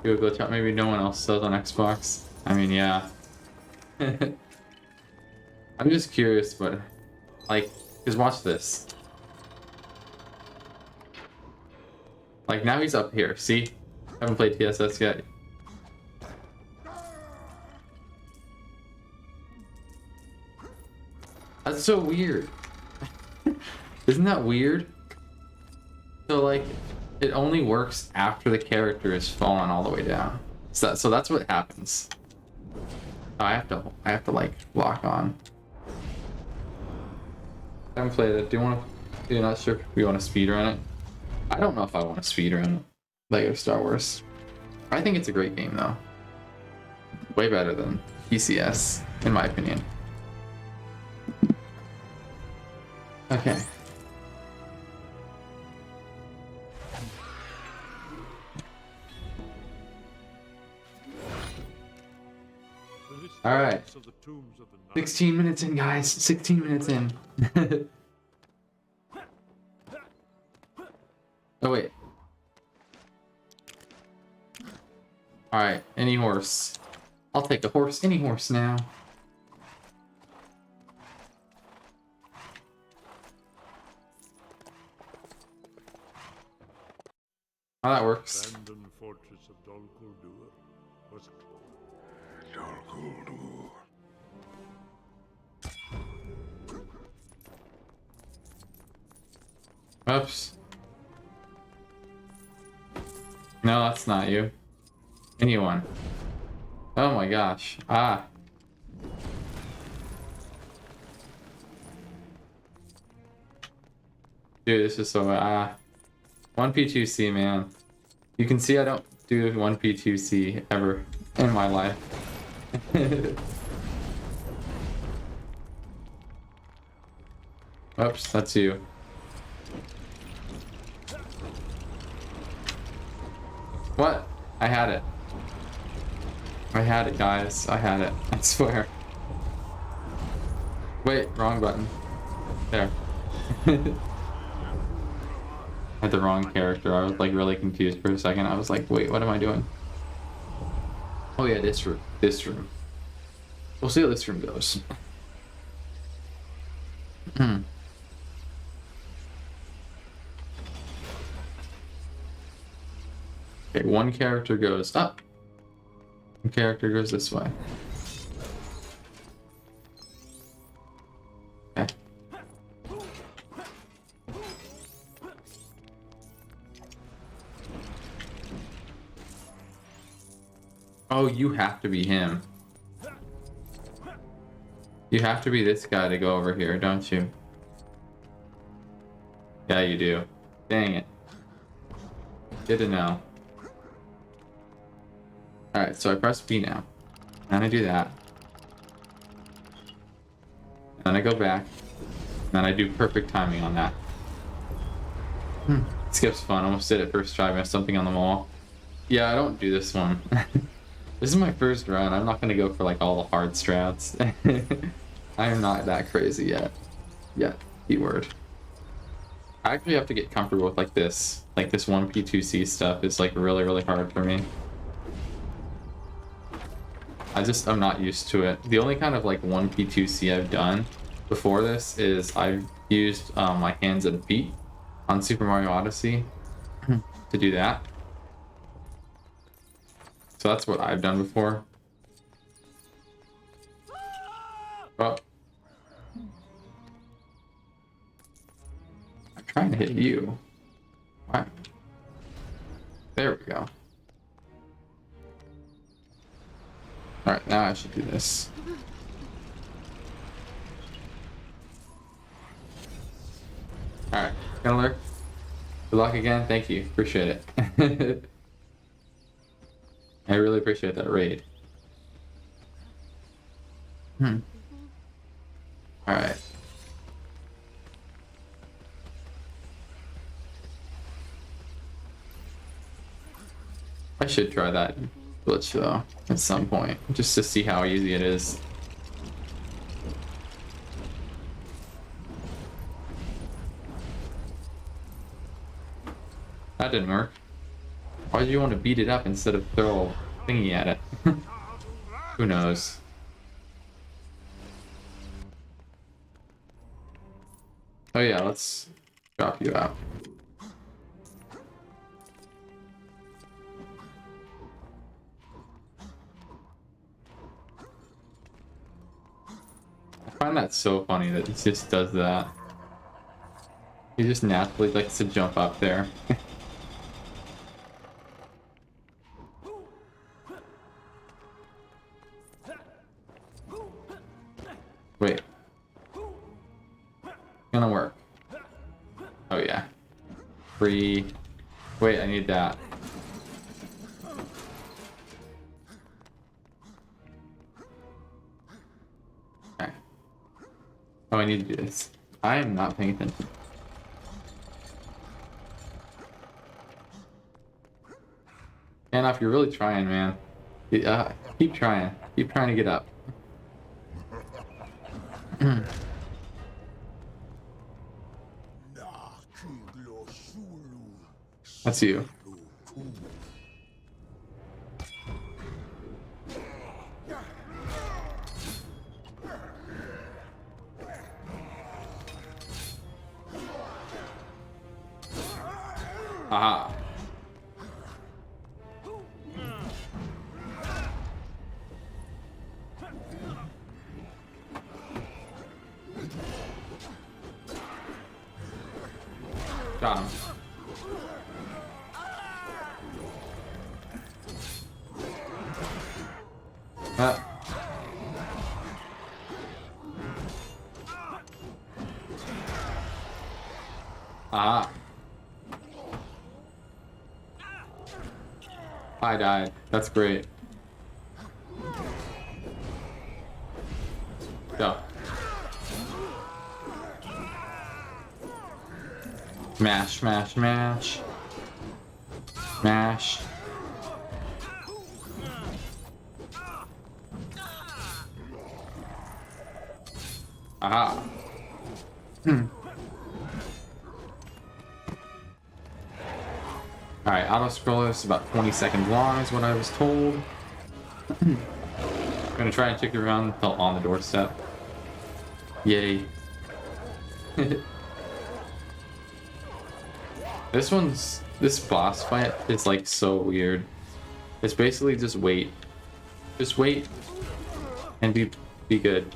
Do a glitch out maybe no one else does on Xbox. I mean, yeah. I'm just curious, but like, just watch this. Like now he's up here. See, haven't played TSS yet. That's so weird. Isn't that weird? So like, it only works after the character has fallen all the way down. So that's what happens. I have to like lock on. I haven't played it. Do you not sure if we want to speedrun it? I don't know if I want to speedrun Lego Star Wars. I think it's a great game though. Way better than PCS, in my opinion. Okay. All right. 16 minutes in, guys. 16 minutes in. Oh, wait. All right. Any horse. I'll take a horse. Any horse now. Oh, that works. Abandoned fortress of Dol Guldur was Dol Guldur. Oops. No, that's not you. Anyone. Oh my gosh. Ah. Dude, this is so 1P2C, man. You can see I don't do 1P2C ever in my life. Oops, that's you. What? I had it. I had it, guys. I had it. I swear. Wait, wrong button. There. Had the wrong character. I was like really confused for a second. I was like, wait, what am I doing? Oh yeah, this room. This room. We'll see how this room goes. Okay, one character goes up. One character goes this way. Okay. Oh, you have to be him. You have to be this guy to go over here, don't you? Yeah, you do. Dang it. Good to know. Alright, so I press B now. And I do that. And then I go back. And then I do perfect timing on that. Skip's fun. Almost did it first try. Missed something on the wall. Yeah, I don't do this one. This is my first run. I'm not gonna go for like all the hard strats. I am not that crazy yet. Yet, keyword. I actually have to get comfortable with like this. Like this 1P2C stuff is like really, really hard for me. I'm not used to it. The only kind of like 1P2C I've done before this is I've used my hands and feet on Super Mario Odyssey to do that. So that's what I've done before. Oh. I'm trying to hit you. Wow. There we go. Alright, now I should do this. Alright, Killer. Good luck again. Thank you. Appreciate it. I really appreciate that raid. Alright. I should try that glitch though at some point, just to see how easy it is. That didn't work. Why did you want to beat it up instead of throw a thingy at it? Who knows? Oh yeah, let's drop you out. I find that so funny that he just does that. He just naturally likes to jump up there. Wait. Gonna work. Oh yeah. Free. Wait, I need that. Okay. Oh, I need to do this. I am not paying attention. And if you're really trying, man, keep trying. Keep trying to get up. That's you. Aha. Got him. Ah. I died. That's great. Go. Mash, mash, mash. Mash. Aha. Alright, auto scroller is about 20 seconds long is what I was told. I'm gonna try and check it around until on the doorstep. Yay. This boss fight is like so weird. It's basically just wait. Just wait and be good.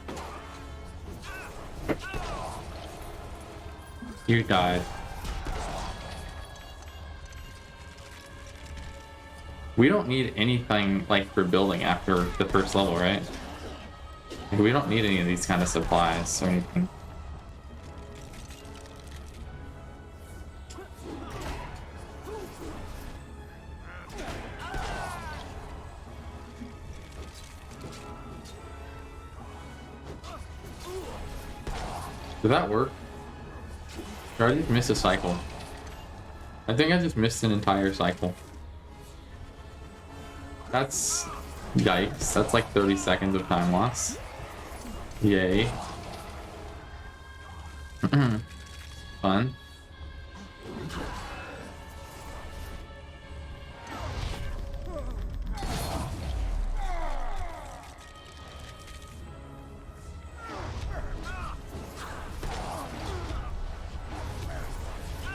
You died. We don't need anything like for building after the first level, right? Like, we don't need any of these kind of supplies or anything. Did that work? Or I just missed a cycle. I think I just missed an entire cycle. That's Yikes, that's like 30 seconds of time loss. Yay. Fun.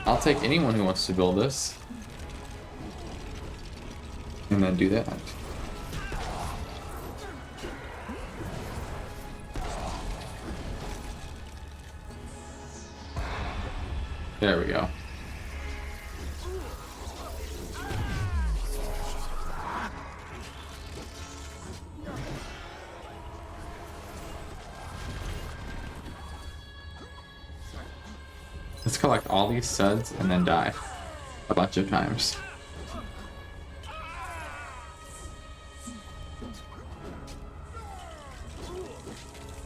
I'll take anyone who wants to build this. And then do that. There we go. Let's collect all these studs and then die a bunch of times.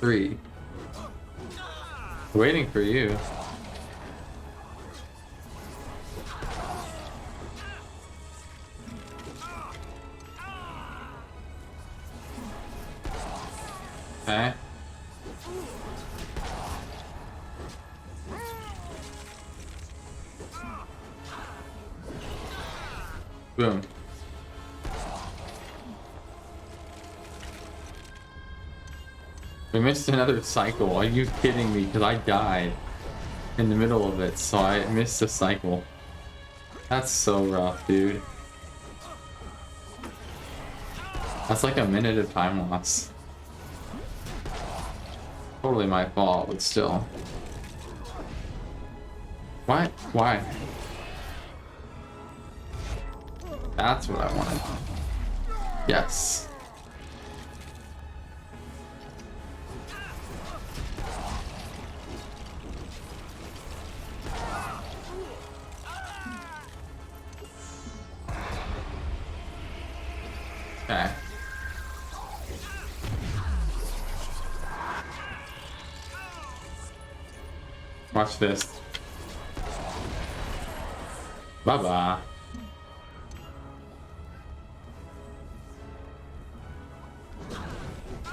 Three. Waiting for you. Okay. Boom. We missed another cycle. Are you kidding me? Because I died in the middle of it, so I missed a cycle. That's so rough, dude. That's like a minute of time loss. Totally my fault, but still. What? Why? That's what I wanted. Yes. Okay. Watch this. Bye-bye.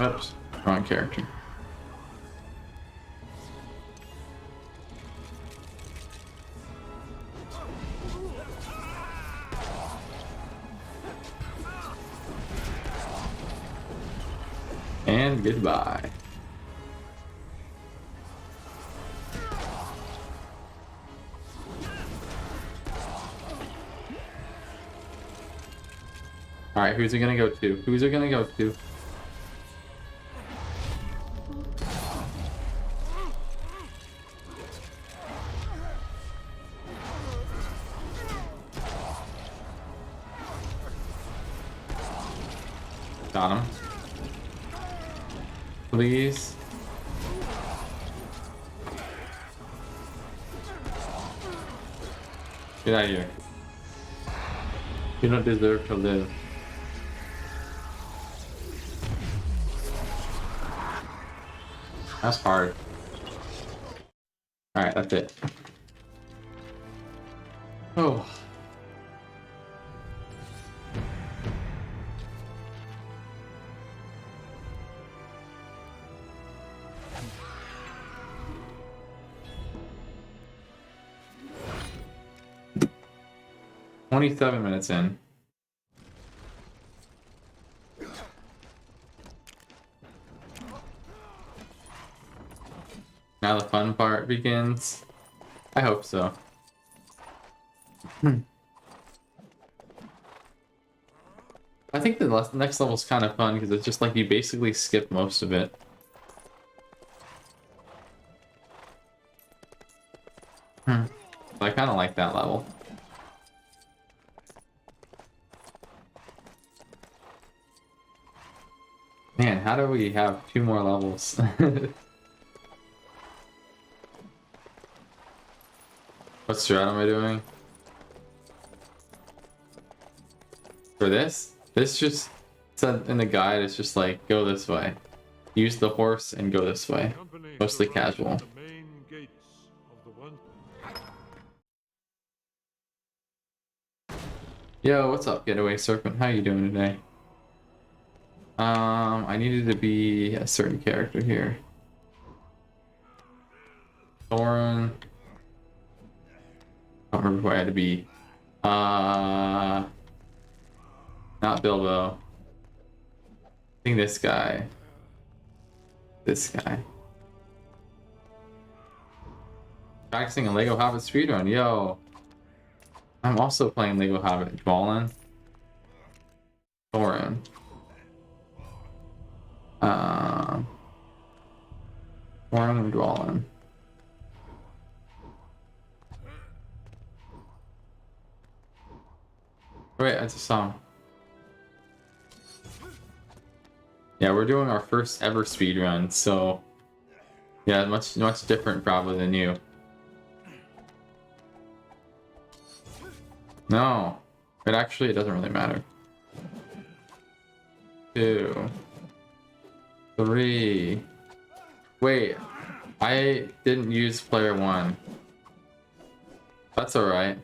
Oops, wrong character. And goodbye. Alright, who's it gonna go to? Who's it gonna go to? Got him. Please. Get out of here. You don't deserve to live. That's hard. Alright, that's it. Oh. "27 minutes in. Now the fun part begins. I hope so. I think the next level is kind of fun because it's just like you basically skip most of it. I kind of like that level. Man, how do we have 2 more levels? What strat am I doing? For this? This just said in the guide, it's just like, go this way. Use the horse and go this way. Mostly casual. Yo, what's up, Getaway Serpent? How you doing today? I needed to be a certain character here. Thorin. I don't remember who I had to be. Not Bilbo. I think this guy. This guy. Practicing a Lego Hobbit speedrun. Yo. I'm also playing Lego Hobbit. Dwalin. Thorin. Thorin and Dwalin. Wait, that's a song. Yeah, we're doing our first ever speedrun, so yeah, much different probably than you. No, it doesn't really matter. 2, 3. Wait, I didn't use player 1. That's all right.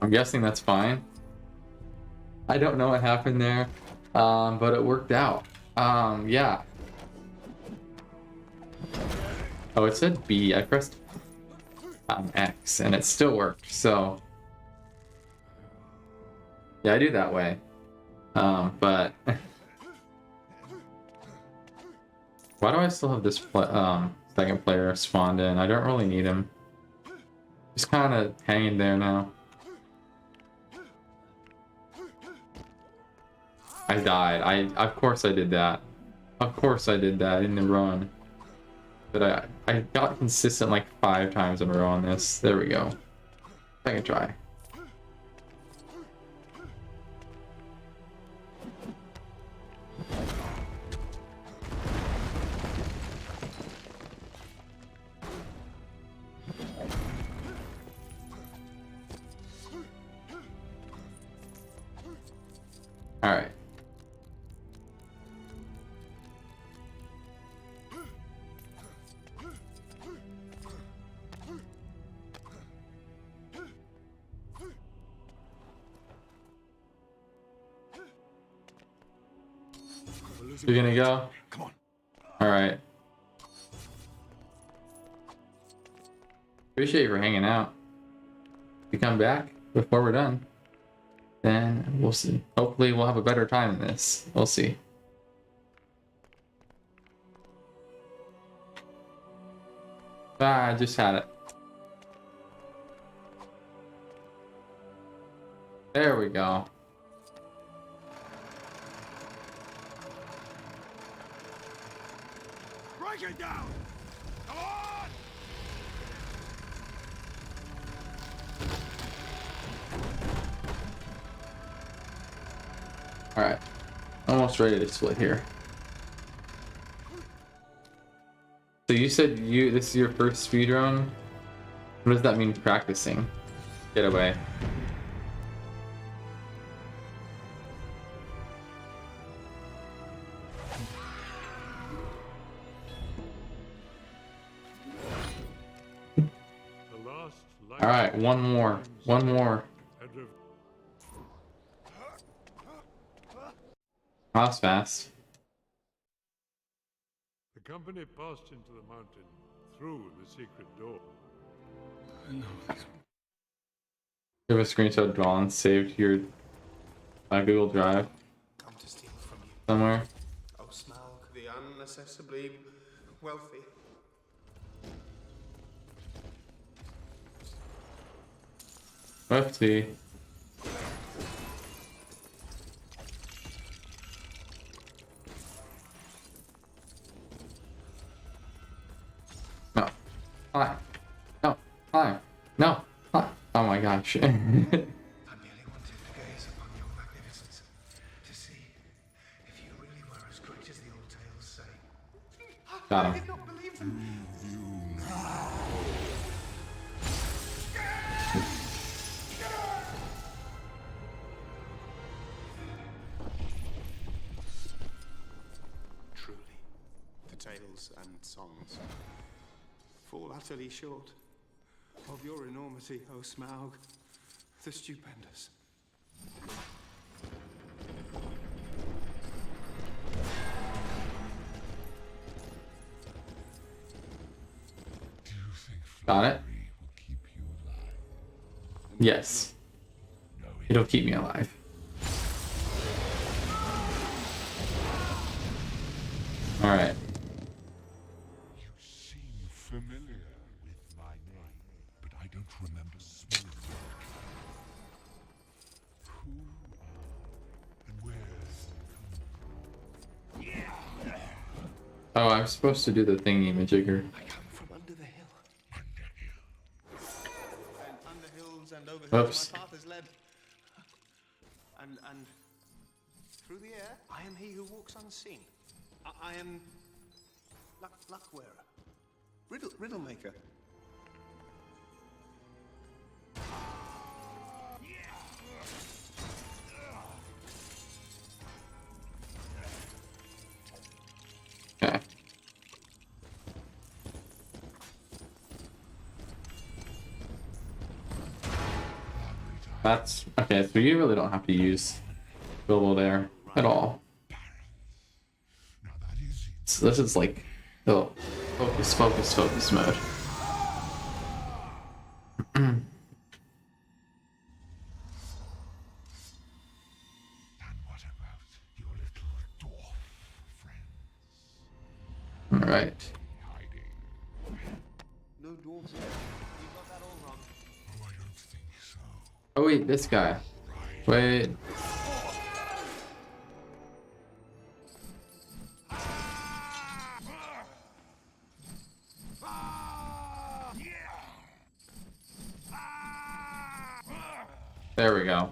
I'm guessing that's fine. I don't know what happened there, but it worked out. Yeah. Oh, it said B. I pressed X, and it still worked. So yeah, I do that way. But why do I still have this second player spawned in? I don't really need him. Just kind of hanging there now. I died. Of course I did that. Of course I did that in the run. But I got consistent like 5 times in a row on this. There we go. Second try. All right. You're gonna go? Come on. All right. Appreciate you for hanging out. If you come back before we're done, then we'll see. Hopefully we'll have a better time than this. We'll see. Ah, I just had it. There we go. Break it down! Come on! Alright. Almost ready to split here. So you said this is your first speedrun? What does that mean, practicing? Get away. Alright, one more. One more. That was fast. The company passed into the mountain through the secret door. You have a screenshot of Dwalin saved to your Google Drive Come to steal from you. somewhere. Oh, Smaug, the unaccessibly wealthy. Lefty. No. Hi. No. Hi. No. Hi. Oh my gosh. I merely wanted to gaze upon your magnificence, to see if you really were as great as the old tales say. Got I him. did not believe them. tales and songs fall utterly short of your enormity, O Smaug, the Stupendous. Got it. Yes. It'll keep me alive. Alright. You seem familiar with my name, but I don't remember smelling it. Who and where do you come from? Oh, I'm supposed to do the thingy-majigger. I come from under the hill. And under hills and over hills Oops. my path is led. And through the air, I am he who walks unseen. I am luck wearer, riddle maker. Okay. That's okay, so you really don't have to use Bilbo there at all. So this is like the focus mode. And what about your little dwarf friends? Alright. Hiding? No dwarves here. You got that all wrong. Oh, I don't think so. Oh wait, this guy. Wait. There we go.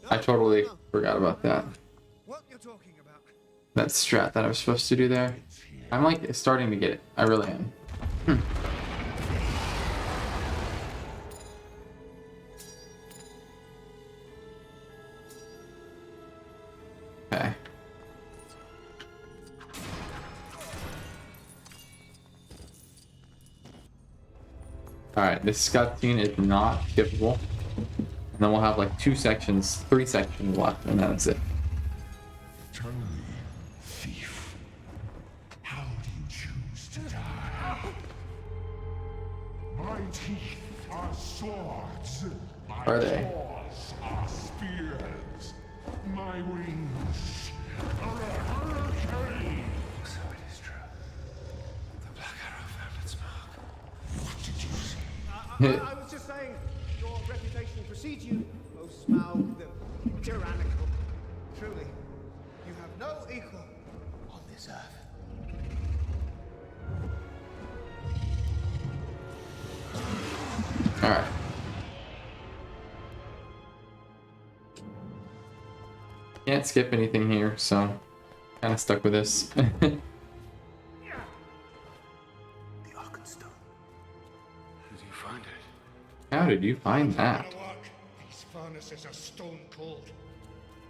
I totally forgot about that. What you're talking about? That strat that I was supposed to do there. I'm like starting to get it. I really am. Okay. Alright, this cutscene is not skippable. And then we'll have like 3 sections left, and that's it. Tell me, thief, how do you choose to die? My teeth are swords. My Are they? claws are spears. My wings are a hurricane. So it is true. The Black Arrow found its mark. What did you say? I was just saying, your reputation precedes you, O Smaug the tyrannical. Truly, you have no equal on this earth. Alright. Can't skip anything here, so kind of stuck with this. The Arkenstone. Did you find it? How did you find that? These furnaces are stone cold.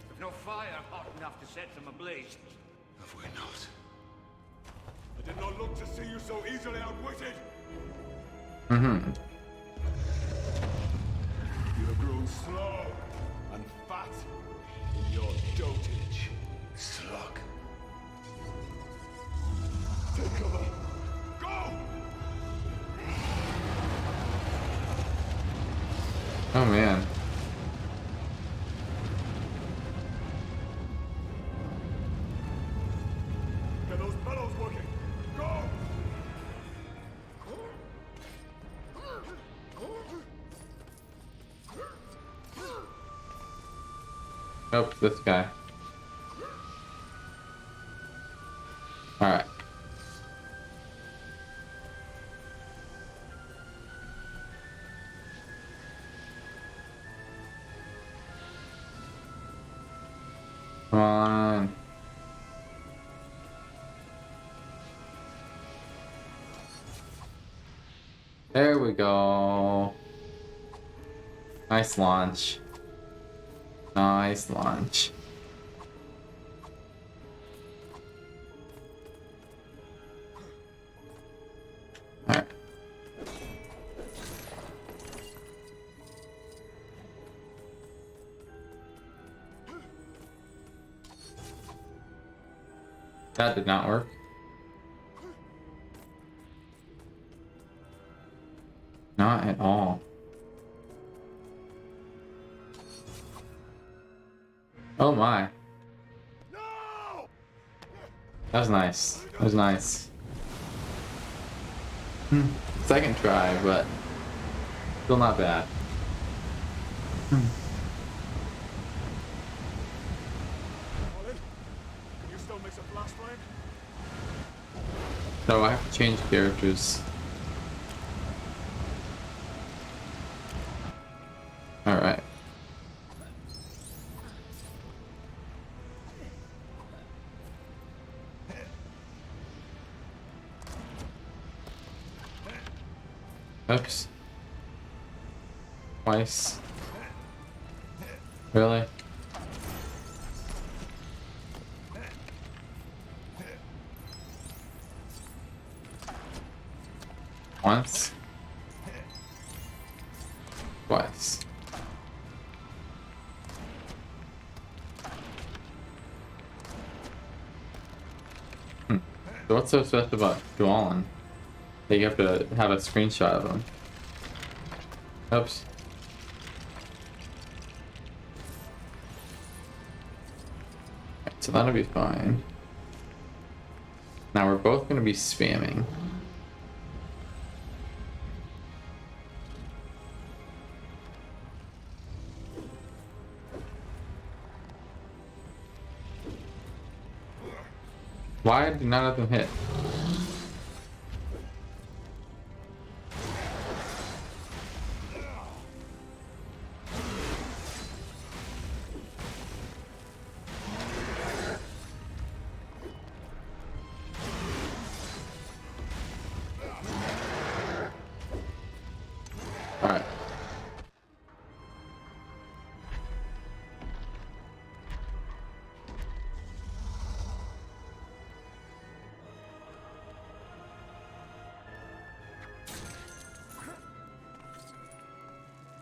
We've no fire hot enough to set them ablaze. Have we not? I did not look to see you so easily outwitted. Mm-hmm. You have grown slow and fat in your dotage. Slug. Take cover. Go! Oh man. Get those bellows working. Go! Nope, this guy. Alright. Come on. There we go. Nice launch. Nice launch. Alright. That did not work. Not at all. Oh my. That was nice. That was nice. Second try, but still not bad. Colin, can you still mix a flash flame? So I have to change characters. Alright. Oops. Twice. Really? Once. Twice. So what's so special about Dwalin? That you have to have a screenshot of him. Oops. Right, so that'll be fine. Now we're both going to be spamming. Why did none of them hit? Alright.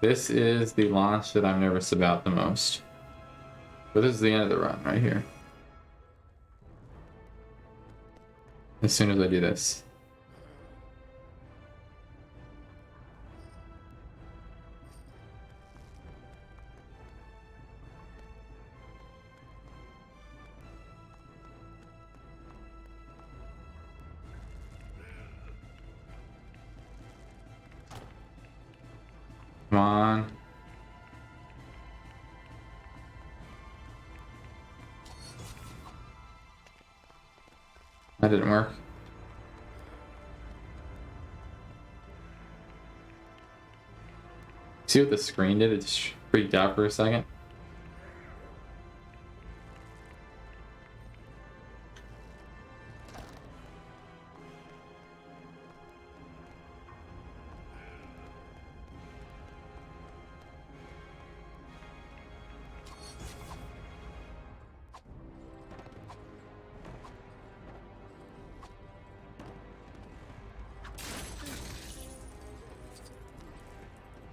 This is the launch that I'm nervous about the most. But this is the end of the run right here. As soon as I do this. Come on. That didn't work. See what the screen did? It just freaked out for a second.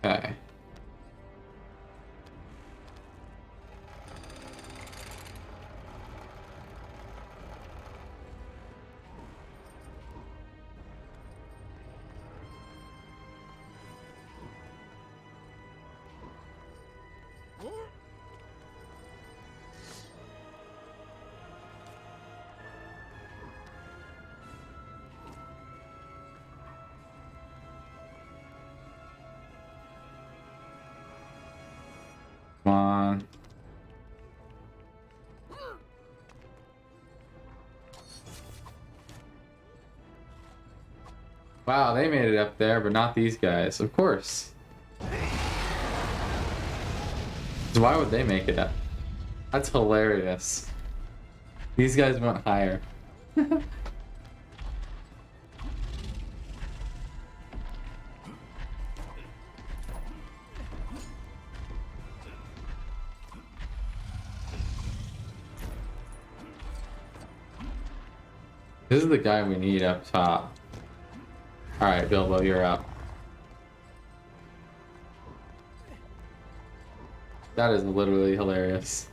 Okay. Come on. Wow, they made it up there, but not these guys. Of course. So why would they make it up? That's hilarious. These guys went higher. This is the guy we need up top. Alright, Bilbo, you're up. That is literally hilarious.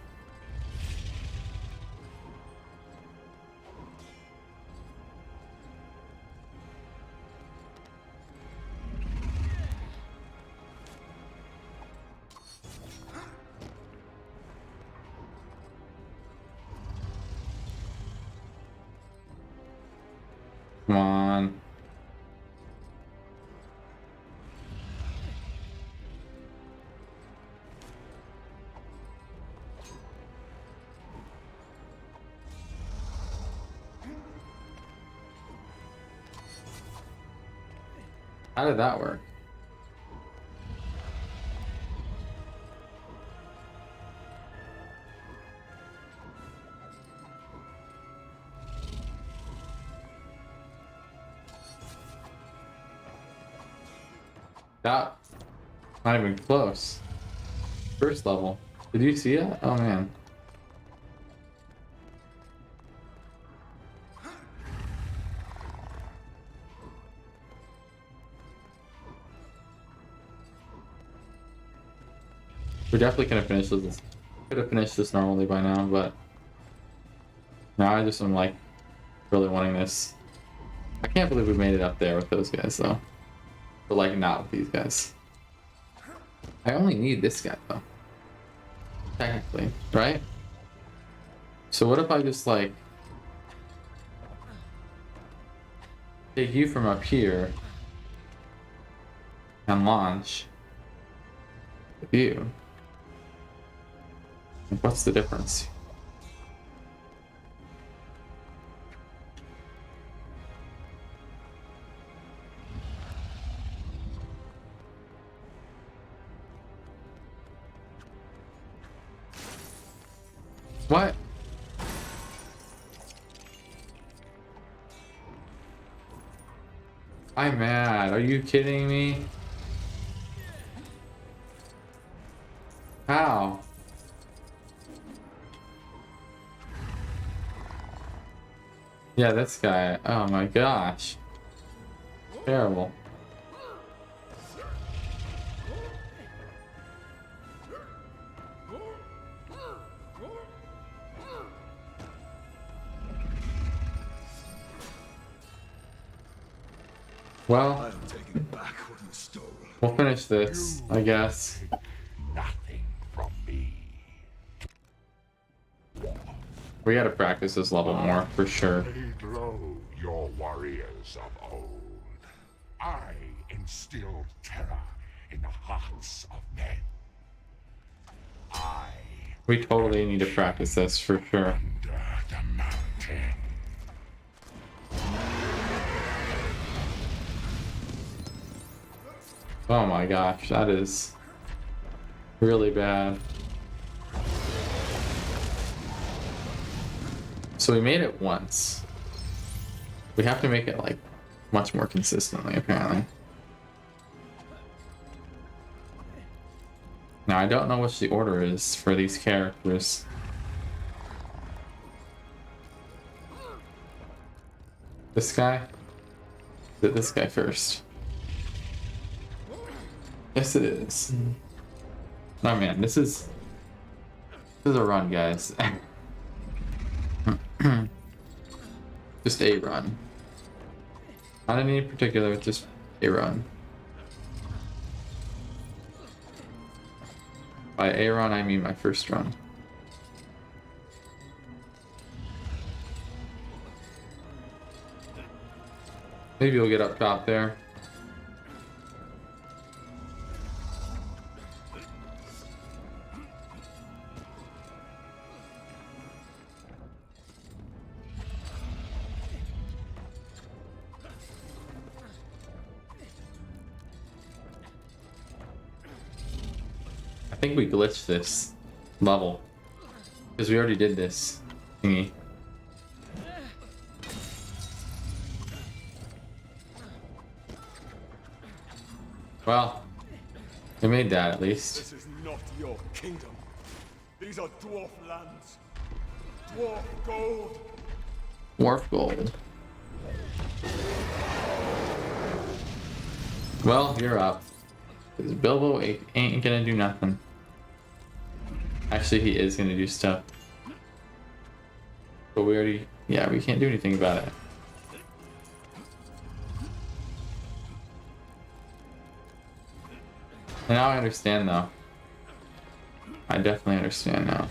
Come on. How did that work? That not even close. First level. Did you see it? Oh man. We're definitely gonna finish this. Could have finished this normally by now, but now I just am like really wanting this. I can't believe we made it up there with those guys though. But like not with these guys. I only need this guy though. Technically, right? So what if I just like take you from up here and launch with you? Like, what's the difference? What? I'm mad. Are you kidding me? How? Yeah, this guy. Oh my gosh. Terrible. Well, we'll finish this, I guess. Nothing from me. We gotta practice this level more, for sure. Laid low your warriors of old. I instilled terror in the hearts of men. I We totally need to practice this, for sure. under the mountain. Oh my gosh, that is really bad. So we made it once. We have to make it like much more consistently, apparently. Now I don't know which the order is for these characters. This guy? Is it this guy first? Yes, it is. Oh man, this is a run, guys. Just a run. Not any in particular, just a run. By a run, I mean my first run. Maybe we'll get up top there. I think we glitched this level because we already did this thingy. Well, we made that at least. This is not your kingdom. These are dwarf lands. Dwarf gold. Dwarf gold. Well, you're up. Because Bilbo ain't gonna do nothing. Actually, he is gonna do stuff. But we already... Yeah, we can't do anything about it. And now I understand, though. I definitely understand now.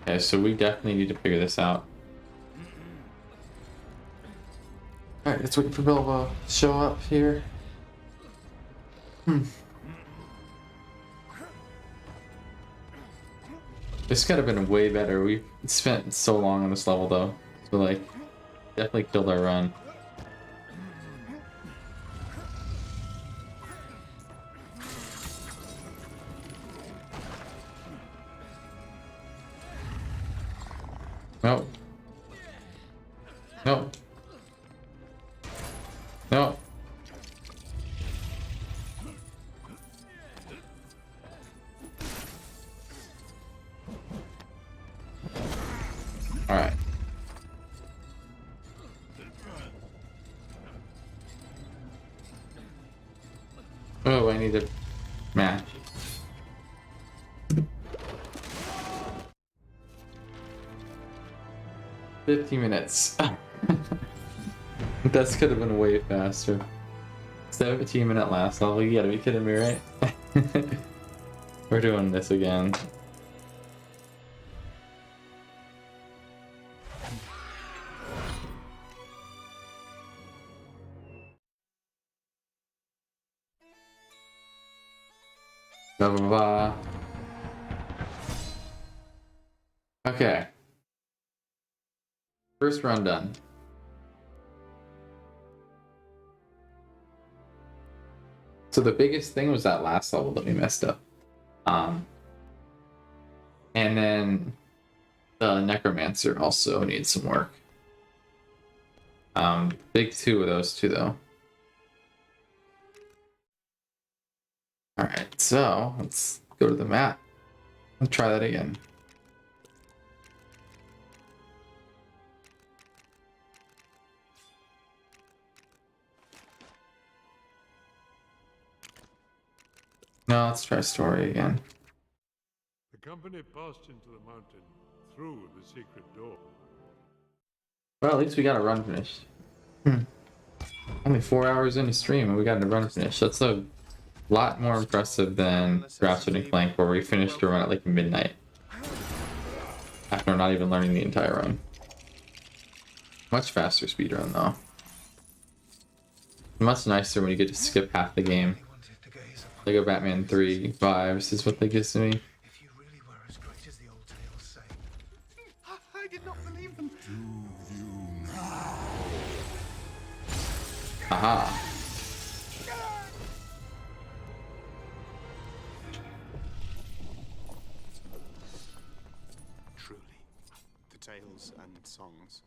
Okay, so we definitely need to figure this out. Alright, let's wait for Bilbo to show up here. This could have been way better. We spent so long on this level though. So like, definitely killed our run. No. No. No. Alright. Oh, I need a match. $50 minutes. This could have been way faster. 17-minute last level. You gotta be kidding me, right? We're doing this again. Blah, blah, blah. Okay. First run done. So the biggest thing was that last level that we messed up. And then the Necromancer also needs some work. Big two of those two though. Alright, so let's go to the map. Let's try that again. No, let's try story again. The company passed into the mountain through the secret door. Well, at least we got a run finished. Only 4 hours into stream and we got a run finished. That's a lot more impressive than Ratchet and Clank, where we finished the run at like midnight. After not even learning the entire run. Much faster speedrun though. Much nicer when you get to skip half the game. Lego Batman 3 vibes is what they give to me. If you really were as great as the old tales say. I did not believe them. Do you now? Aha. Truly, the tales and songs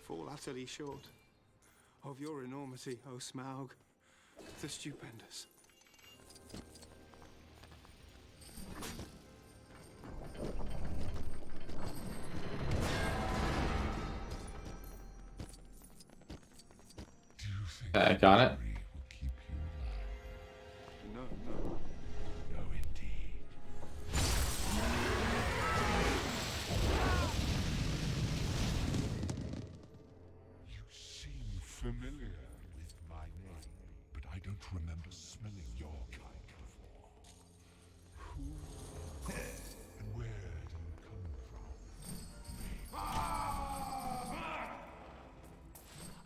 fall utterly short of your enormity, O Smaug, the stupendous. Okay, got it. No. No, indeed. You seem familiar with my name, but I don't remember smelling your kind before. Who and where do you come from?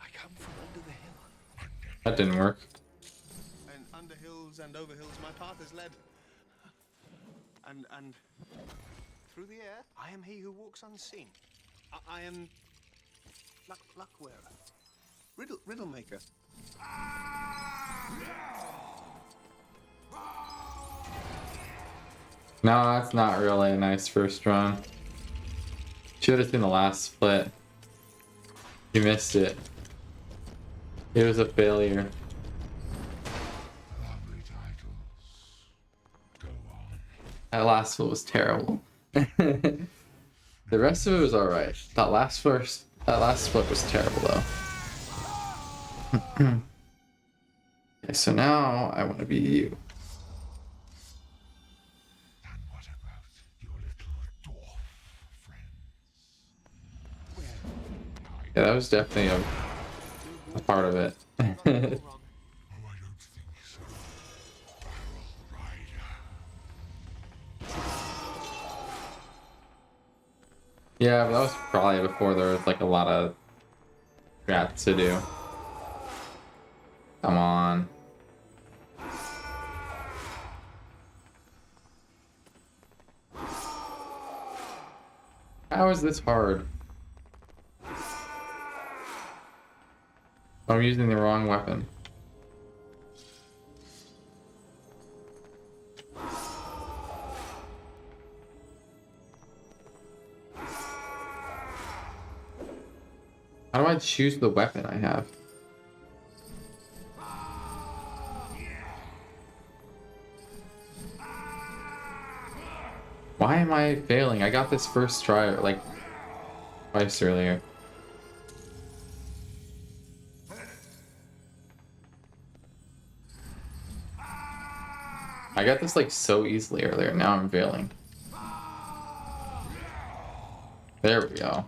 I come from under the hill. That didn't work. And under hills and over hills my path is led. And through the air, I am he who walks unseen. I am luck wearer. Riddle maker. No, that's not really a nice first run. Should have seen the last split. You missed it. It was a failure. Lovely titles. That last flip was terrible. The rest of it was alright. That last flip was terrible though. Okay, so now I want to be you. And what about your little dwarf friends? Yeah, that was definitely a part of it. Oh, I don't think so. Barrel Rider. Yeah, but that was probably before there was like a lot of crap to do. Come on. How is this hard? I'm using the wrong weapon. How do I choose the weapon I have? Why am I failing? I got this first try like twice earlier. I got this like so easily earlier. Now I'm failing. There we go.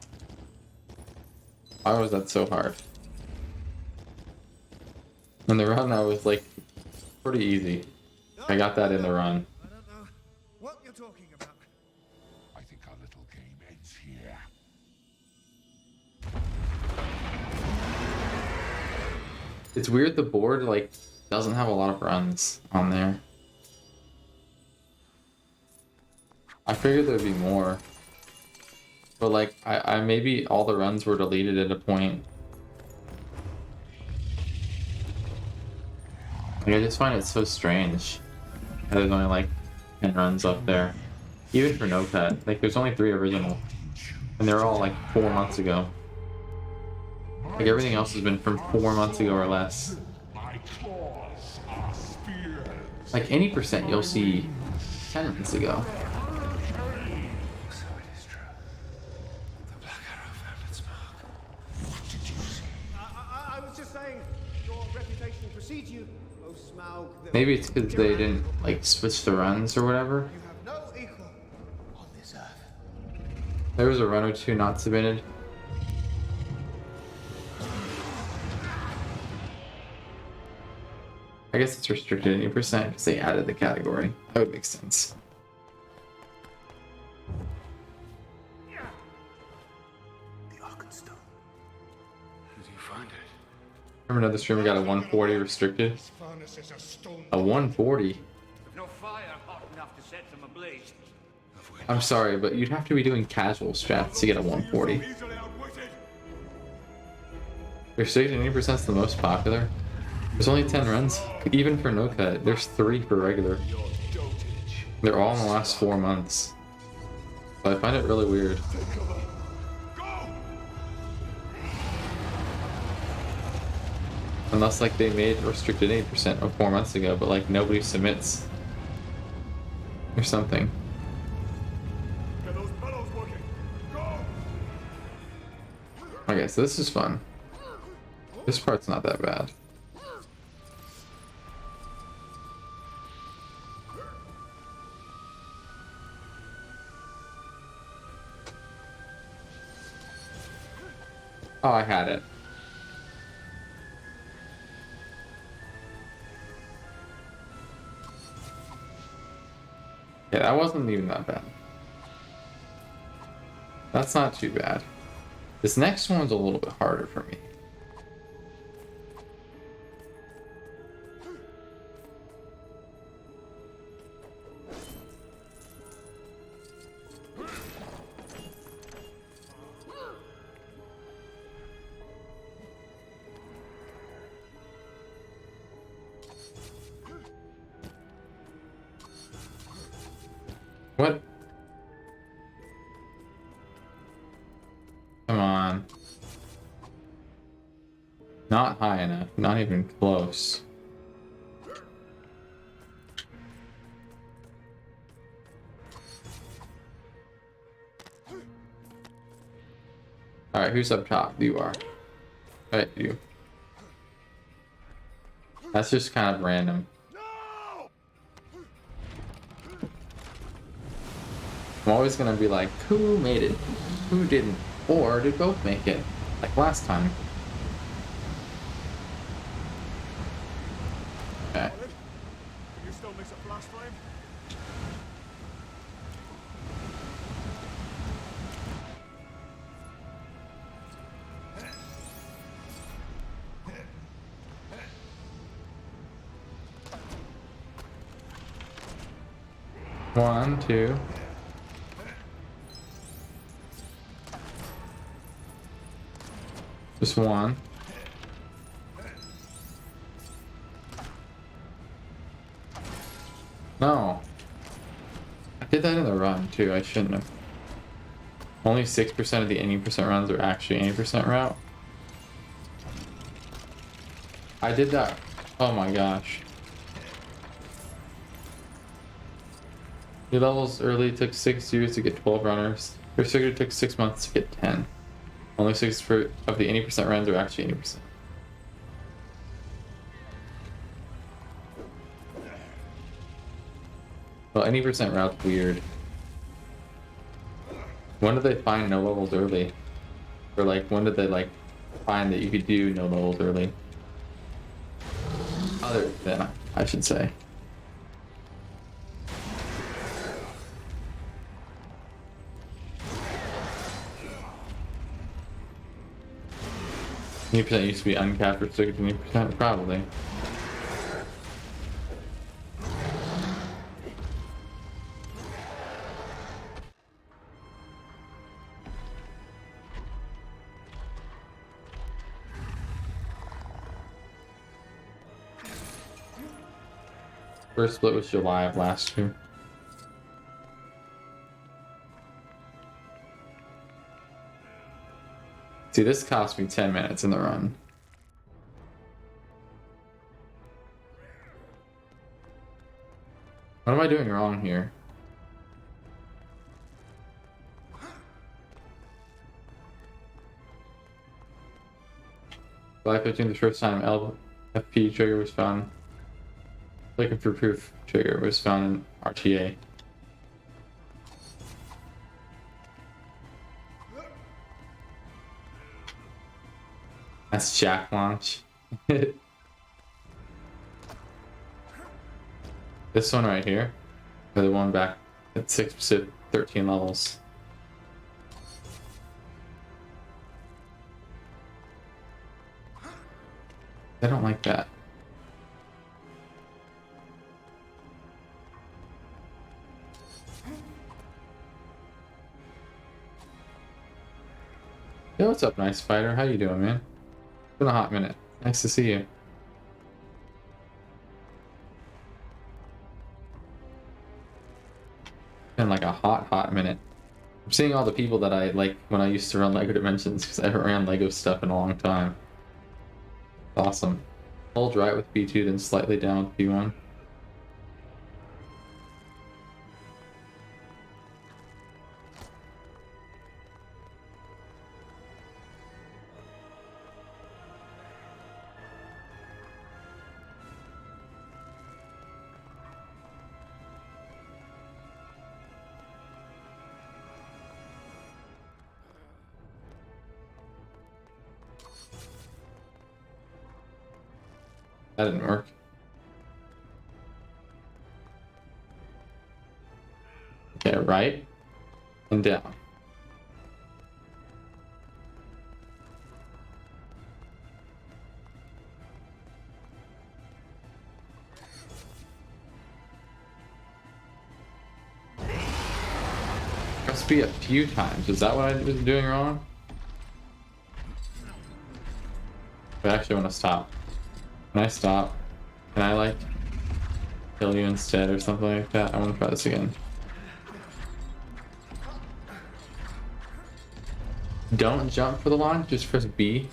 Why was that so hard? In the run, I was like pretty easy. I got that in the run. I don't know what you're talking about. I think our little game ends here. It's weird the board like doesn't have a lot of runs on there. I figured there'd be more. But like I maybe all the runs were deleted at a point. Like I just find it so strange. How there's only like 10 runs up there. Even for no cut. Like there's only 3 original. And they're all like 4 months ago. Like everything else has been from 4 months ago or less. My claws are spears. Like any percent you'll see 10 months ago. So it is true. The Black Arrow found its mark. What did you say? I was just saying, your reputation precedes you, O Smaug. Maybe it's because they didn't like switch the runs or whatever. You have no equal on this earth. There was a run or two not submitted. I guess it's restricted at 80% because they added the category. That would make sense. The Arkenstone. Did you find it? Remember another streamer got a 140 restricted? This furnace is a stone. A 140? We've no fire hot enough to set them ablaze. I'm sorry, but you'd have to be doing casual strats to get a 140. Easily outwitted. Restricted 80% is the most popular. There's only 10 runs, even for no cut. There's 3 for regular. They're all in the last 4 months. So I find it really weird. Unless like they made restricted 80% 4 months ago, but like nobody submits. Or something. Get those bellows working. Go! Okay, so this is fun. This part's not that bad. Oh, I had it. Yeah, that wasn't even that bad. That's not too bad. This next one's a little bit harder for me. What? Come on. Not high enough. Not even close. Alright, who's up top? You are. Right, you. That's just kind of random. I'm always gonna be like, who made it? Who didn't? Or did both make it? Like last time. Okay. Can you still mix a flash flame? One, two. Just one. No. I did that in the run too, I shouldn't have. Only 6% of the 80% runs are actually 80% route. I did that. Oh my gosh. New levels early took 6 years to get 12 runners. First figure took 6 months to get 10. Only 6 of the 80% runs are actually 80%. Well, 80% route's weird. When did they find no levels early? Or like, when did they like find that you could do no levels early? Other than, I should say. %, used to be uncapped, restricted to 80%, probably. First split was July of last year. See, this cost me 10 minutes in the run. What am I doing wrong here? July 15th, the first time LFP trigger was found. Looking for proof trigger was found in RTA. That's Jack launch. This one right here, or the one back at 13 levels. I don't like that. Yo, what's up, nice fighter? How you doing, man? It's been a hot minute. Nice to see you. Been like a hot minute. I'm seeing all the people that I like when I used to run LEGO Dimensions, because I haven't ran LEGO stuff in a long time. Awesome. Hold right with B2, then slightly down with B1. That didn't work. Okay, right and down. Must be a few times. Is that what I was doing wrong? I actually want to stop. Can I stop? Can I like kill you instead or something like that? I want to try this again. Don't jump for the launch, just press B.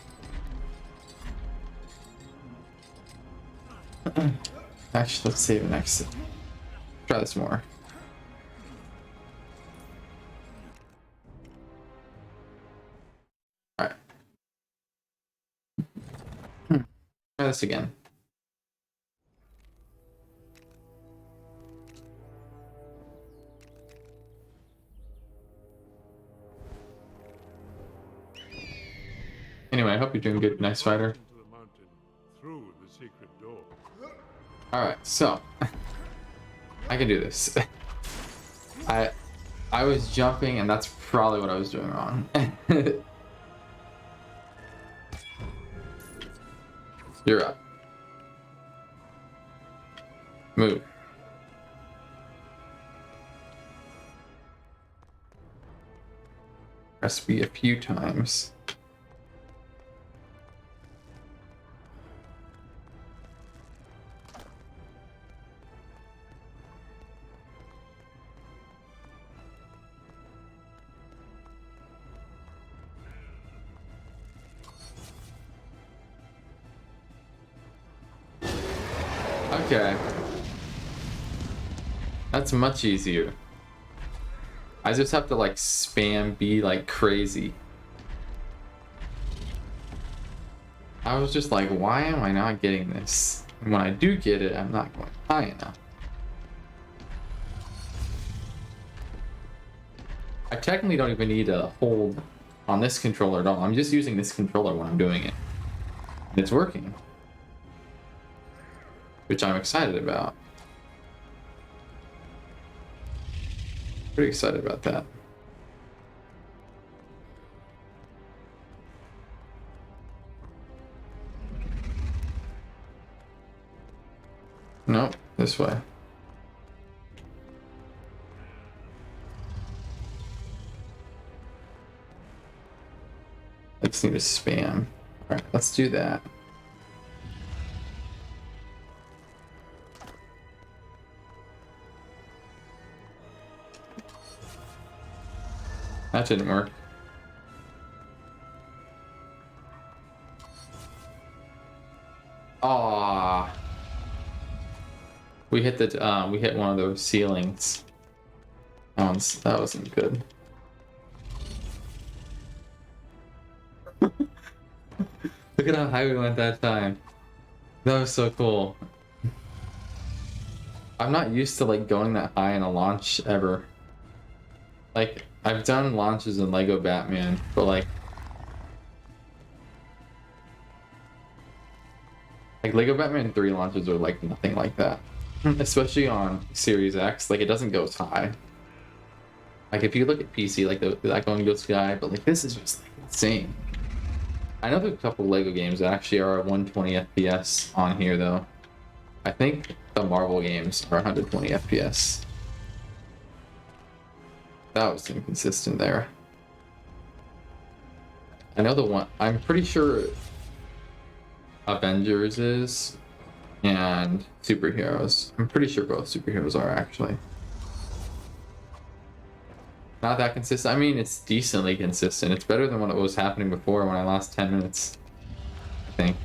Actually, let's save it next. Try this more. Alright. Try this again. Anyway, I hope you're doing good, nice fighter. Into the mountain through the secret door. Alright, so I can do this. I was jumping and that's probably what I was doing wrong. You're up. Move. Press B a few times. Okay. That's much easier. I just have to like spam B like crazy. I was just like, why am I not getting this? And when I do get it, I'm not going high enough. I technically don't even need to hold on this controller at all. I'm just using this controller when I'm doing it. And it's working. Which I'm excited about. Pretty excited about that. Nope, this way. I just need to spam. Alright, let's do that. That didn't work. Ah, we hit the we hit one of those ceilings. That wasn't good. Look at how high we went that time. That was so cool. I'm not used to like going that high in a launch ever. Like, I've done launches in Lego Batman, but like Lego Batman 3 launches are like nothing like that. Especially on Series X, like it doesn't go as high. Like if you look at PC, like that going goes sky, but like this is just like insane. I know there's a couple Lego games that actually are at 120 FPS on here though. I think the Marvel games are 120 FPS. That was inconsistent there. I know the one, I'm pretty sure Avengers is, and superheroes. I'm pretty sure both superheroes are actually. Not that consistent. I mean, it's decently consistent. It's better than what was happening before when I lost 10 minutes, I think.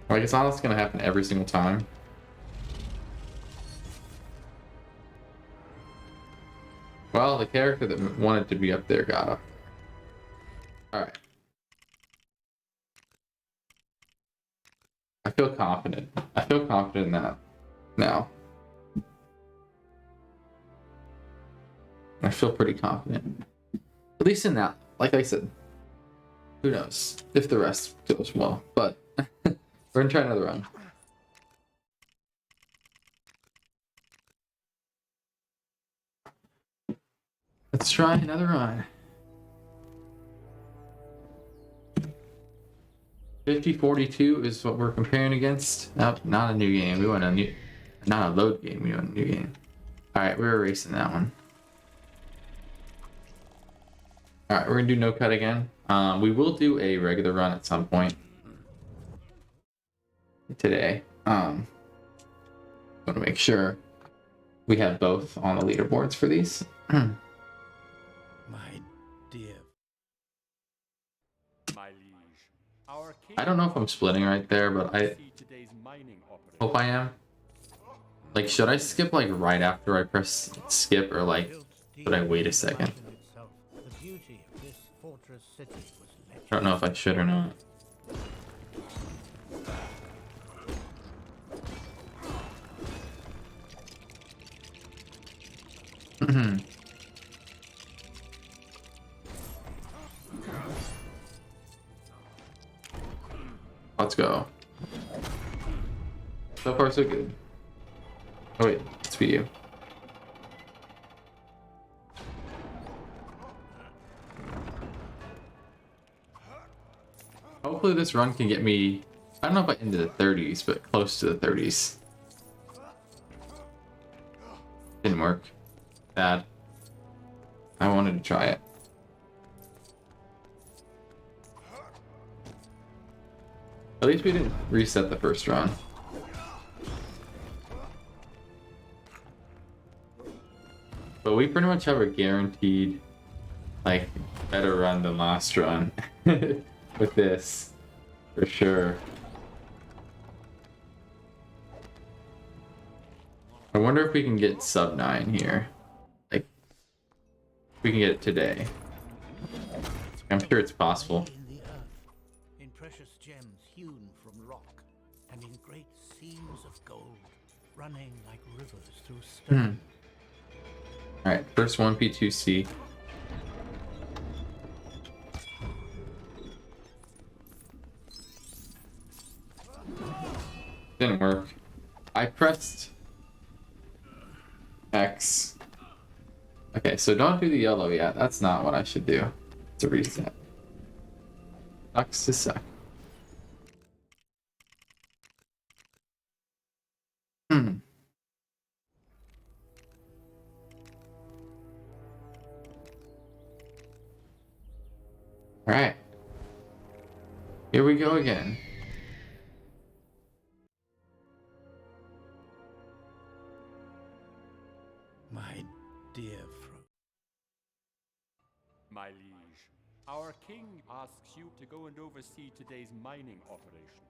Like, it's not like it's gonna happen every single time. Well, the character that wanted to be up there got up. Alright. I feel confident. I feel confident in that now. I feel pretty confident. At least in that. Like I said, who knows if the rest goes well. But we're gonna try another run. Let's try another run. 5042 is what we're comparing against. Nope, not a new game. We want a new, not a load game. We want a new game. All right, we're erasing that one. All right, we're gonna do no cut again. We will do a regular run at some point today. Want to make sure we have both on the leaderboards for these. My dear. My liege, our king I don't know if I'm splitting right there, but I today's mining operation. hope I am. Like, should I skip like right after I press skip, or like should I wait a second? The beauty of this fortress city was I don't know if I should or not. Let's go. So far, so good. Oh wait, it's for you. Hopefully this run can get me, I don't know if into the 30s, but close to the 30s. Didn't work. Bad. I wanted to try it. At least we didn't reset the first run. But we pretty much have a guaranteed, like, better run than last run with this, for sure. I wonder if we can get sub 9 here. Like, if we can get it today. I'm sure it's possible. In precious gems hewn from rock, and in great seams of gold, running like rivers through stone. Alright, first 1P2C. Didn't work. I pressed X. Okay, so don't do the yellow yet. That's not what I should do. It's a reset. Sucks to suck. Alright. Here we go again. My dear Fro. My liege, our king asks you to go and oversee today's mining operation.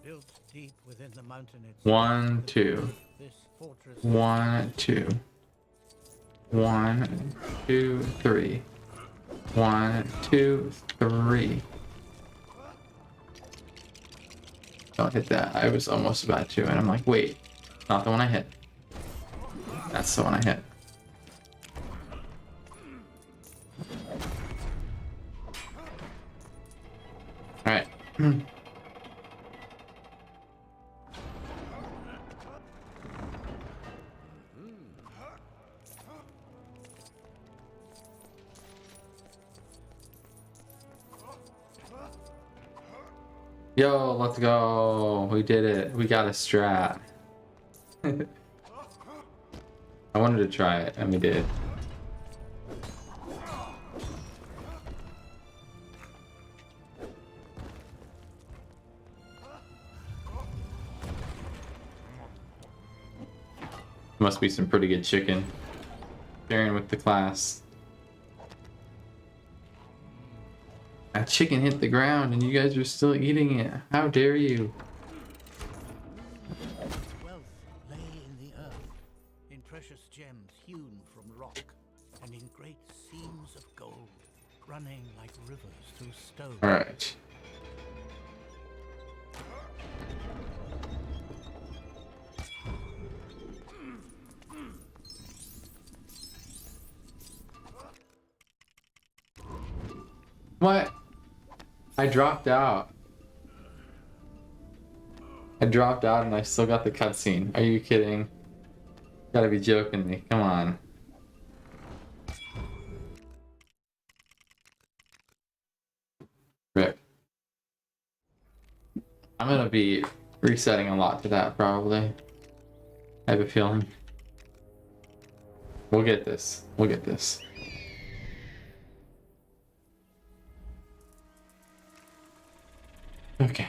Built deep within the mountain itself. 1, 2. This fortress 1, 2. 1, 2, 3. 1, 2, 3. Don't hit that. I was almost about to, and I'm like, wait, not the one I hit. That's the one I hit. Alright. Yo, let's go. We did it. We got a strat. I wanted to try it, and we did. Must be some pretty good chicken. Sharing with the class. That chicken hit the ground and you guys are still eating it. How dare you? wealth lay in the earth, in precious gems hewn from rock, and in great seams of gold, running like rivers through stone. Alright. What? I dropped out. I dropped out and I still got the cutscene. Are you kidding? Gotta be joking me. Come on. Rip. I'm gonna be resetting a lot to that probably. I have a feeling. We'll get this. We'll get this. Okay.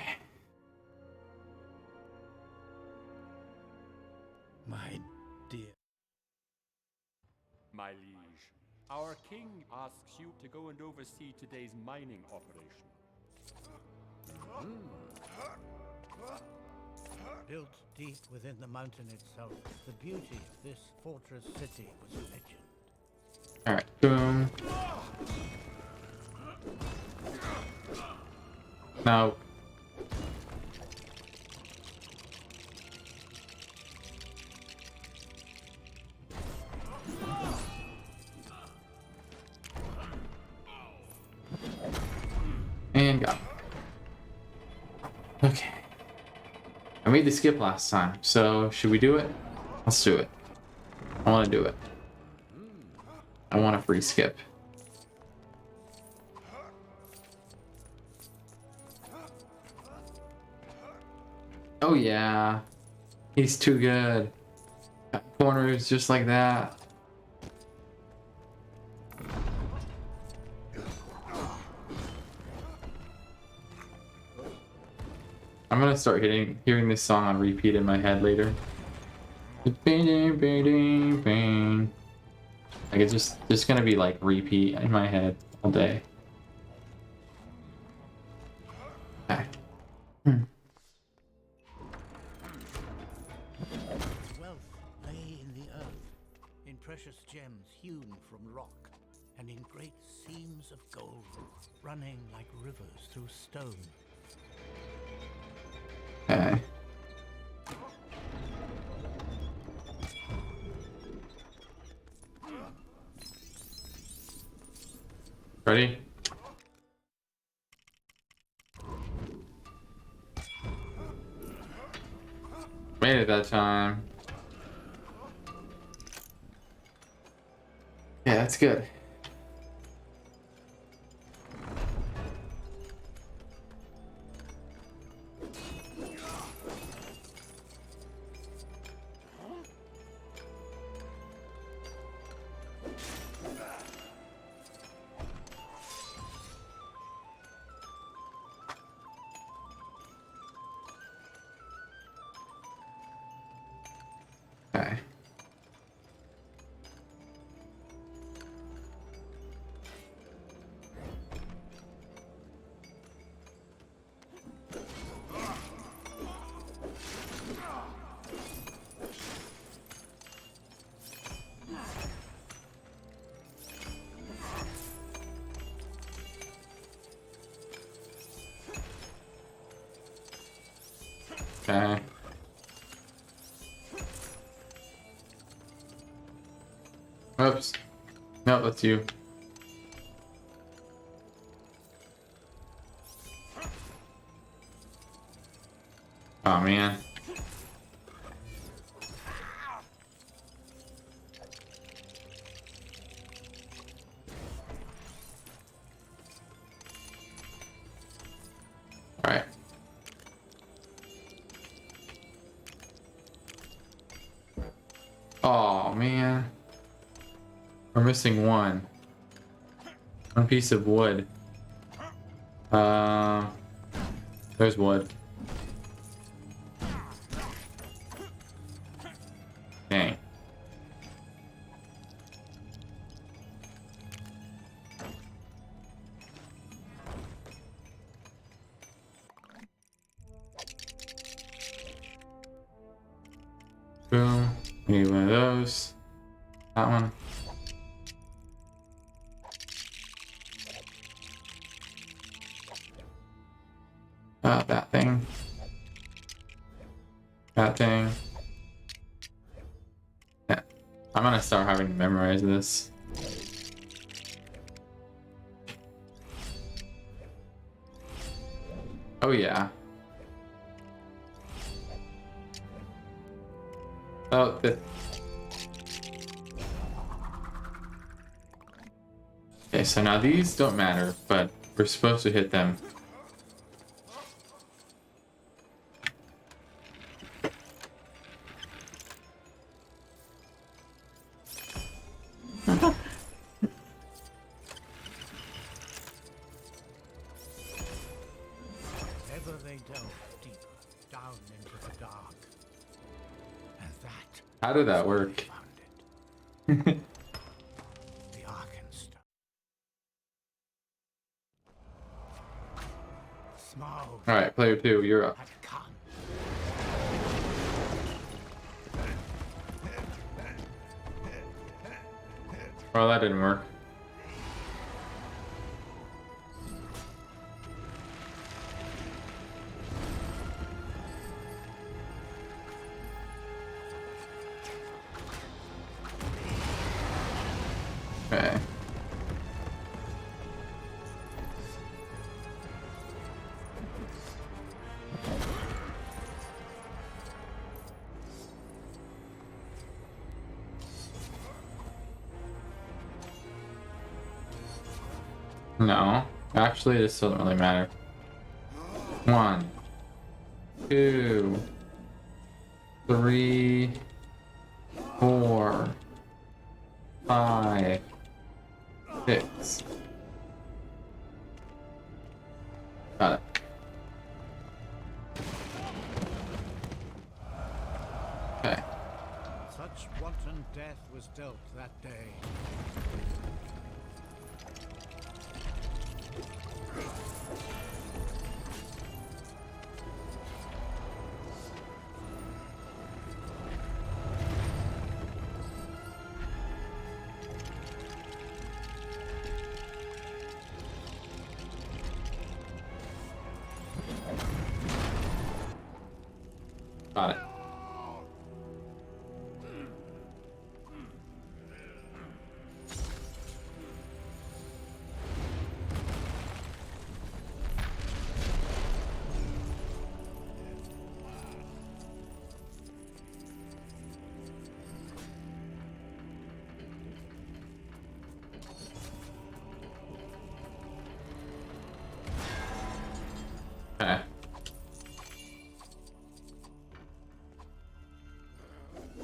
My dear. My liege, our king asks you to go and oversee today's mining operation. Built deep within the mountain itself, the beauty of this fortress city was a legend. Alright, boom. No. And go. Okay. I made the skip last time, so should we do it? Let's do it. I want to do it. I want a free skip. Oh yeah. He's too good. Cut corners just like that. I'm gonna start hearing this song on repeat in my head later. Like it's just gonna be like repeat in my head all day. Okay. Wealth lay in the earth, in precious gems hewn from rock, and in great seams of gold, running like rivers through stone. Okay. Ready? Made it that time. Yeah, that's good. Okay. Okay. Oops. No, that's you. Oh man. All right. Oh man. We're missing one. One piece of wood. There's wood. Dang. Boom. Need one of those. That one. That thing. That thing. Yeah. I'm gonna start having to memorize this. Oh yeah. Oh, okay, so now these don't matter, but we're supposed to hit them. Ever they delve deeper down into the dark. And that How did that work? found it. The Arkenstone. Smaug Alright, player 2, you're up. had come. Well, that didn't work. Okay. No, actually, this doesn't really matter. 1, 2, 3, 4, 5, 6. Got it. Okay. Such wanton death was dealt that day. Got it. Okay.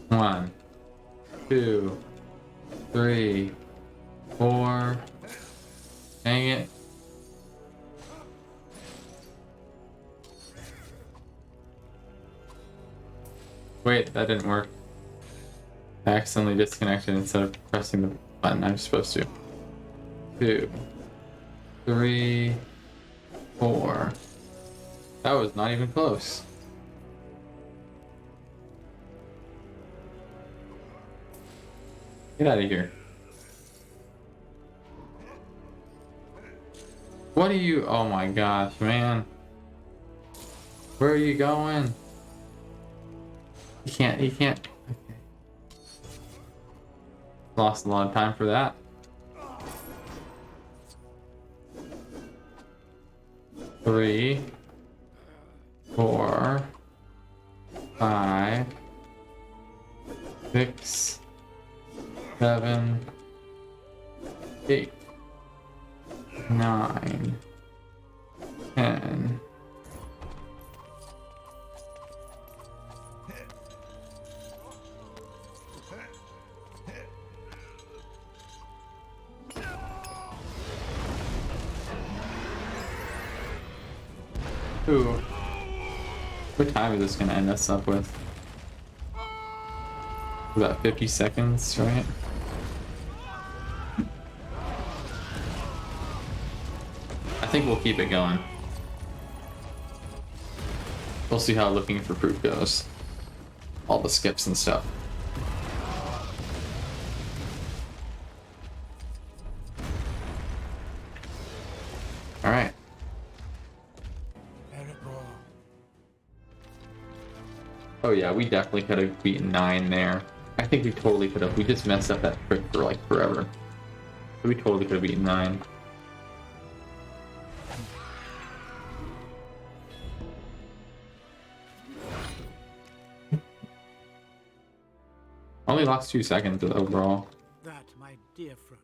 One, 2, 3, 4. Dang it. Wait, that didn't work. I accidentally disconnected instead of pressing the button I'm supposed to. 2, 3, 4. That was not even close. Get out of here. What are you? Oh my gosh, man. Where are you going? He can't. Okay. Lost a lot of time for that. 3, 4, 5, 6, 7, 8, 9, 10. Ooh. What time is this gonna end us up with? About 50 seconds, right? I think we'll keep it going. We'll see how looking for proof goes. All the skips and stuff. Alright. Oh yeah, we definitely could have beaten 9 there. I think we totally could have. We just messed up that trick for like forever. We totally could have beaten 9. Only lost 2 seconds overall. That, my dear Frodo.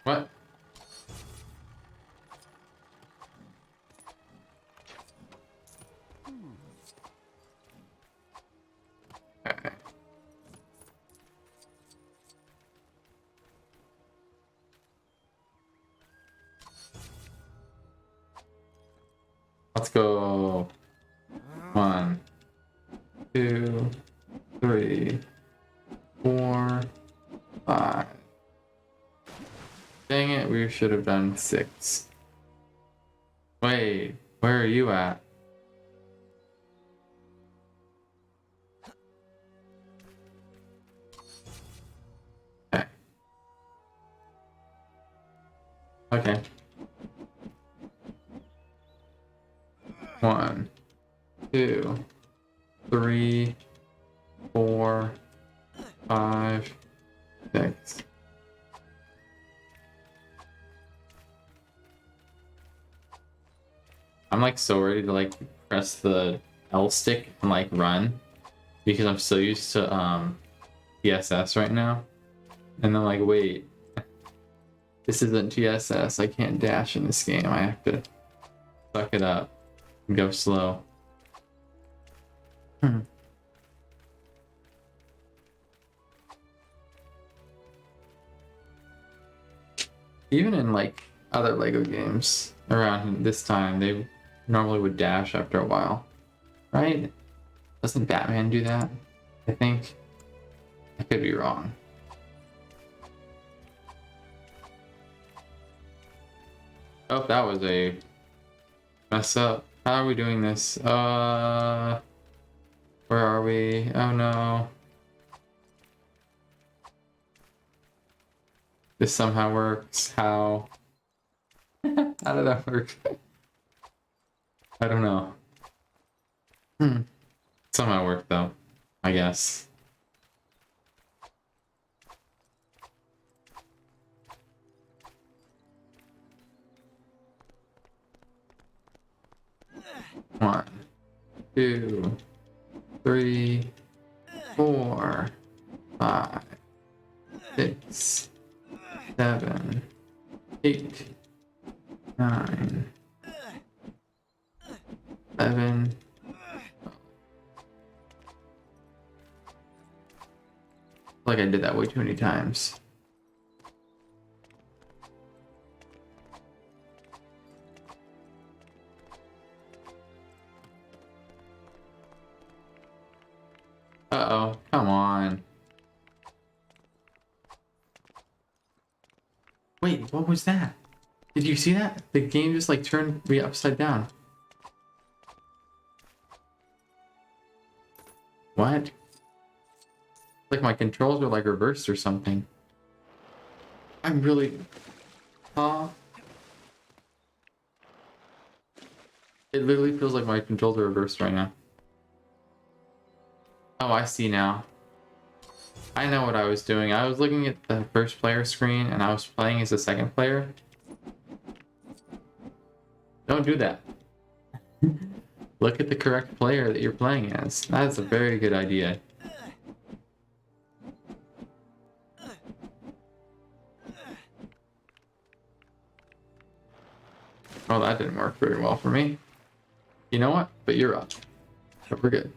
What? Okay. Let's go. 1, 2, 3, 4, 5, you should have done 6. Wait, where are you at? Okay. Okay. 1, 2, 3, 4, 5, 6. I'm like so ready to like press the L stick and like run because I'm so used to TSS right now. And then like, wait, this isn't TSS. I can't dash in this game. I have to suck it up and go slow. Even in like other Lego games around this time, they normally would dash after a while, right? Doesn't Batman do that? I think. I could be wrong. Oh, that was a mess up. How are we doing this? Where are we? Oh no. This somehow works. How? How did that work? I don't know. Somehow worked though, I guess. One, 2, 3, 4, 5, 6, 7, 8, 9, 11. Like I did that way too many times. Uh-oh, come on. Wait, what was that? Did you see that? The game just like turned me upside down. What? Like my controls are like reversed or something. I'm really... It literally feels like my controls are reversed right now. Oh, I see now. I know what I was doing. I was looking at the first player screen and I was playing as the second player. Don't do that. Look at the correct player that you're playing as. That's a very good idea. Oh, that didn't work very well for me. You know what? But you're up. So we're good.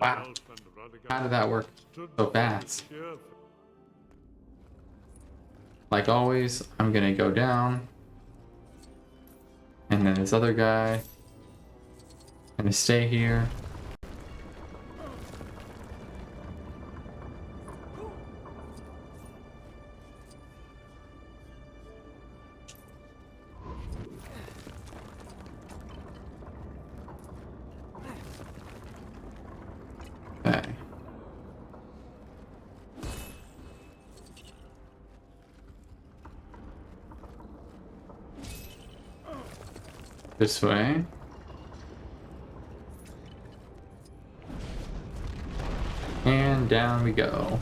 Wow. How did that work so fast? Like always, I'm gonna go down. And then this other guy. Gonna stay here. Okay. This way. And down we go.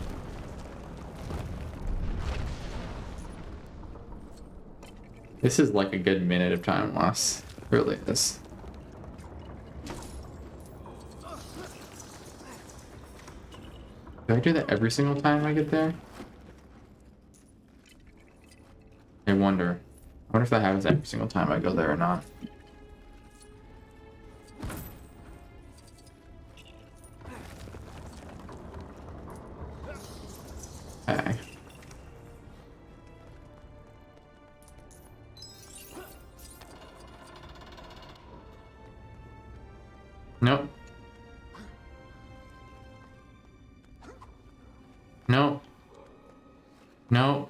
This is like a good minute of time loss. It really is. Do I do that every single time I get there? I wonder. I wonder if that happens every single time I go there or not. Okay. Nope. No. No.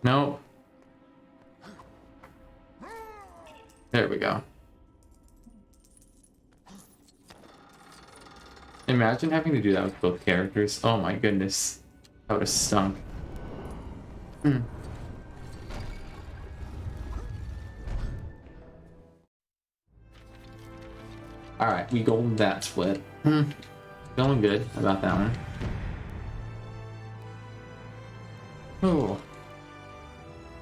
No. There we go. Imagine having to do that with both characters. Oh my goodness. That would have stunk. Alright, we golden that split. Feeling good about that one. Oh.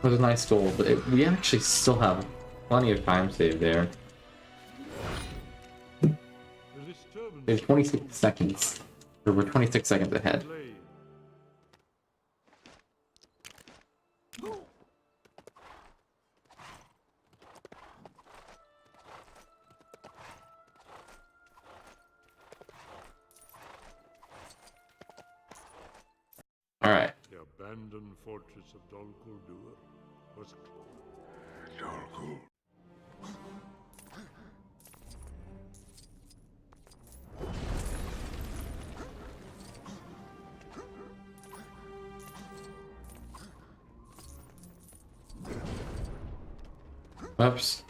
That was a nice goal, but we actually still have plenty of time saved there. There's 26 seconds. Or we're 26 seconds ahead. Alright. The abandoned fortress of Dol Guldur was Dol Gul. Whoops.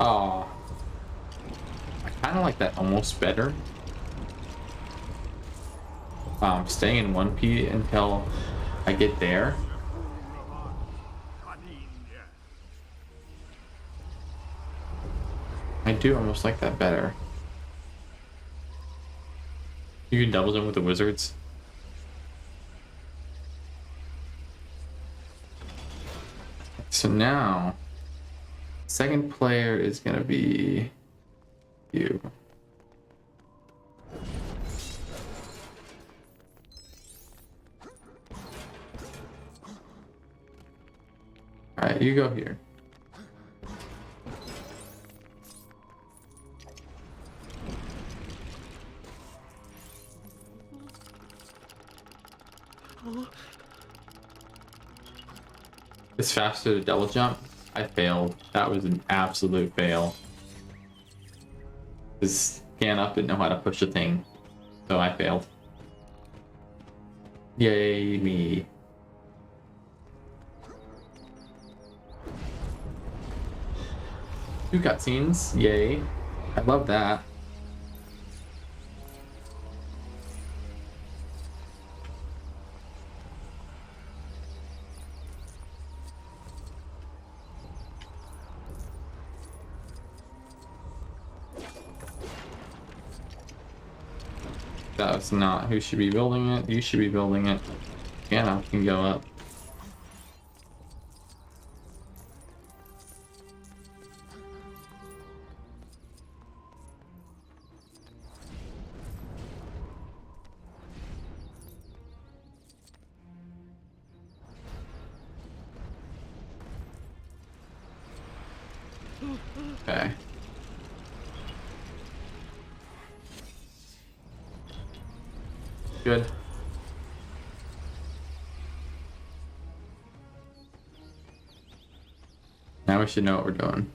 Oh, I kind of like that almost better. Staying in 1P until I get there. I do almost like that better. You can double jump with the wizards. So now, second player is gonna be you. Alright, you go here. It's faster to double jump. I failed. That was an absolute fail. This Up didn't know how to push a thing, so I failed. Yay me. Two cutscenes. Yay. I love that. That's not who should be building it. You should be building it. Yeah, can go up. Okay. Good. Now we should know what we're doing.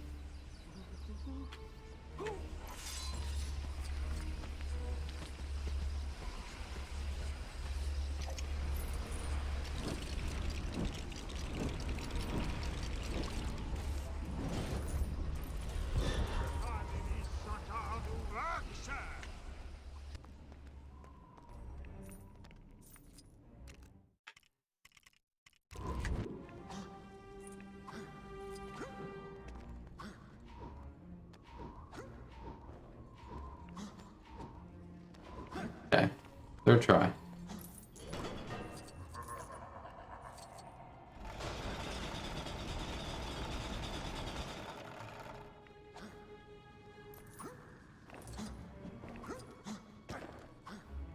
Okay, third try.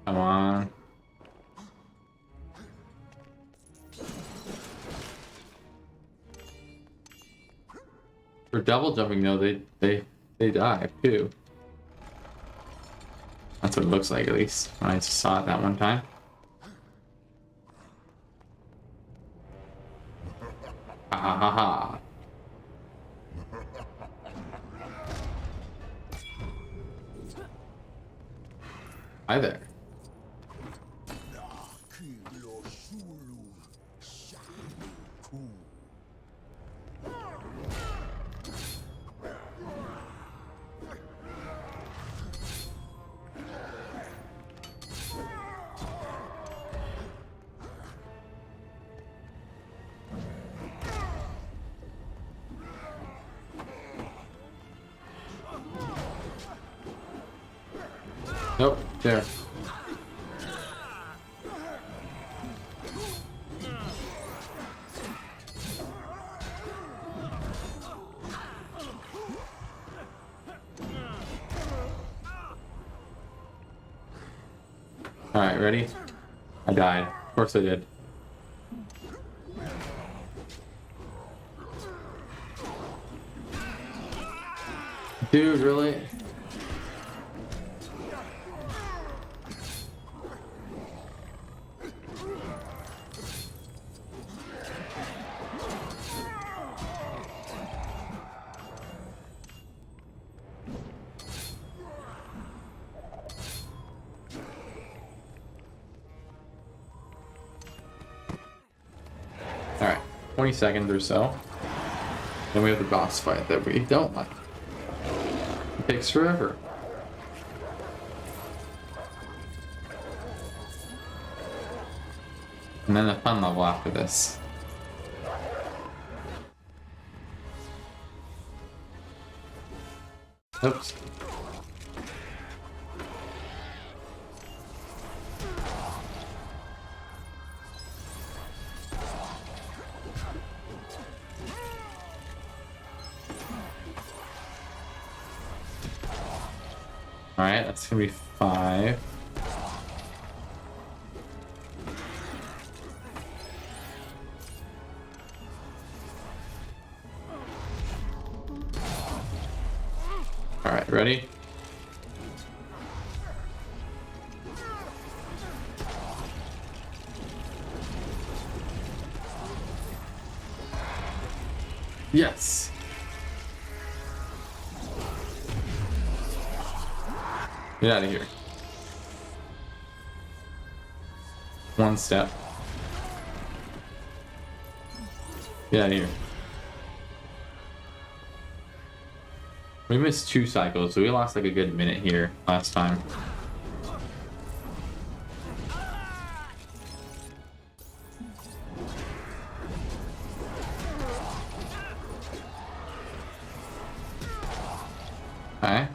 Come on. For double jumping though, they die too. That's what it looks like, at least when I saw it that one time. ha ha ha. Hi there. Nope, there. Alright, ready? I died. Of course I did. Dude, really? Alright, 20 seconds or so. Then we have the boss fight that we don't like. It takes forever. And then the fun level after this. Oops. Alright, that's gonna be 5. Alright, ready? Yes! Get out of here. One step. Get out of here. We missed 2 cycles, so we lost like a good minute here last time. Okay.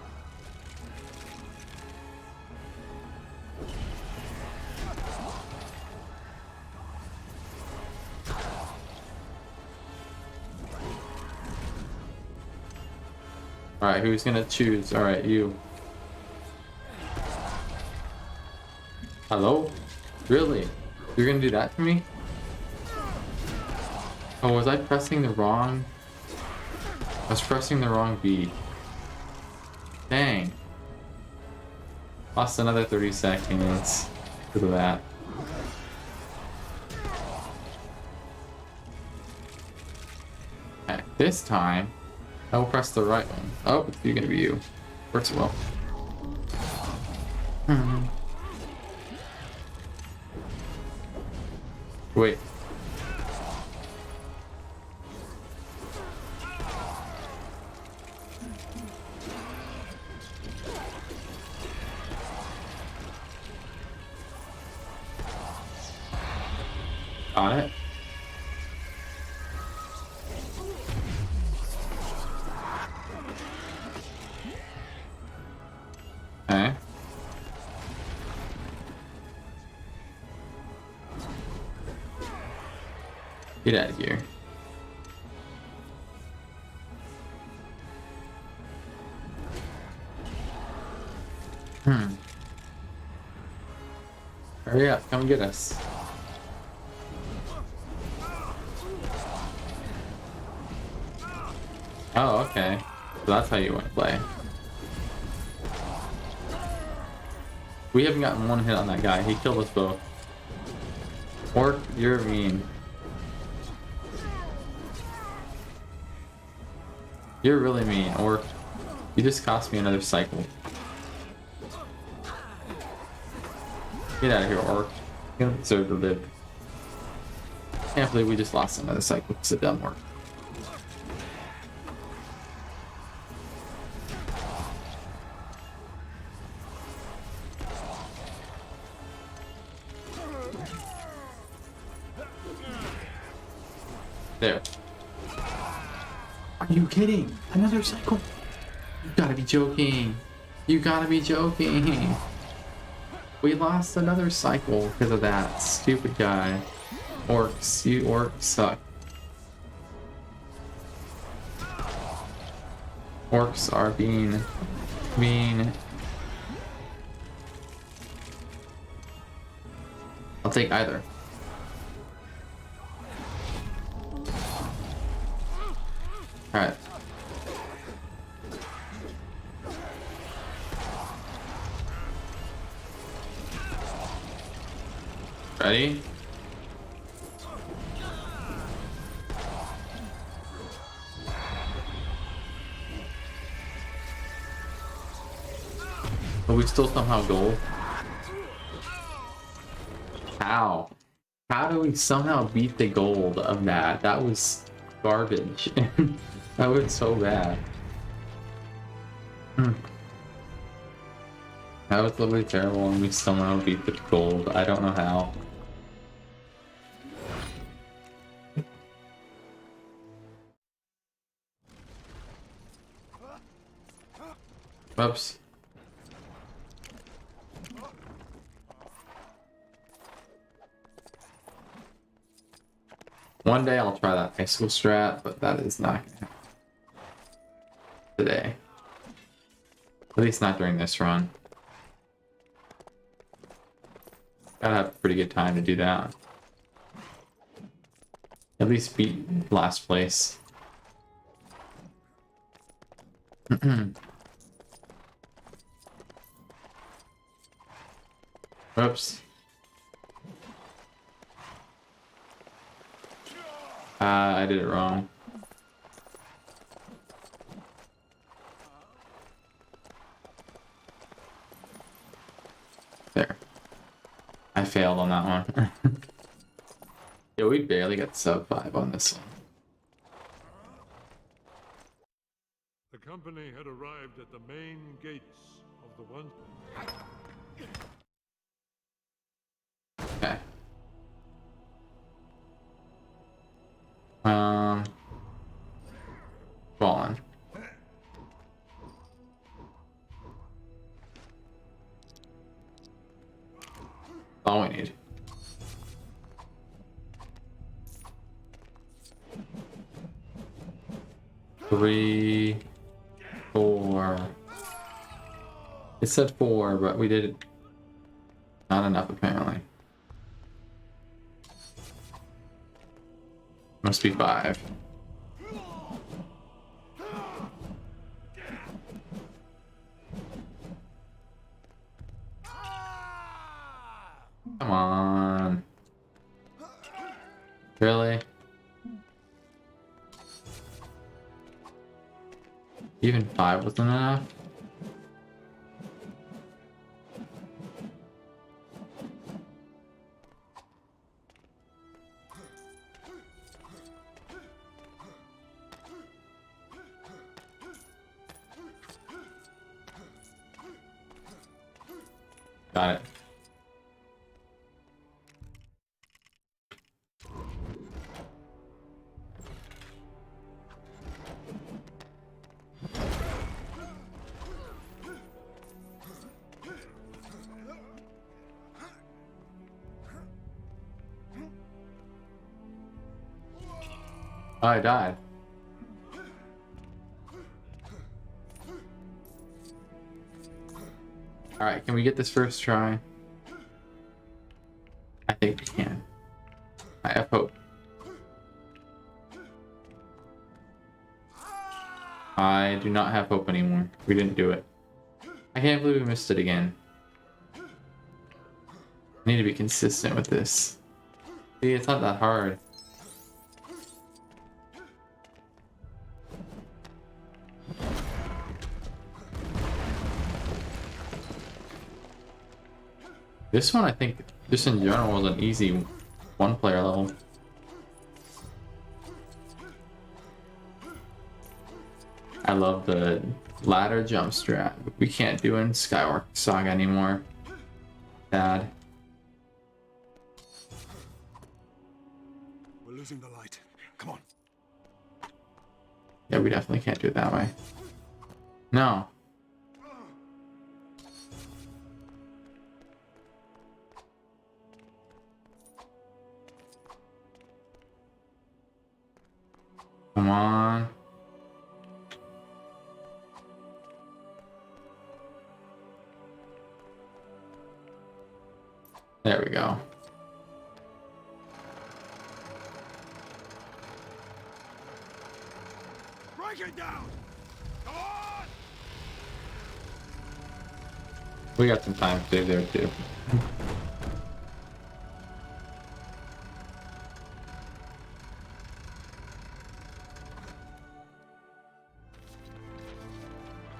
Alright, who's gonna choose? Alright, you. Hello? Really? You're gonna do that to me? Oh, was I pressing the wrong... I was pressing the wrong B. Dang. Lost another 30 seconds. Look at that. Alright, this time... I will press the right one. Oh, you're gonna be you. Works well. Wait. Got it. Okay. Get out of here. Hurry up, come get us. Oh, okay. So that's how you want to play. We haven't gotten one hit on that guy. He killed us both. Orc, you're mean. You're really mean, or you just cost me another cycle. Get out of here, orc. You don't deserve to live. Can't believe we just lost another cycle because it doesn't work. There. Are you kidding? Another cycle? You gotta be joking. You gotta be joking. We lost another cycle because of that stupid guy. Orcs, you orcs suck. Orcs are being mean. I'll take either. Alright. Ready? But we still somehow gold. How? How do we somehow beat the gold of that? That was garbage. That was so bad. That was literally terrible and we somehow beat the gold. I don't know how. Oops. One day I'll try that high school strat, but that is not gonna happen today. At least not during this run. Gotta have a pretty good time to do that. At least beat last place. Oops. I did it wrong. There. I failed on that one. Yeah, we barely got sub 5 on this one. The company had arrived at the main gates of the one. Okay. Fallen. All we need. Three, 4. It said 4, but we did not enough apparently. Must be 5. Come on. Really? Even 5 wasn't enough? Got it. Oh, I died. Alright, can we get this first try? I think we can. I have hope. I do not have hope anymore. We didn't do it. I can't believe we missed it again. I need to be consistent with this. See, it's not that hard. This one, I think, just in general, was an easy one-player level. I love the ladder jump strat. We can't do in Skyward Saga anymore. Bad. We're losing the light. Come on. Yeah, we definitely can't do it that way. No. Come on. There we go. Break it down! Come on! We got some time to save there too.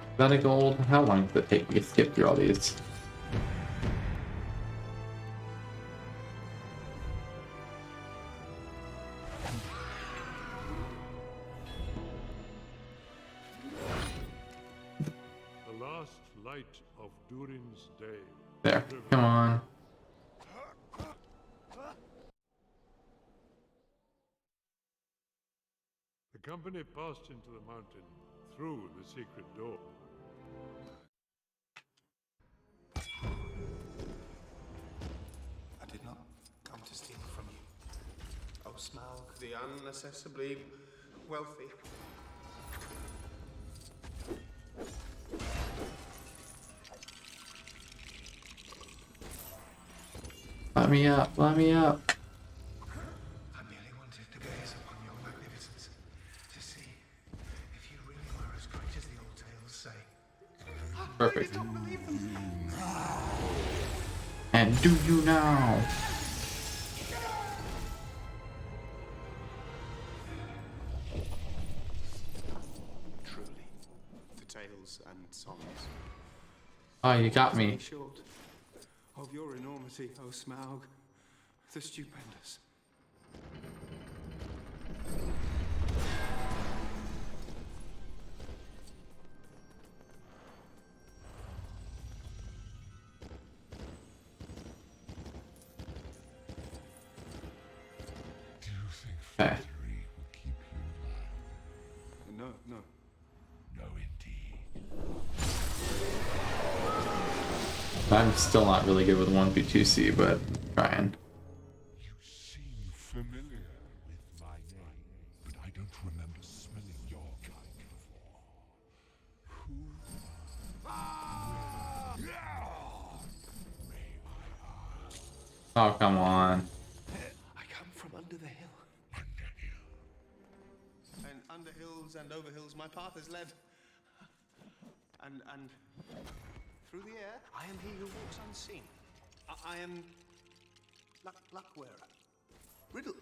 Is that a gold? How long does it take me to skip through all these? The last light of Durin's day. There. Come on. The company passed into the mountain through the secret door. I did not come to steal from you. Oh, Smaug, the unaccessibly wealthy. Let me up, let me up. I merely wanted to gaze upon your magnificence, to see if you really were as great as the old tales say. Perfect. And do you now? Truly, the tales and songs. Oh, you got me. Short of your enormity, O Smaug, the stupendous. Do you think Okay. flattery will keep you alive? No, no. No, indeed. I'm still not really good with 1v2C, but trying. You seem familiar with my name, but I don't remember smelling your kind before. Who may I Oh, come on. I come from under the hill. And under hills and over hills, my path is led. And through the air, I am he who walks unseen. I am luck wearer,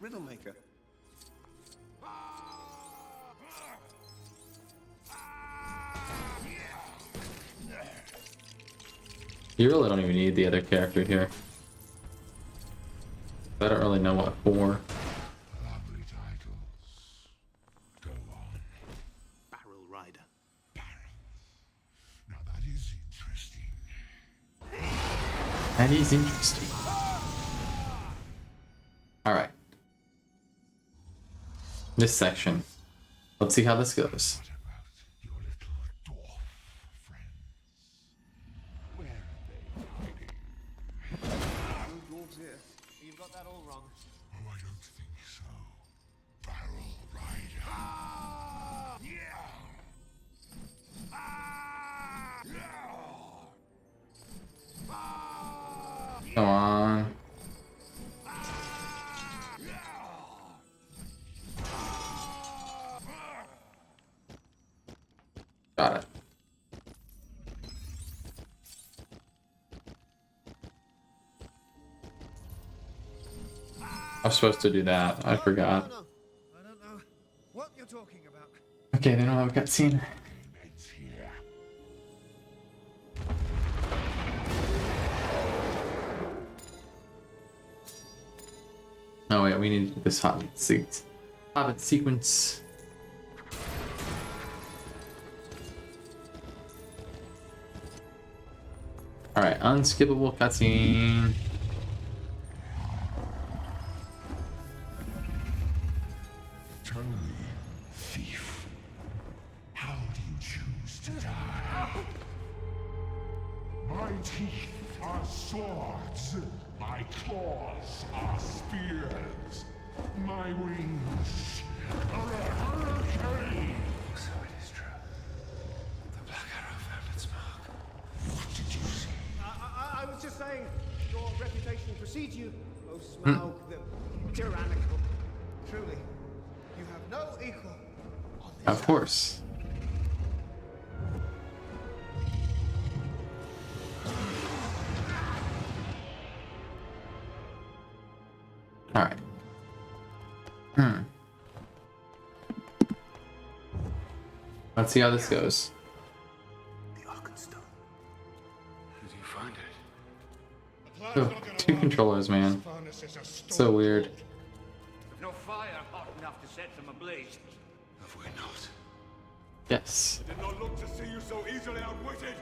riddle maker. You really don't even need the other character here. I don't really know what for. lovely titles? Go on. Barrel rider. Now that is interesting. That is interesting. Alright. This section. Let's see how this goes. What about your little dwarf friends? Where are they hiding? No dwarves here. You've got that all wrong. Oh, I don't think so. Barrel rider. Come on. Got it. I was supposed to do that. I forgot. No, I don't know what you're talking about. Okay, then I'll have a cutscene. It's here. Oh wait, we need this Hobbit sequence. Alright, unskippable cutscene. Tell me, thief, how do you choose to die? My teeth are swords. My claws are spears. My wings are a hurricane. So it is true. The Black Arrow found its mark. What did you say? I was just saying, your reputation precedes you, O Smaug the tyrannical. Truly, you have no equal on this Of course. Alright. Let's see how this goes. The Arkenstone. Did you find it? Oh, two controllers, man. So weird. We've no fire hot enough to set them ablaze. Have we not? Yes. I did not look to see you so easily outwitted.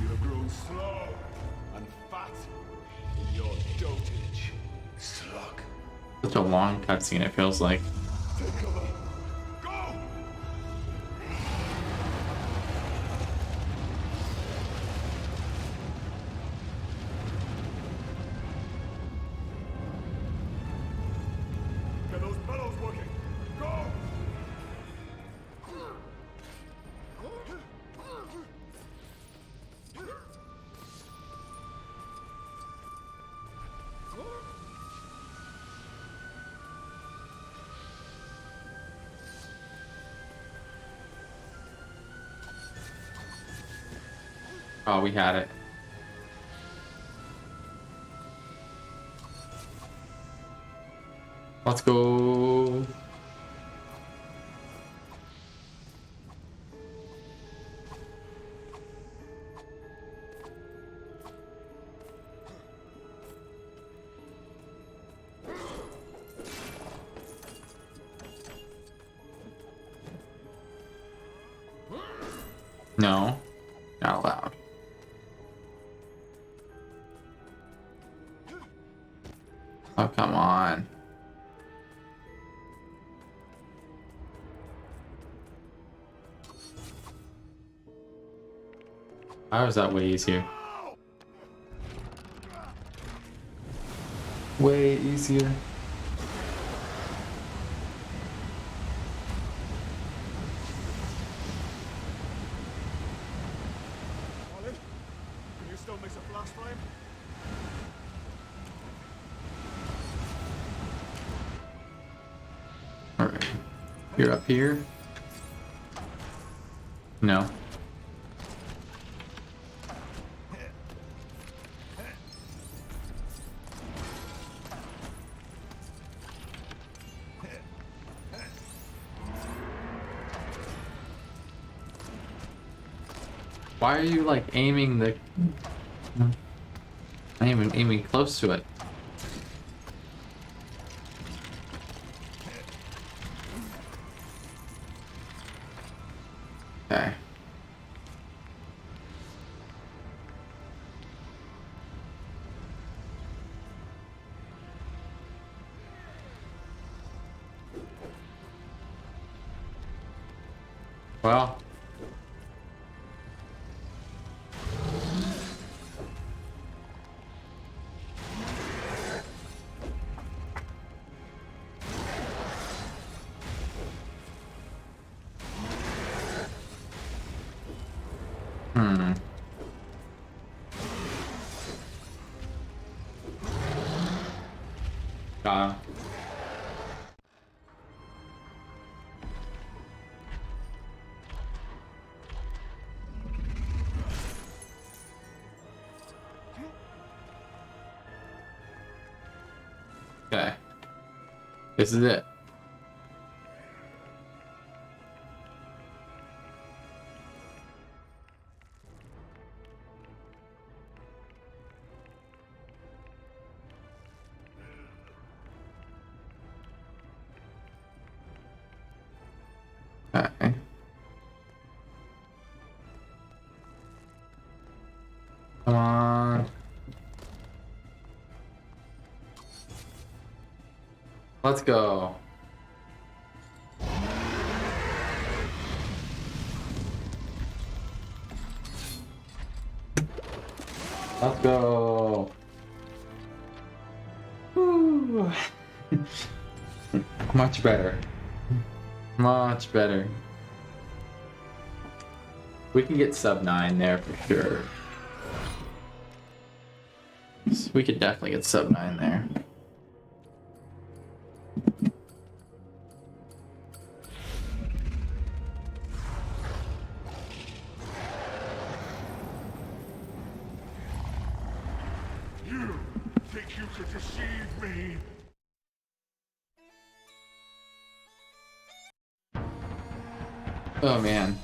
You have grown slow and fat in your dotage. Slug. Such a long cutscene, it feels like. Take cover. Go! Get those bellows working. Go! Oh, we had it. Let's go. No, not allowed. Oh, come on. How is that way easier? Way easier. Colin, can you still miss a flash flame? Alright. You're up here? No. Why are you like aiming the... I ain't even aiming close to it. Okay. Well. Got him. Okay. This is it. Okay. Come on. Let's go. Let's go. Woo. Much better. Much better. We can get sub 9 there for sure. We could definitely get sub 9 there. You think you could deceive me? Oh man.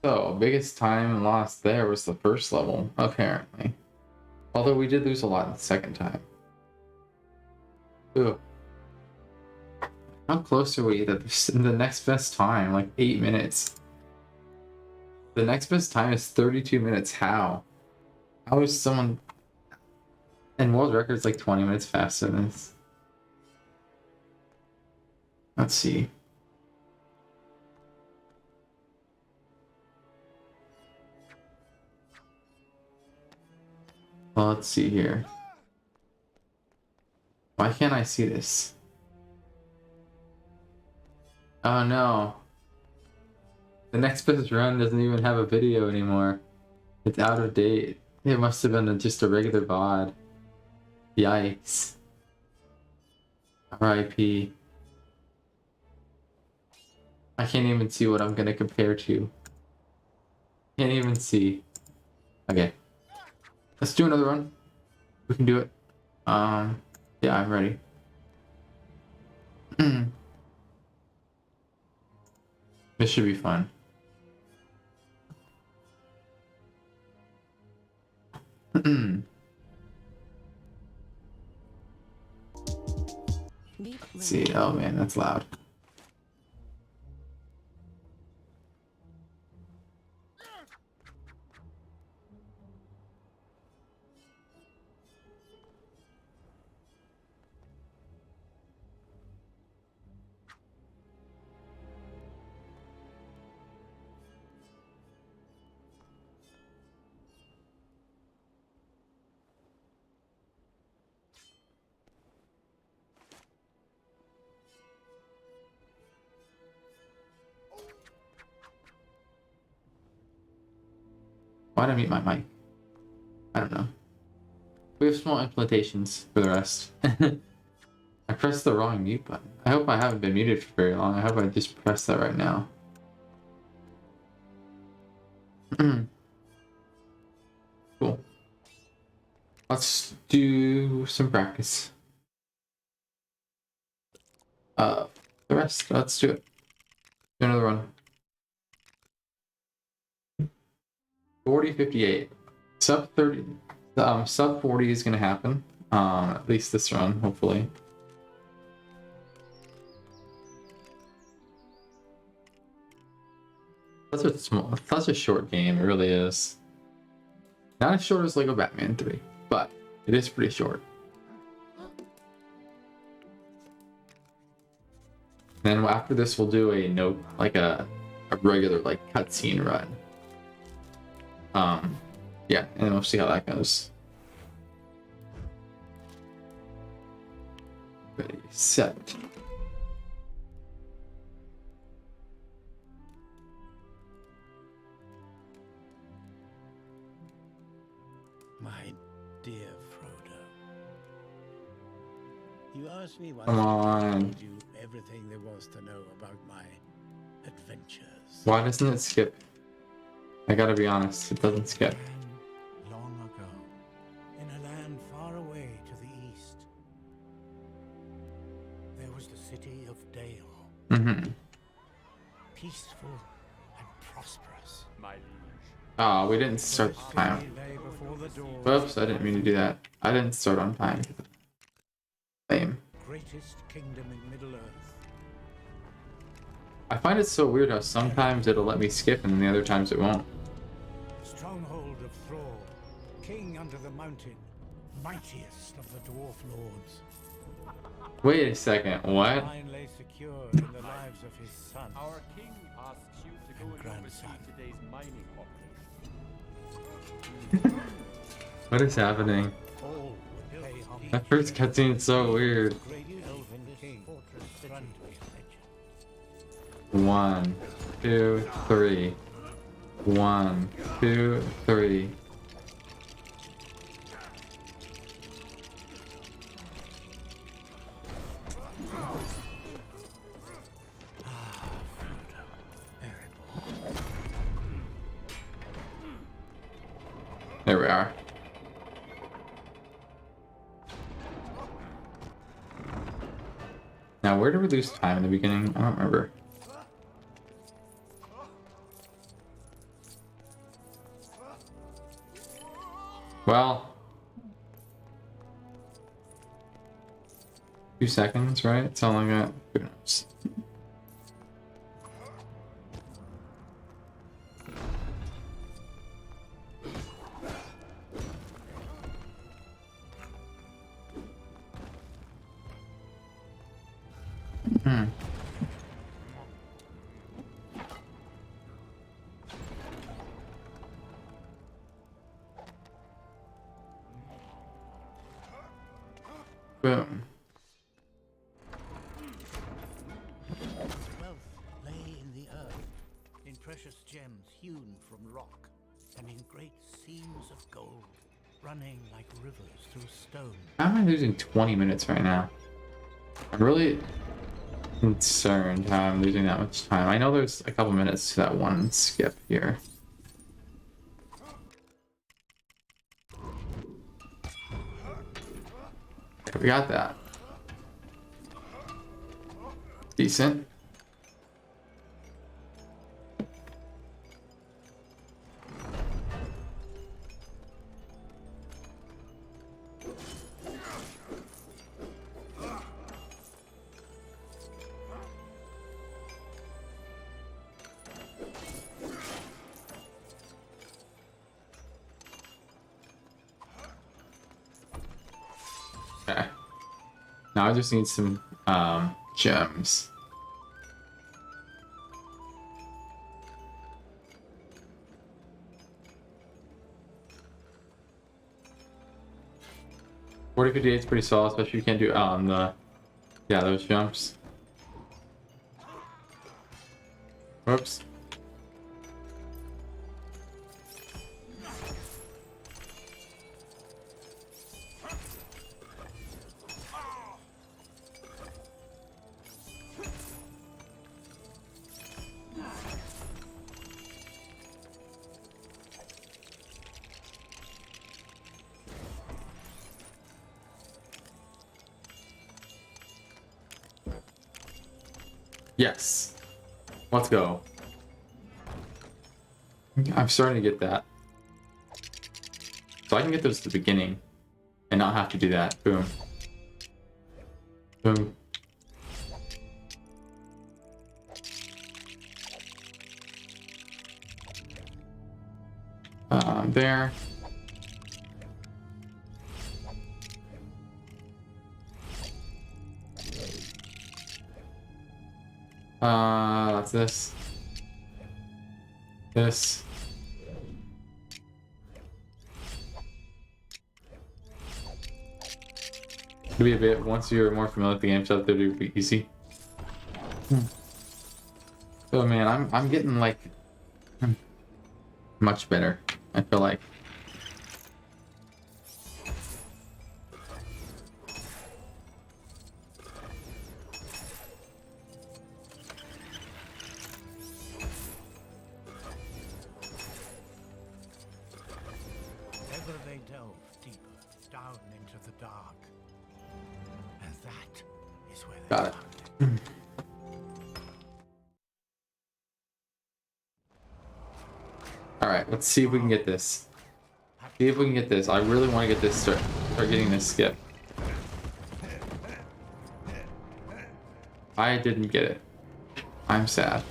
So, biggest time lost there was the first level, apparently. Although we did lose a lot the second time. Ooh. How close are we to the next best time? Like 8 minutes. The next best time is 32 minutes. How? How is someone... And world record's like 20 minutes faster than this. Let's see. Well, let's see here. Why can't I see this? Oh no. The next best run doesn't even have a video anymore. It's out of date. It must have been just a regular VOD. Yikes. RIP. I can't even see what I'm gonna compare to. Can't even see. Okay. Let's do another run. We can do it. Yeah, I'm ready. This should be fun. Let's see. Oh man, that's loud. Why did I mute my mic? I don't know. We have small implementations for the rest. I pressed the wrong mute button. I hope I haven't been muted for very long. I hope I just pressed that right now. Cool. Let's do some practice. The rest, let's do it. Do another run. 40-58. Sub 30. Sub 40 is gonna happen. At least this run, hopefully. Such a short game, it really is. Not as short as Lego Batman 3, but it is pretty short. Then after this, we'll do a note, like a regular like cutscene run. Yeah, and we'll see how that goes. Ready, set. My dear Frodo, you asked me once Come if I on. told you everything there was to know about my adventures. Why doesn't it skip? I gotta be honest, it doesn't skip. Long ago, in a land far away to the east, there was the city of Dale. Peaceful and prosperous. My liege. Oh, we didn't start the time. Lay before the door. Whoops, I didn't mean to do that. I didn't start on time. Lame. Greatest kingdom in Middle Earth. I find it so weird how sometimes it'll let me skip and the other times it won't. Stronghold of Thrall, king under the mountain, mightiest of the dwarf lords. Wait a second, what? Mine lay secure in the lives of his son. Our king asks you to go And and grandson. oversee today's mining operation. What is happening? All would pay homage. That first cutscene is so weird. Great elven king, fortress run to his legend. 1, 2, 3. 1, 2, 3. There we are. Now, where did we lose time in the beginning? I don't remember. Well, 2 seconds, right? It's all I got. Who knows? Hmm. Boom. Wealth lay in the earth, in precious gems hewn from rock, and in great seams of gold, running like rivers through stone. How am I losing 20 minutes right now? I'm really concerned how I'm losing that much time. I know there's a couple minutes to that one skip here. Okay, we got that. Decent. Okay. Now I just need some gems. $40.58 is pretty solid, especially if you can't do those jumps. Whoops. Yes. Let's go. I'm starting to get that. So I can get those at the beginning and not have to do that. Boom. Boom. There. That's this. This. It'll be a bit, once you're more familiar with the game stuff, it'll be easy. So man, I'm getting like much better, I feel like. Ever they delve deeper down into the dark. And that is where they Got it. found it. Alright, let's see if we can get this. See if we can get this. I really want to get this, start getting this skip. I didn't get it. I'm sad.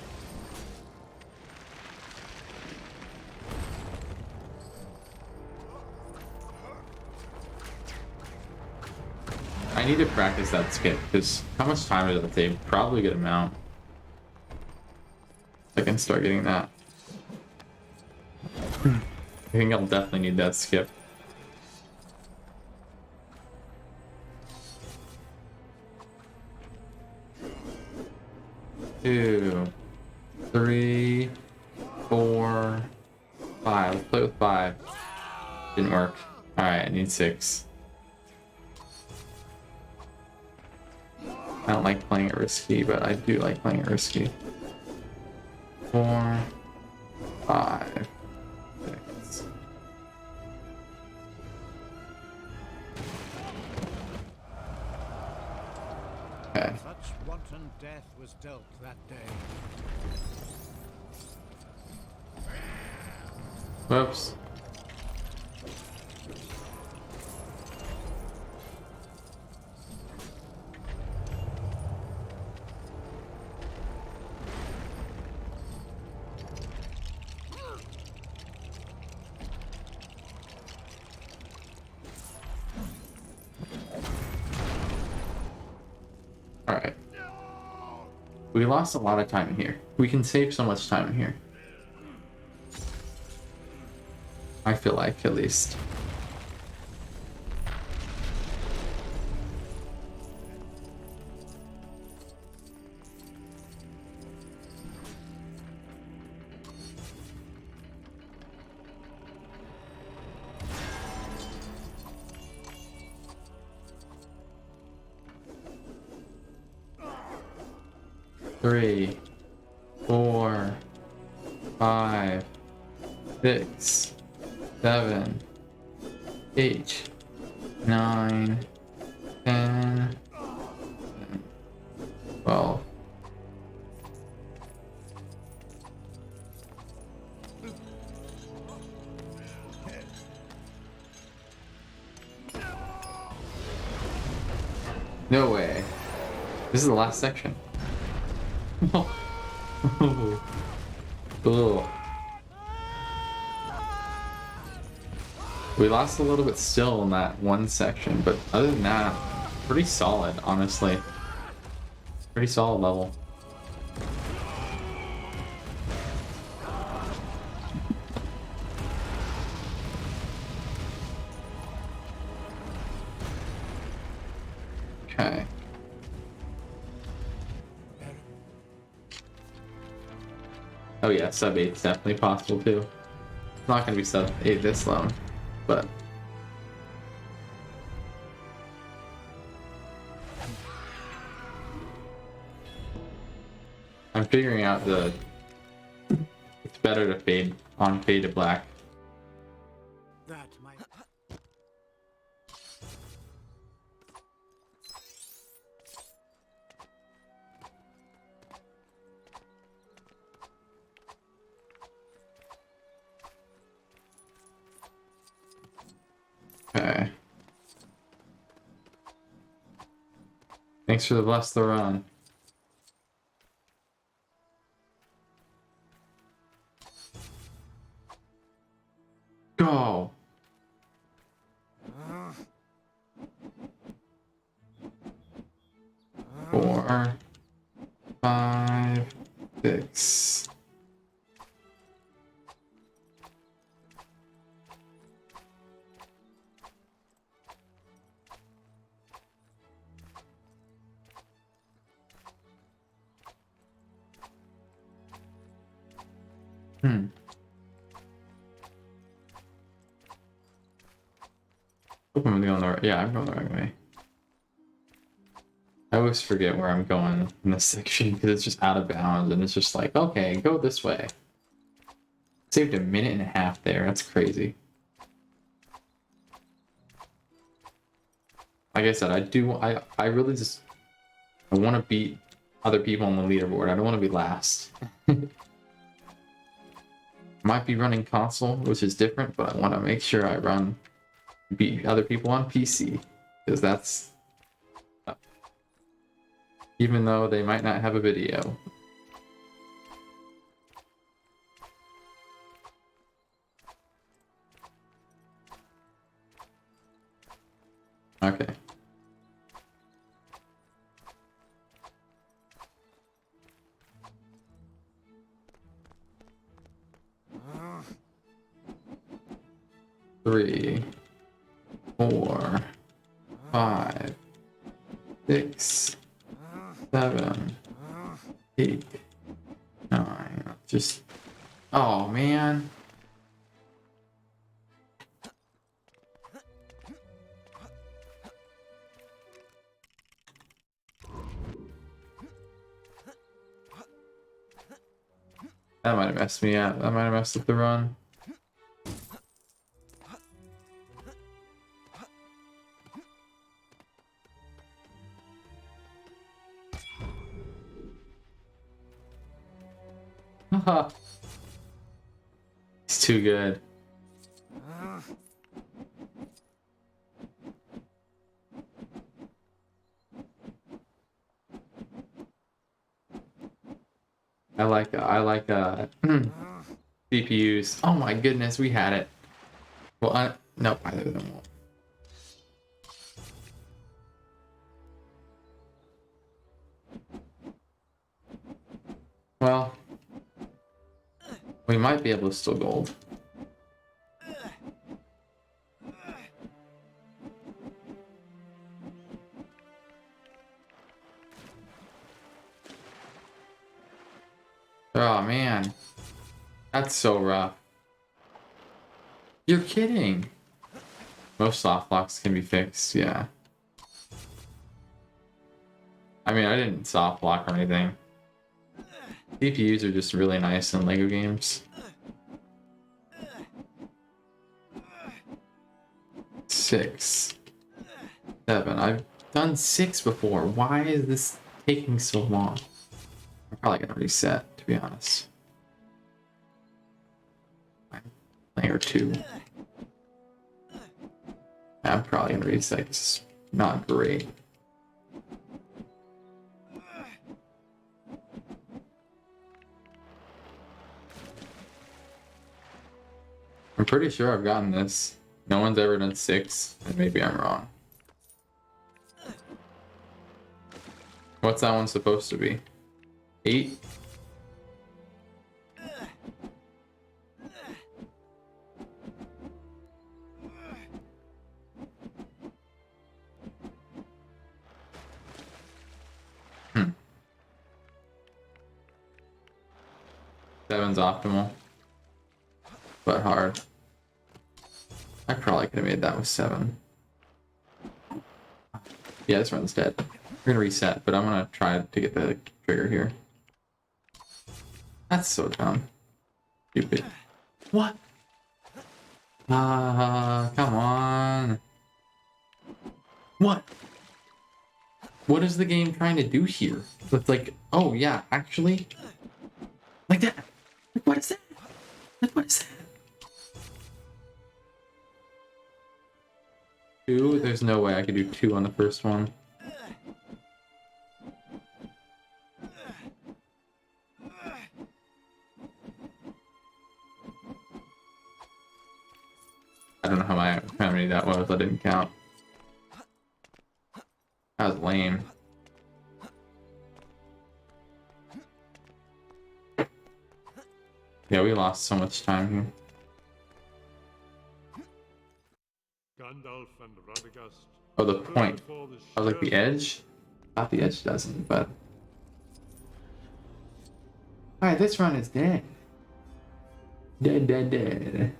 I need to practice that skip, because how much time does it take? Probably a good amount. I can start getting that. I think I'll definitely need that skip. 2, 3, 4, 5. Let's play with 5. Didn't work. Alright, I need 6. I don't like playing it risky, but I do like playing it risky. 4, 5, 6. Okay. Such wanton death was dealt that day. Whoops. Alright. We lost a lot of time here. We can save so much time here. I feel like, at least. Three, 4, 5, 6, 7, 8, 9, 10, 12. No way. This is the last section. Ugh. We lost a little bit still in that one section, but other than that, pretty solid, honestly. Pretty solid level. Okay. Oh yeah, sub 8 is definitely possible too. It's not gonna be sub 8 this long, but I'm figuring out it's better to fade to black. That might. Okay. Thanks for the bless the run. Go. 4, 5, 6. Hope I'm going the right. Yeah, I'm going the right way. I always forget where I'm going in this section because it's just out of bounds and it's just like, okay, go this way. Saved a minute and a half there. That's crazy. Like I said, I really just I want to beat other people on the leaderboard. I don't want to be last. Might be running console, which is different, but I want to make sure I beat other people on PC, because that's even though they might not have a video, 3, 4, 5, 6, 7, 8, 9. Just, oh man. That might have messed me up. That might have messed up the run. Haha. It's too good. I like CPUs. Oh my goodness, we had it. Well, nope, either of them won't. Well, we might be able to steal gold. Oh man, that's so rough. You're kidding. Most soft locks can be fixed, yeah. I mean, I didn't soft lock or anything. CPUs are just really nice in LEGO games. 6, 7. I've done 6 before. Why is this taking so long? I'm probably gonna reset, to be honest. Layer 2. I'm probably gonna reset. It's not great. I'm pretty sure I've gotten this. No one's ever done 6, and maybe I'm wrong. What's that one supposed to be? 8? Hmm. 7's optimal, but hard. I probably could have made that with 7. Yeah, this run's dead. We're gonna reset, but I'm gonna try to get the trigger here. That's so dumb. Stupid. What? Come on. What? What is the game trying to do here? It's like, oh yeah, actually, like that. Like, what is that? Like, what is that? 2? There's no way I could do 2 on the first one. I don't know how many that was. I didn't count. That was lame. Yeah, we lost so much time here. Gandalf and Radagast. Oh, the point. I was like, the edge? I thought the edge doesn't, but... Alright, this run is dead. Dead, dead, dead.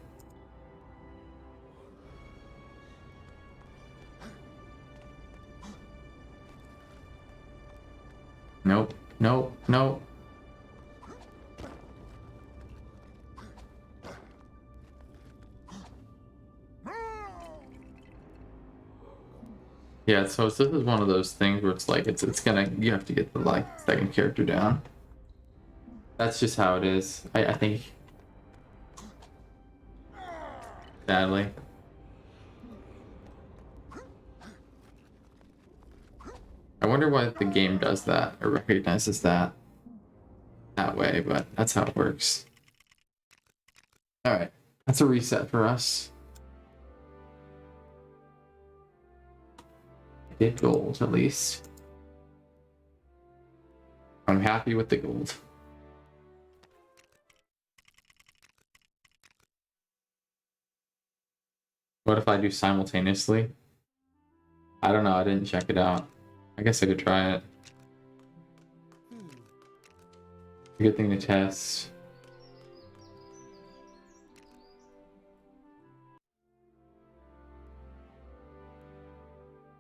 Nope, nope, nope. Yeah, so this is one of those things where it's like it's gonna, you have to get the like second character down. That's just how it is. I think. Sadly. I wonder why the game does that or recognizes that way, but that's how it works. Alright, that's a reset for us. I did gold, at least. I'm happy with the gold. What if I do simultaneously? I don't know, I didn't check it out. I guess I could try it. Good thing to test.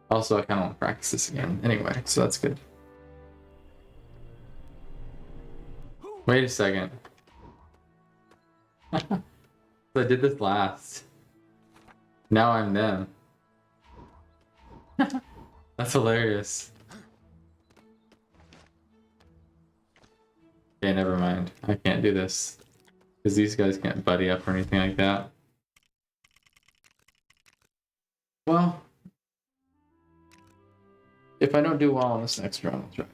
Also, I kind of want to practice this again anyway, so that's good. Wait a second. I did this last. Now I'm them. That's hilarious. Okay, never mind. I can't do this. Because these guys can't buddy up or anything like that. Well, if I don't do well on this next round, I'll try.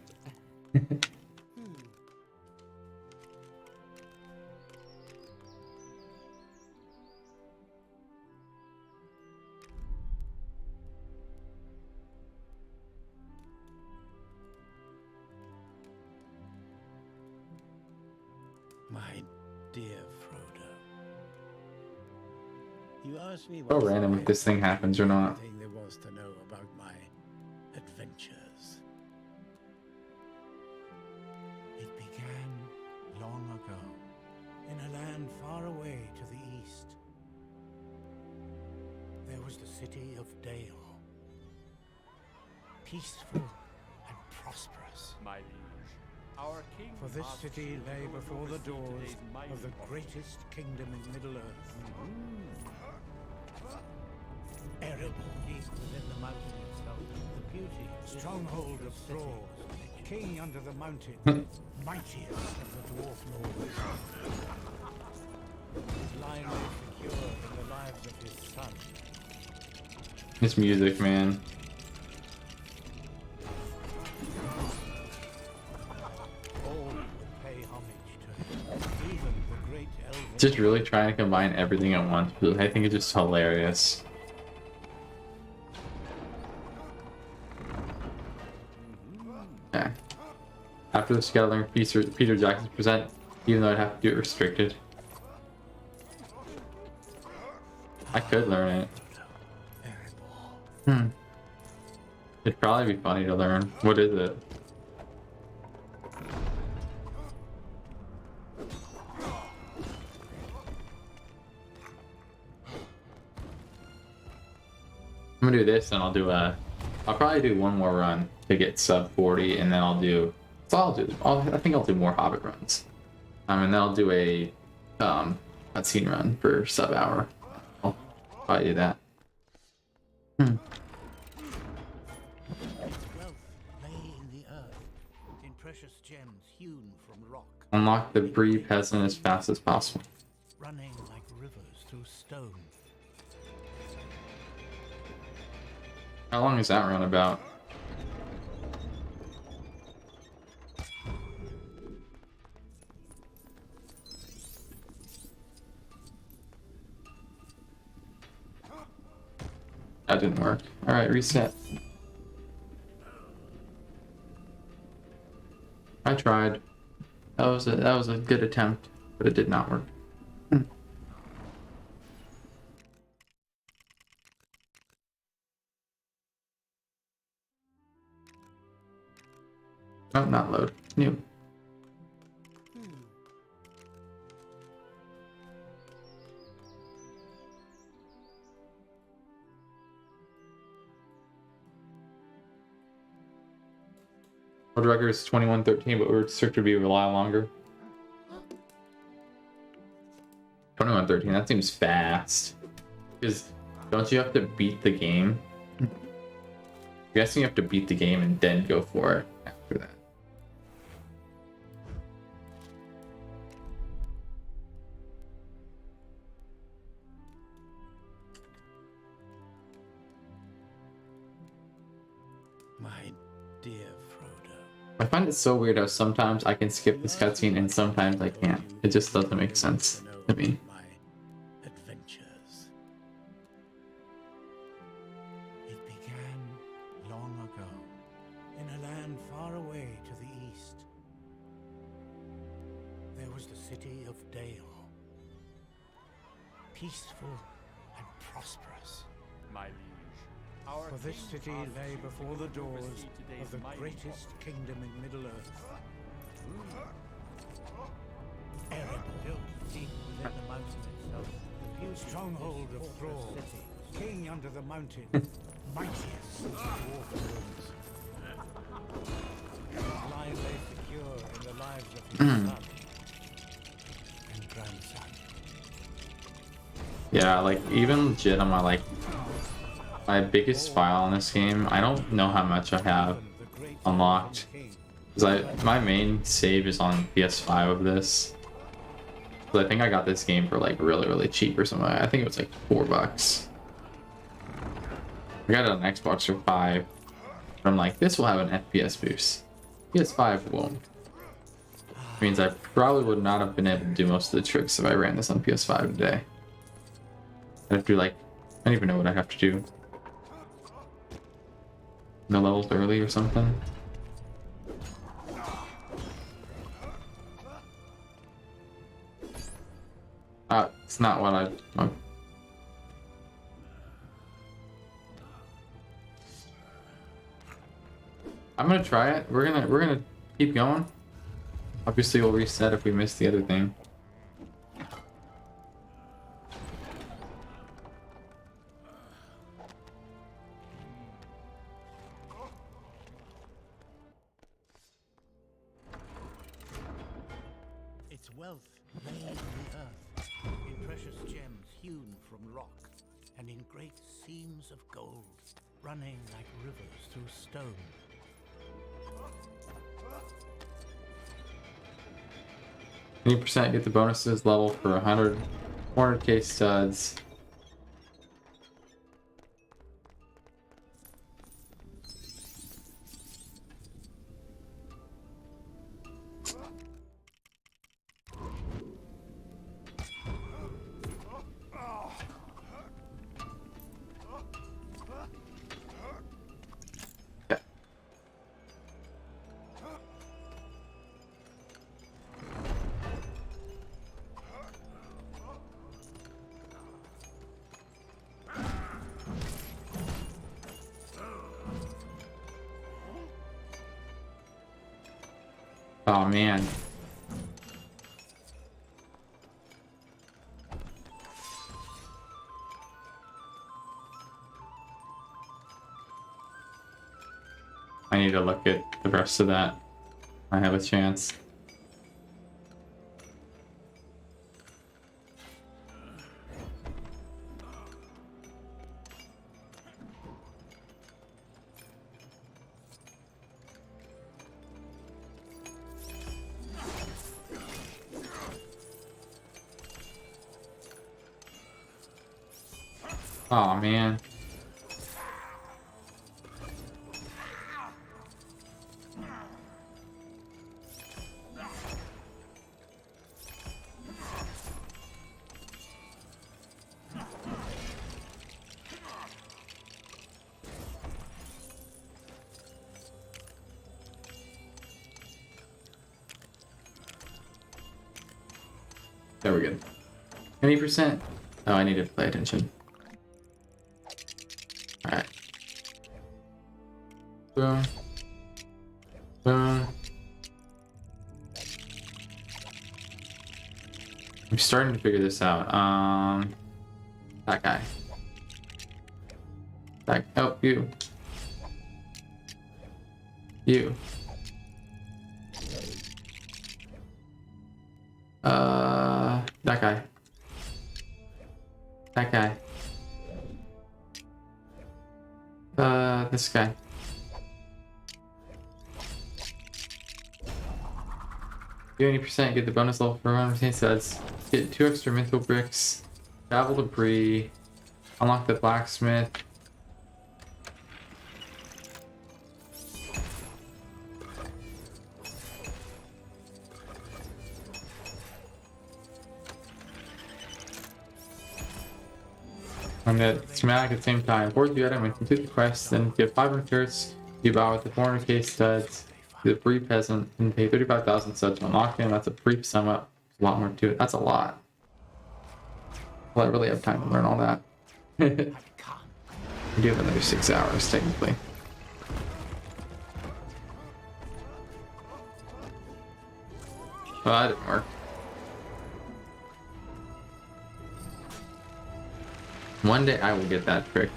My dear Frodo, you asked me So what random if this thing happens or not. everything there was to know about my adventures. It began long ago, in a land far away to the east. There was the city of Dale, peaceful and prosperous. My liege, our king For this asks city you to lay go and before the oversee doors today's mining of the operation. greatest kingdom in Middle-earth. Erebor, deep within the mountains, held the beauty, stronghold of Thrors, king under the mountain, mightiest of the dwarf lords. His line lay secure in the lives of his son. This music, man. All would pay homage to him, even the great elven. Just really trying to combine everything at once. But I think it's just hilarious. Yeah. After this, you gotta learn Peter Jackson's present, even though I'd have to do it restricted. I could learn it. It'd probably be funny to learn. What is it? I'm gonna do this, and I'll probably do one more run to get sub 40, and then I'll do. So I think I'll do more Hobbit runs. And then I'll do a cutscene run for sub hour. I'll probably do that. Its wealth lay in the earth, in precious gems hewn from rock, Unlock the Bree Peasant as fast as possible. running like rivers through stone. How long is that run about? That didn't work. Alright, reset. I tried. That was a good attempt, but it did not work. Oh, not load. New. World record is 21:13, but we're restricted to be a lot longer. 21:13, that seems fast. Because don't you have to beat the game? I'm guessing you have to beat the game and then go for it after that. My dear Frodo. I find it so weird how sometimes I can skip this cutscene and sometimes I can't. It just doesn't make sense to me. My adventures. It began long ago, in a land far away to the east. There was the city of Dale, peaceful and prosperous. My liege, our For this king city asks lay you to before go the and doors oversee today's of the mining greatest operation. kingdom in Middle-earth. Erebor, built deep within the mountain itself, the huge stronghold of Thrall, city, king under the mountain, mightiest of dwarf lords. His line lay secure in the lives of his son and grandson. Yeah, like even legit on my like my biggest file in this game, I don't know how much I have unlocked. Because my main save is on PS5 of this. But I think I got this game for like really cheap or something. I think it was like $4. I got it on Xbox for $5. But I'm like, this will have an FPS boost. PS5 won't. Means I probably would not have been able to do most of the tricks if I ran this on PS5 today. I'd have to do like, I don't even know what I have to do. No levels early or something. It's not what I. Oh. I'm gonna try it. We're gonna keep going. Obviously, we'll reset if we miss the other thing. Its wealth lay in the earth, in precious gems hewn from rock, and in great seams of gold, running like rivers through stone. 20% get the bonuses level for 100, 400k studs. Oh man. I need to look at the rest of that. I have a chance. Oh man. There we go. 20%. Oh, I need to pay attention. Alright. Boom. Boom. I'm starting to figure this out. That guy. That, oh, you. You. That guy. That guy. This guy. Do 80%, get the bonus level for 100 studs. Get 2 extra mental bricks. Travel debris. Unlock the blacksmith. And the schematic at the same time. Board the item and complete the quest, then get 500 carrots, you buy with the 400k studs, the free peasant, and pay 35,000 studs to unlock him. That's a brief sum up. A lot more to it. That's a lot. Well, I really have time to learn all that. We do have another 6 hours, technically. Well, that didn't work. One day I will get that trick.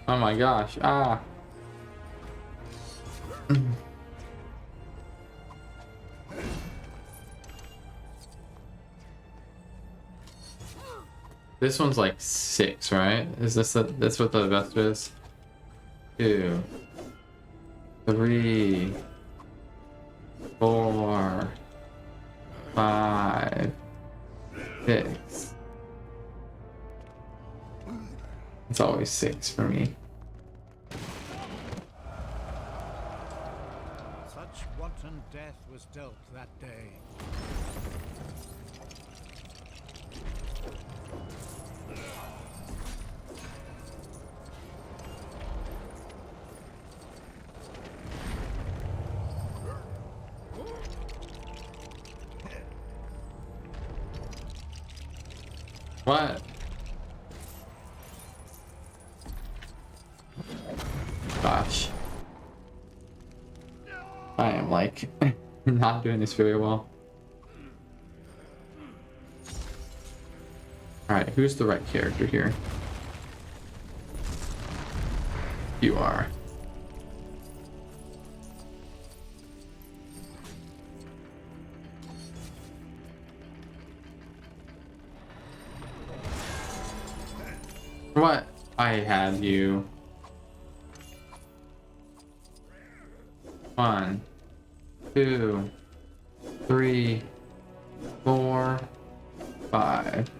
Oh my gosh, ah. This one's like 6, right? Is that's what the best is? 2, 3, 4, 5, 6. It's always 6 for me. Such wanton death was dealt that day. What? Gosh. I am like not doing this very well. Alright, who's the right character here? You are. What? I had you. 1, 2, 3, 4, 5,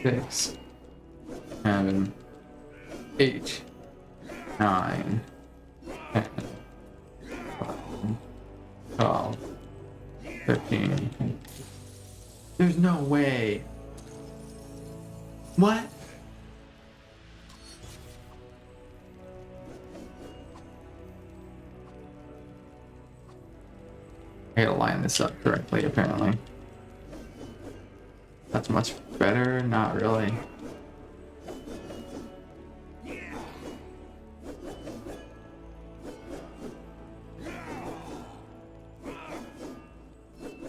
6, 7, 8, 9, 10, 11, 12, 13. There's no way. What? I gotta line this up correctly, apparently. That's much better? Not really.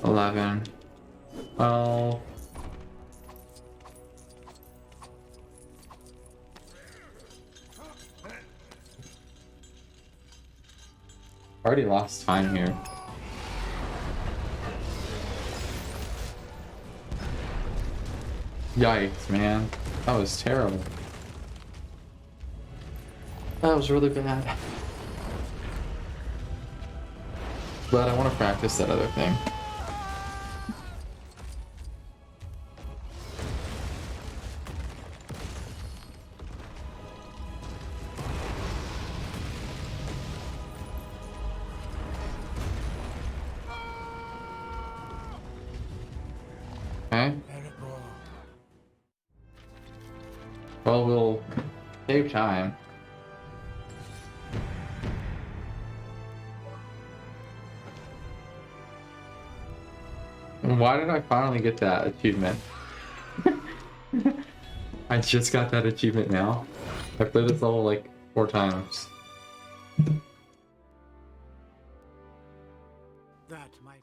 $11. Well, already lost time here. Yikes, man. That was terrible. That was really bad. But I want to practice that other thing. Okay. Well, we'll save time. And why did I finally get that achievement? I just got that achievement now. I played this level like 4 times. That might.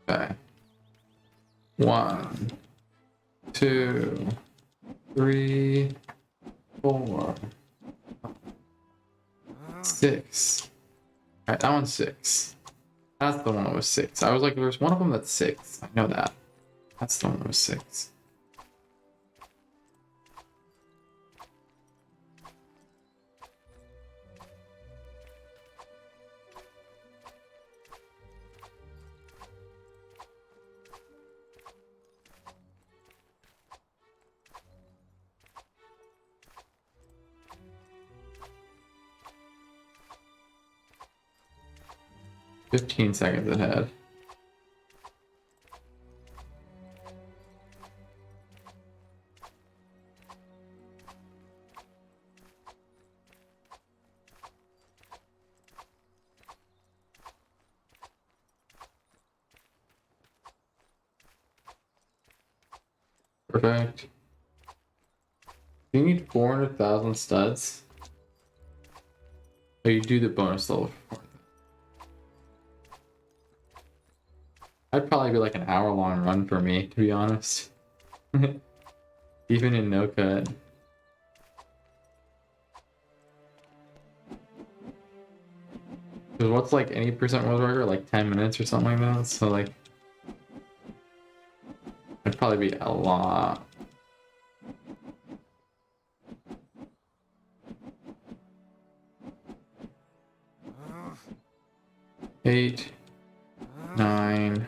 Okay. 1, 2, 3, 4, 6. Alright, that one's 6. That's the one that was 6. I was like, there's one of them that's 6. I know that. That's the one that was 6. 15 seconds ahead. Perfect. You need 400,000 studs. Oh, you do the bonus level. That'd probably be like an hour-long run for me, to be honest. Even in no cut. Because what's like 80% world record? Like 10 minutes or something like that? So like... it'd probably be a lot. Eight, 9,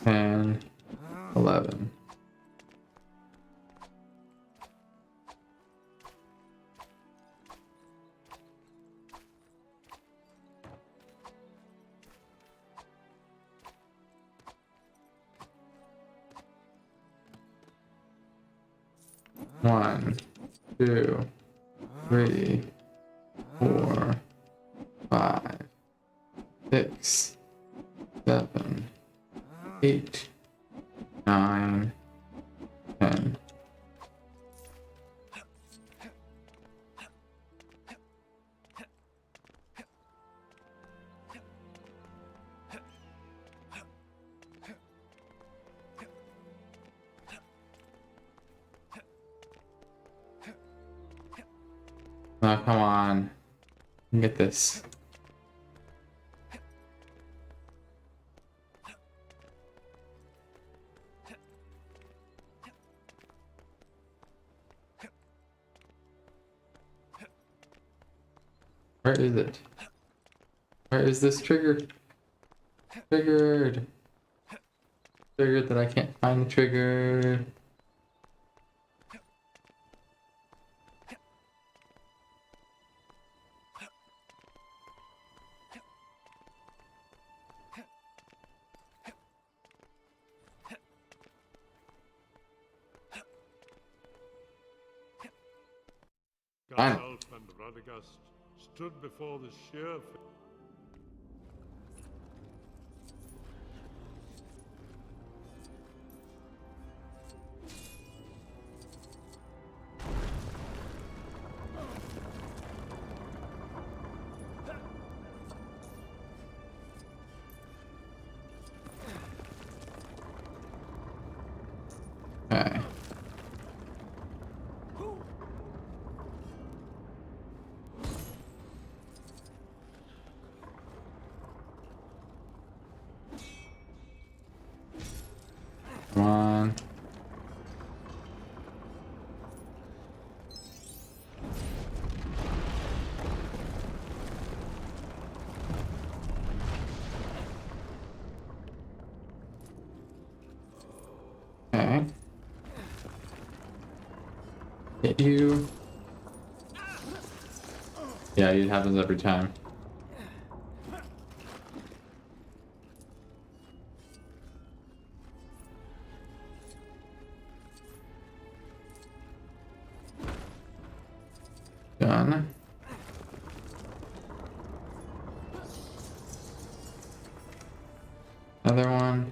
10, 11. One, 2, 3, 4, 5, 6, 7, 8, 9, 10. Now come on, get this. Where is it? Where is this trigger? Triggered. Triggered that I can't find the trigger. Gandalf and Radagast stood before the sheer Okay. Come on. Okay. Hit you. Yeah, it happens every time. Done. Another one.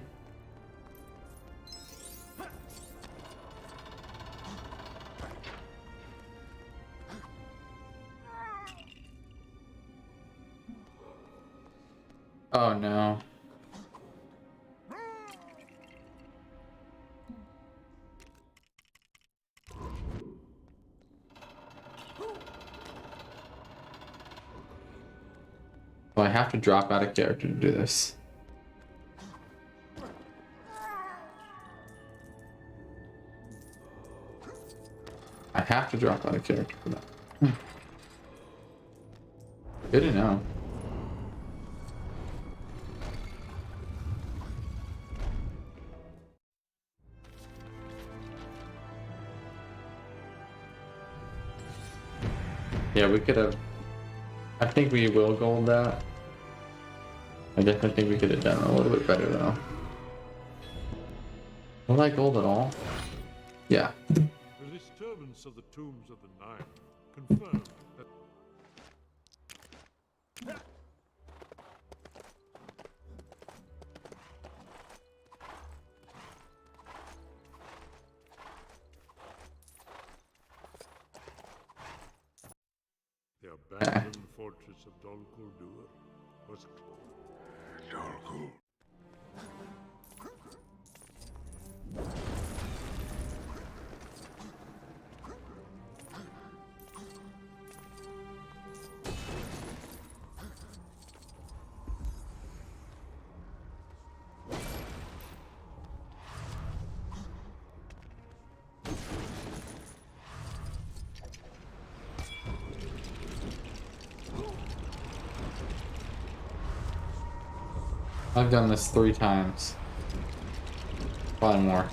Oh no. Well, I have to drop out of character to do this. I have to drop out of character for that. Good to know. Yeah, we could have... I think we will gold that. I definitely think we could have done a little bit better though. Will I gold at all? Yeah. The disturbance of the tombs of the Nine confirmed that the abandoned fortress of Dol Guldur was Dol Guldur. I've done this 3 times. Probably more.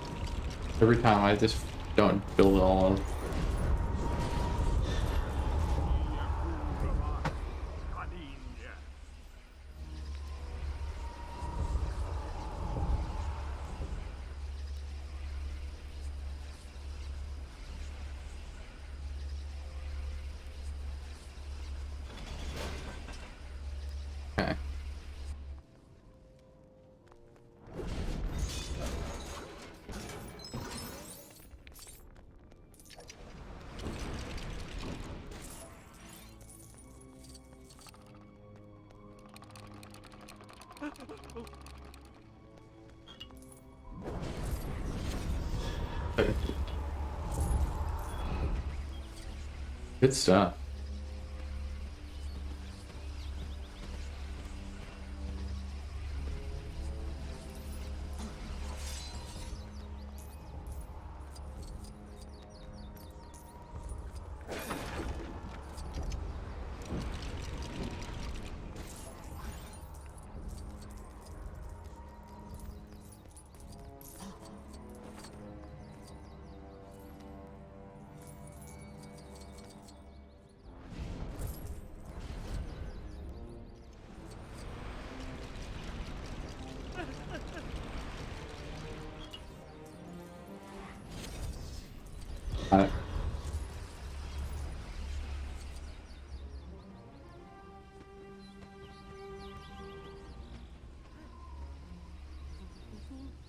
Every time I just don't build it all up. Okay. Good stuff.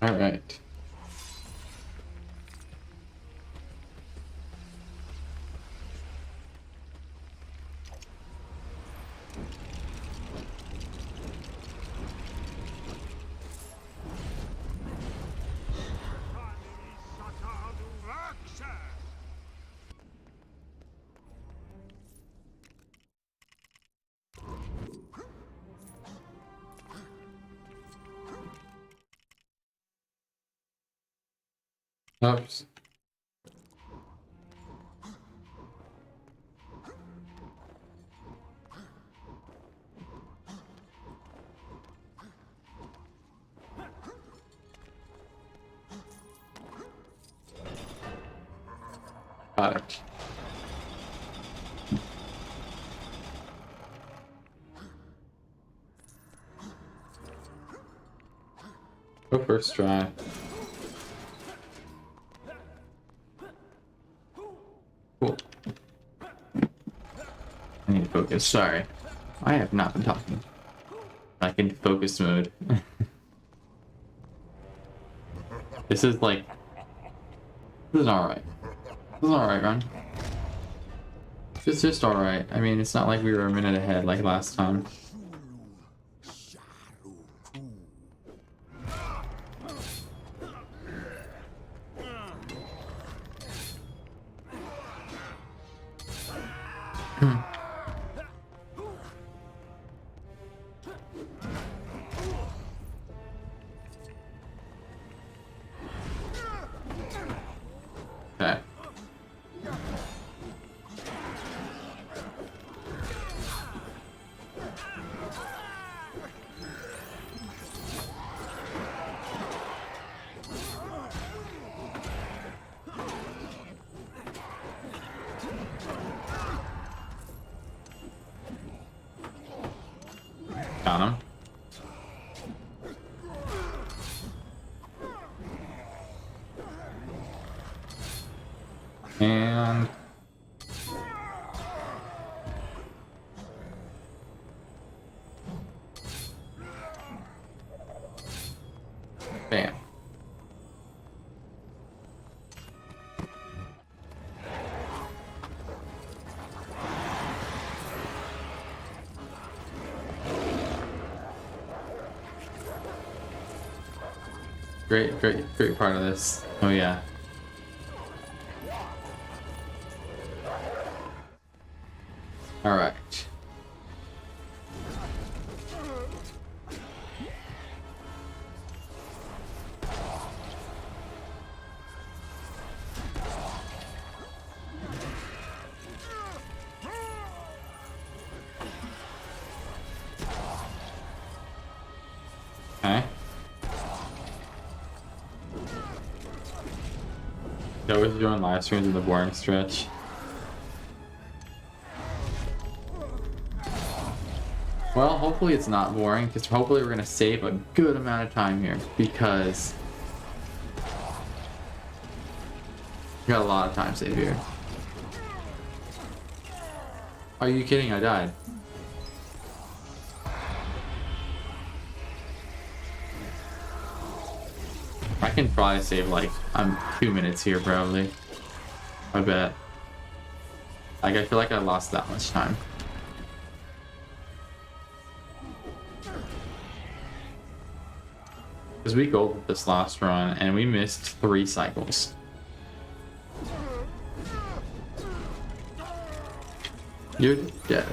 All right. Oops. Got it. Go first try. Cool. I need to focus. Sorry. I have not been talking. Like in focus mode. This is like... This is alright. This is alright, run. It's just alright. I mean, it's not like we were a minute ahead like last time. Okay. Got him. Great part of this. Oh yeah. All right. Okay. They always doing live streams in the boring stretch. Well, hopefully it's not boring, because hopefully we're gonna save a good amount of time here, because we got a lot of time saved here. Are you kidding? I died. I can probably save like 2 minutes here, probably. I bet. Like, I feel like I lost that much time. Because we golded this last run and we missed 3 cycles. You're dead.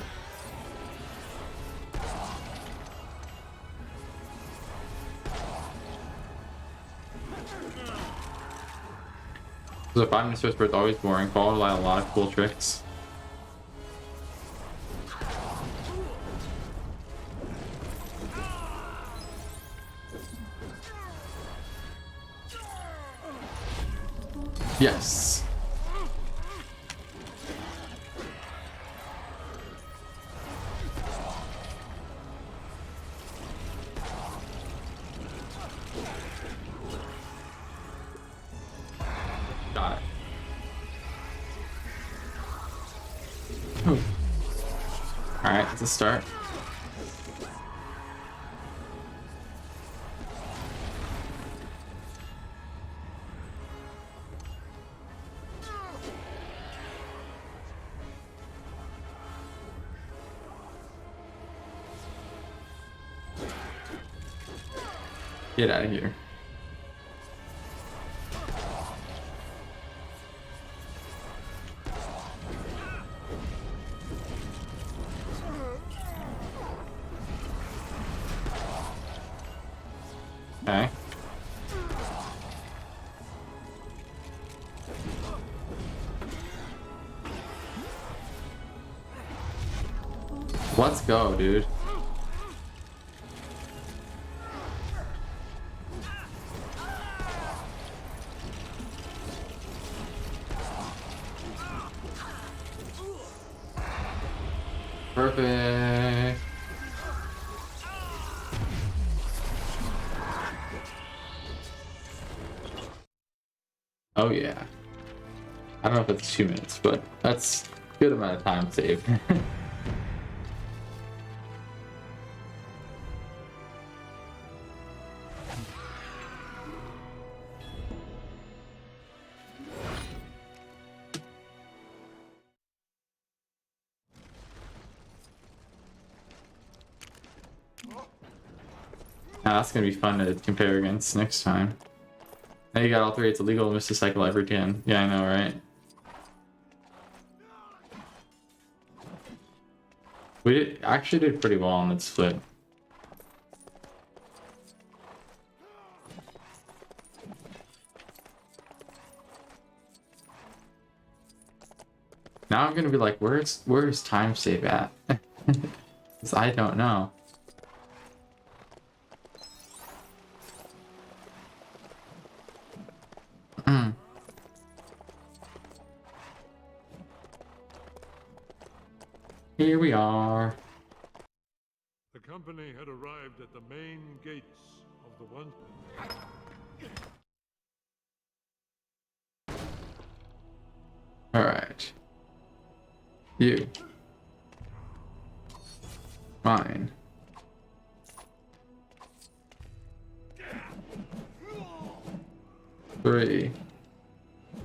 So 5 minutes first, but it's always boring, followed by a lot of cool tricks. Yes. Got it. Alright, it's a start. Get out of here. Okay. Let's go, dude. Perfect. Oh yeah. I don't know if it's 2 minutes, but that's a good amount of time saved. Now that's gonna be fun to compare against next time. Now you got all 3, it's illegal to miss a cycle every 10. Yeah, I know, right? We actually did pretty well on that split. Now I'm gonna be like, where's time save at? Because I don't know. Here we are. The company had arrived at the main gates of the one. All right. You. Mine. Three.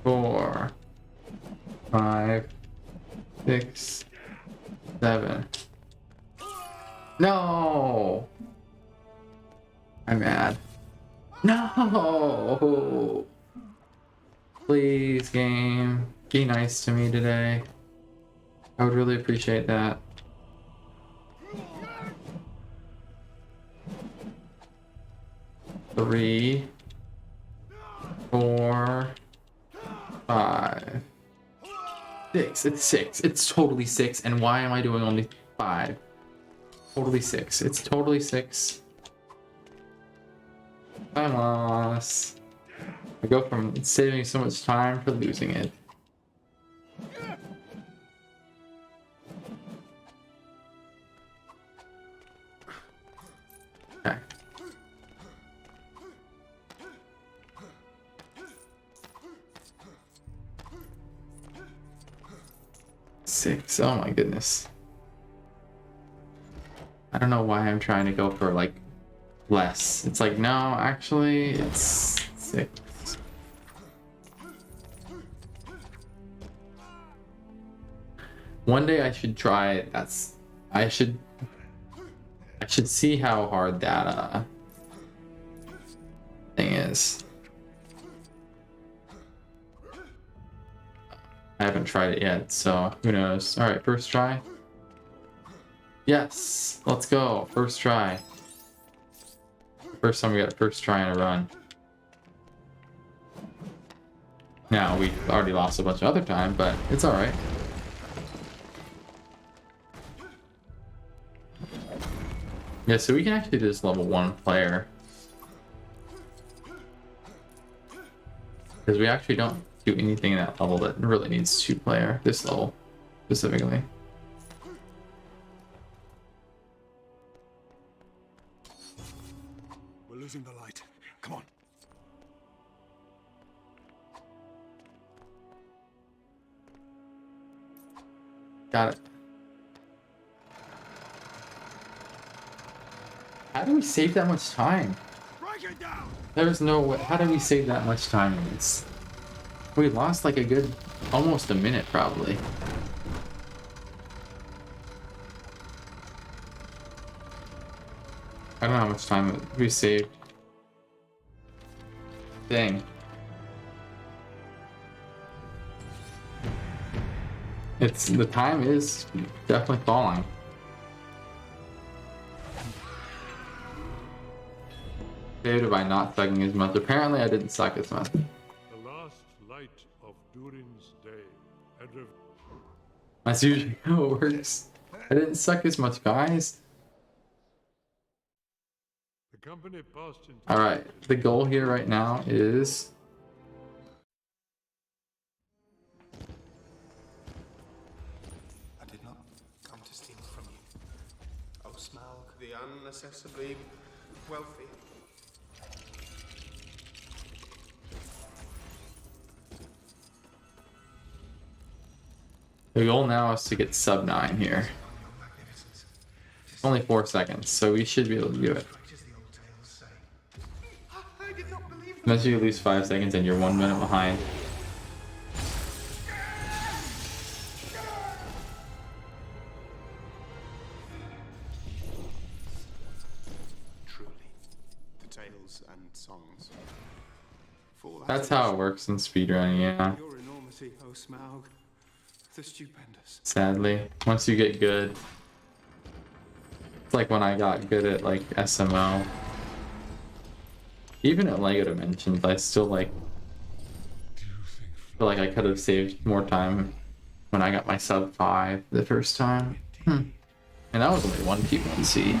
4. 5. 6. 7. No! I'm mad. No! Please, game. Be nice to me today. I would really appreciate that. Three, 4, 5, 6. It's 6. It's totally 6. And why am I doing only 5? Totally 6. It's totally 6. Time loss. I go from saving so much time to losing it. Okay. 6. Oh my goodness. I don't know why I'm trying to go for like less. It's like, no, actually, it's 6. One day I should try it. I should see how hard that thing is. I haven't tried it yet, so who knows. All right, first try. Yes, let's go. First try. First time we got a first try in a run. Now, we've already lost a bunch of other time, but it's all right. Yeah, so we can actually do this level 1 player. Because we actually don't do anything in that level that really needs 2 player, this level specifically. We're losing the light. Come on. Got it. How do we save that much time? There's no way. How do we save that much time in this? We lost like a good, almost a minute probably. I don't know how much time we saved. Dang. The time is definitely falling. Saved by not sucking as much. Apparently I didn't suck as much. The last light of Durin's day had That's usually how it works. I didn't suck as much, guys. the company passed into Alright, the goal here right now is... I did not come to steal from you. Oh, Smaug, the unaccessibly wealthy. The goal now is to get sub 9 here. Only 4 seconds, so we should be able to do it. Unless you lose 5 seconds and you're 1 minute behind. Truly, the tales and songs. That's how it works in speedrunning, yeah. Your enormity, oh Smaug, the stupendous. Sadly, once you get good, it's like when I got good at like SMO. Even at LEGO Dimensions, I still like feel like I could have saved more time when I got my sub 5 the first time. And that was only 1 P1C.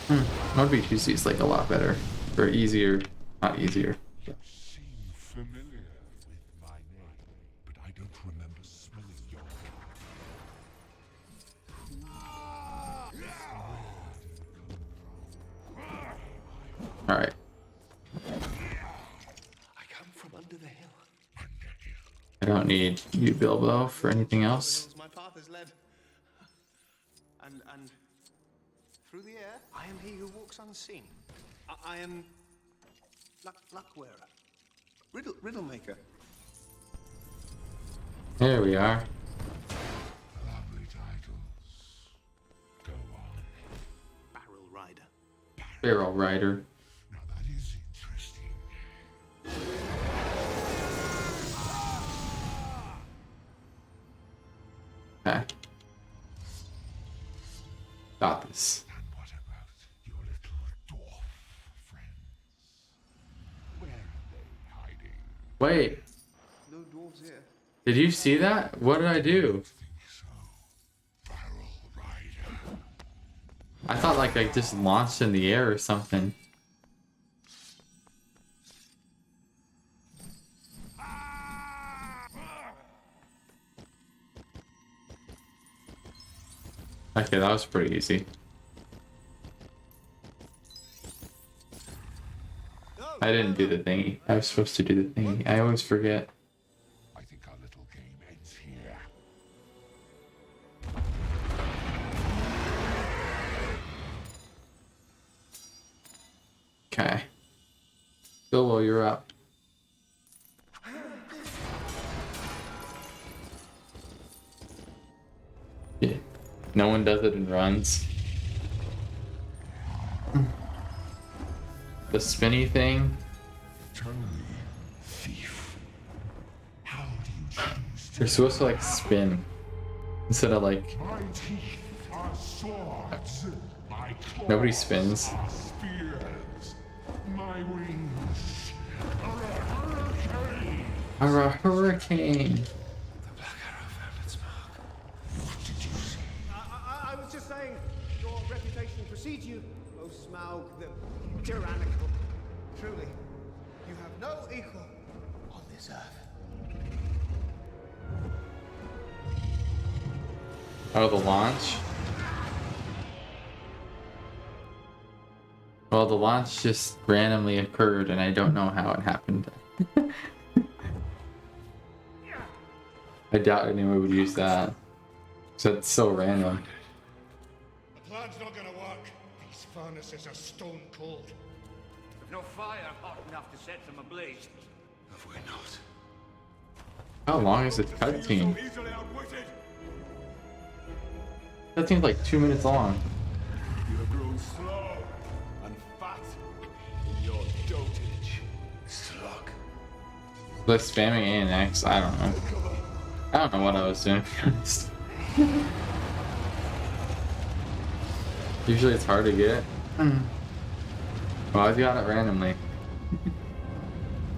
1v2C is like a lot better, or easier, not easier. Seem familiar with my name, but I don't remember smelling your Alright. I come from under the hill. I don't need you, Bilbo, for anything else. My path is led. And through the air, I am he who walks unseen. I am luck wearer. Riddle maker. There we are. lovely titles. Go on. Barrel rider. Barrel Rider. Now that is it. Wait, No dwarves here. did you see that? What did I do? I thought like I just launched in the air or something. Okay, that was pretty easy. I didn't do the thingy. I was supposed to do the thingy. I always forget. I think our little game ends here. Okay. Bilbo, you're up. Yeah. No one does it and runs. The spinny thing. Tell me, thief, how do you choose to You're supposed to like spin instead of like. My teeth are swords. My claws Nobody spins. are spears. My wings are a hurricane. Or a hurricane. The Black Arrow found its mark. What did you say? I was just saying, your reputation precedes you, O Smaug the tyrannical. Truly, you have no equal on this earth. Oh, the launch? Well, the launch just randomly occurred and I don't know how it happened. I doubt anyone would use that. So it's so random. The plan's not gonna work. These furnaces are stone cold. There's no fire hot enough to set them ablaze. If we're not, How long is this cutscene? So easily outwitted. Cutscene's like 2 minutes long. You have grown slow and fat in your dotage. slug. The spamming A and X, I don't know. I don't know what I was doing, to be honest. Usually it's hard to get. Well, I got it randomly.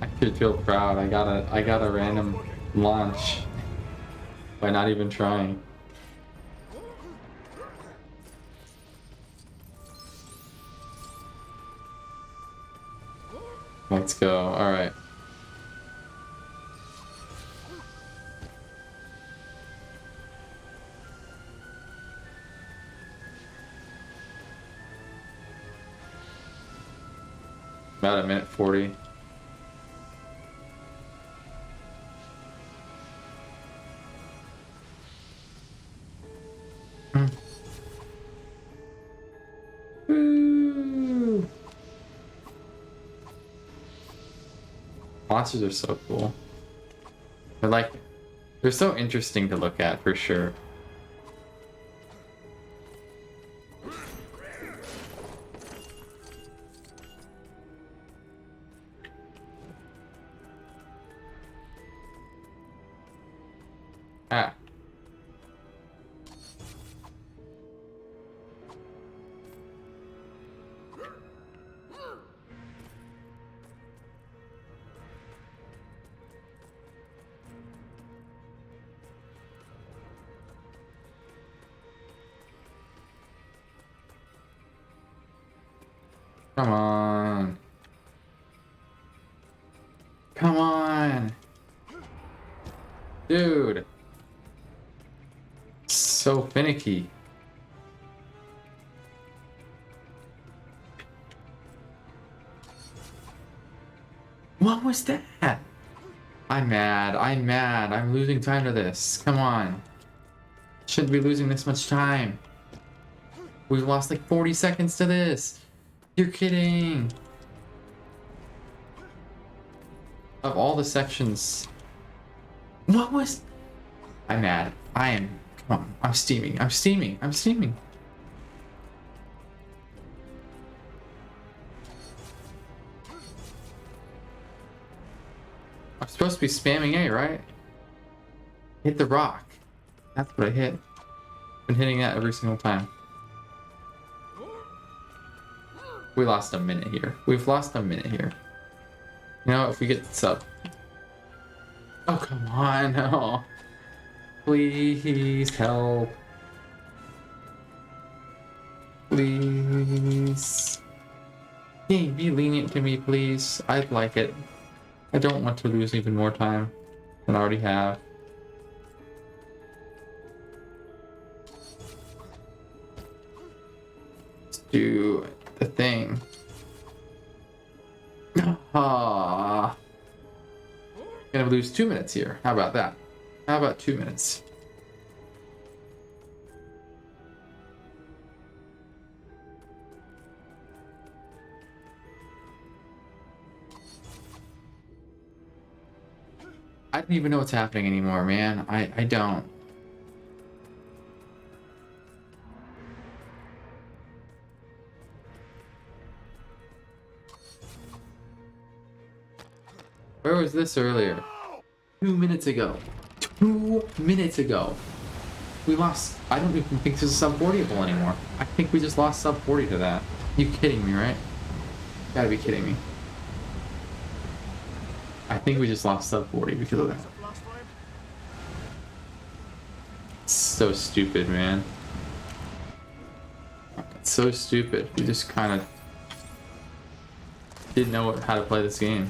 I should feel proud. I got a random launch by not even trying. Let's go. All right. About a minute 40. Woo! Monsters are so cool. They're so interesting to look at for sure. Ah. Come on. Come on. Dude. So finicky. What was that? I'm mad. I'm mad. I'm losing time to this. Come on. Shouldn't be losing this much time. We've lost like 40 seconds to this. You're kidding. Of all the sections. What was... I'm mad. I am... Come on. I'm steaming. I'm steaming. I'm steaming. I'm supposed to be spamming A, right? Hit the rock. That's what I hit. Been hitting that every single time. We lost a minute here. We've lost a minute here. You know, if we get this up, Oh, come on. Oh. Please help. Please. Game, be lenient to me, please. I'd like it. I don't want to lose even more time than I already have. Let's do the thing. Ah. Gonna lose 2 minutes here. How about that? How about 2 minutes? I don't even know what's happening anymore, man. I don't. Where was this earlier? 2 minutes ago. 2 minutes ago. We lost. I don't even think this is sub 40able anymore. I think we just lost sub 40 to that. You kidding me, right? You gotta be kidding me. I think we just lost sub 40 because of that. It's so stupid, man. It's so stupid. We just kind of didn't know how to play this game.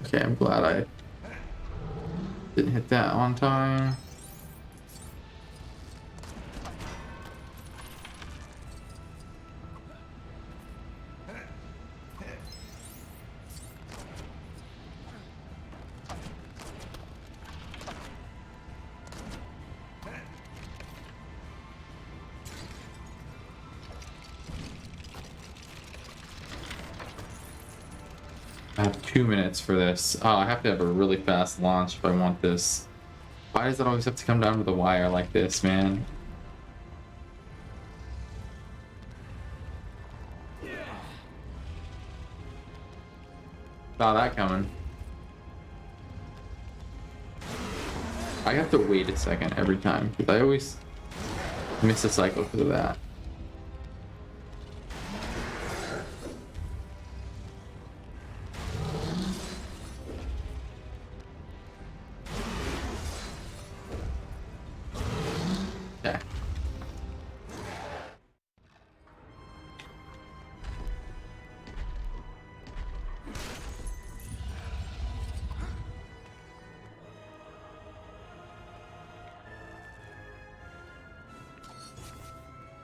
Okay, I'm glad I didn't hit that on time. I have 2 minutes for this. Oh, I have to have a really fast launch if I want this. Why does it always have to come down to the wire like this, man? Saw that coming. I have to wait a second every time because I always miss a cycle because of that. Okay.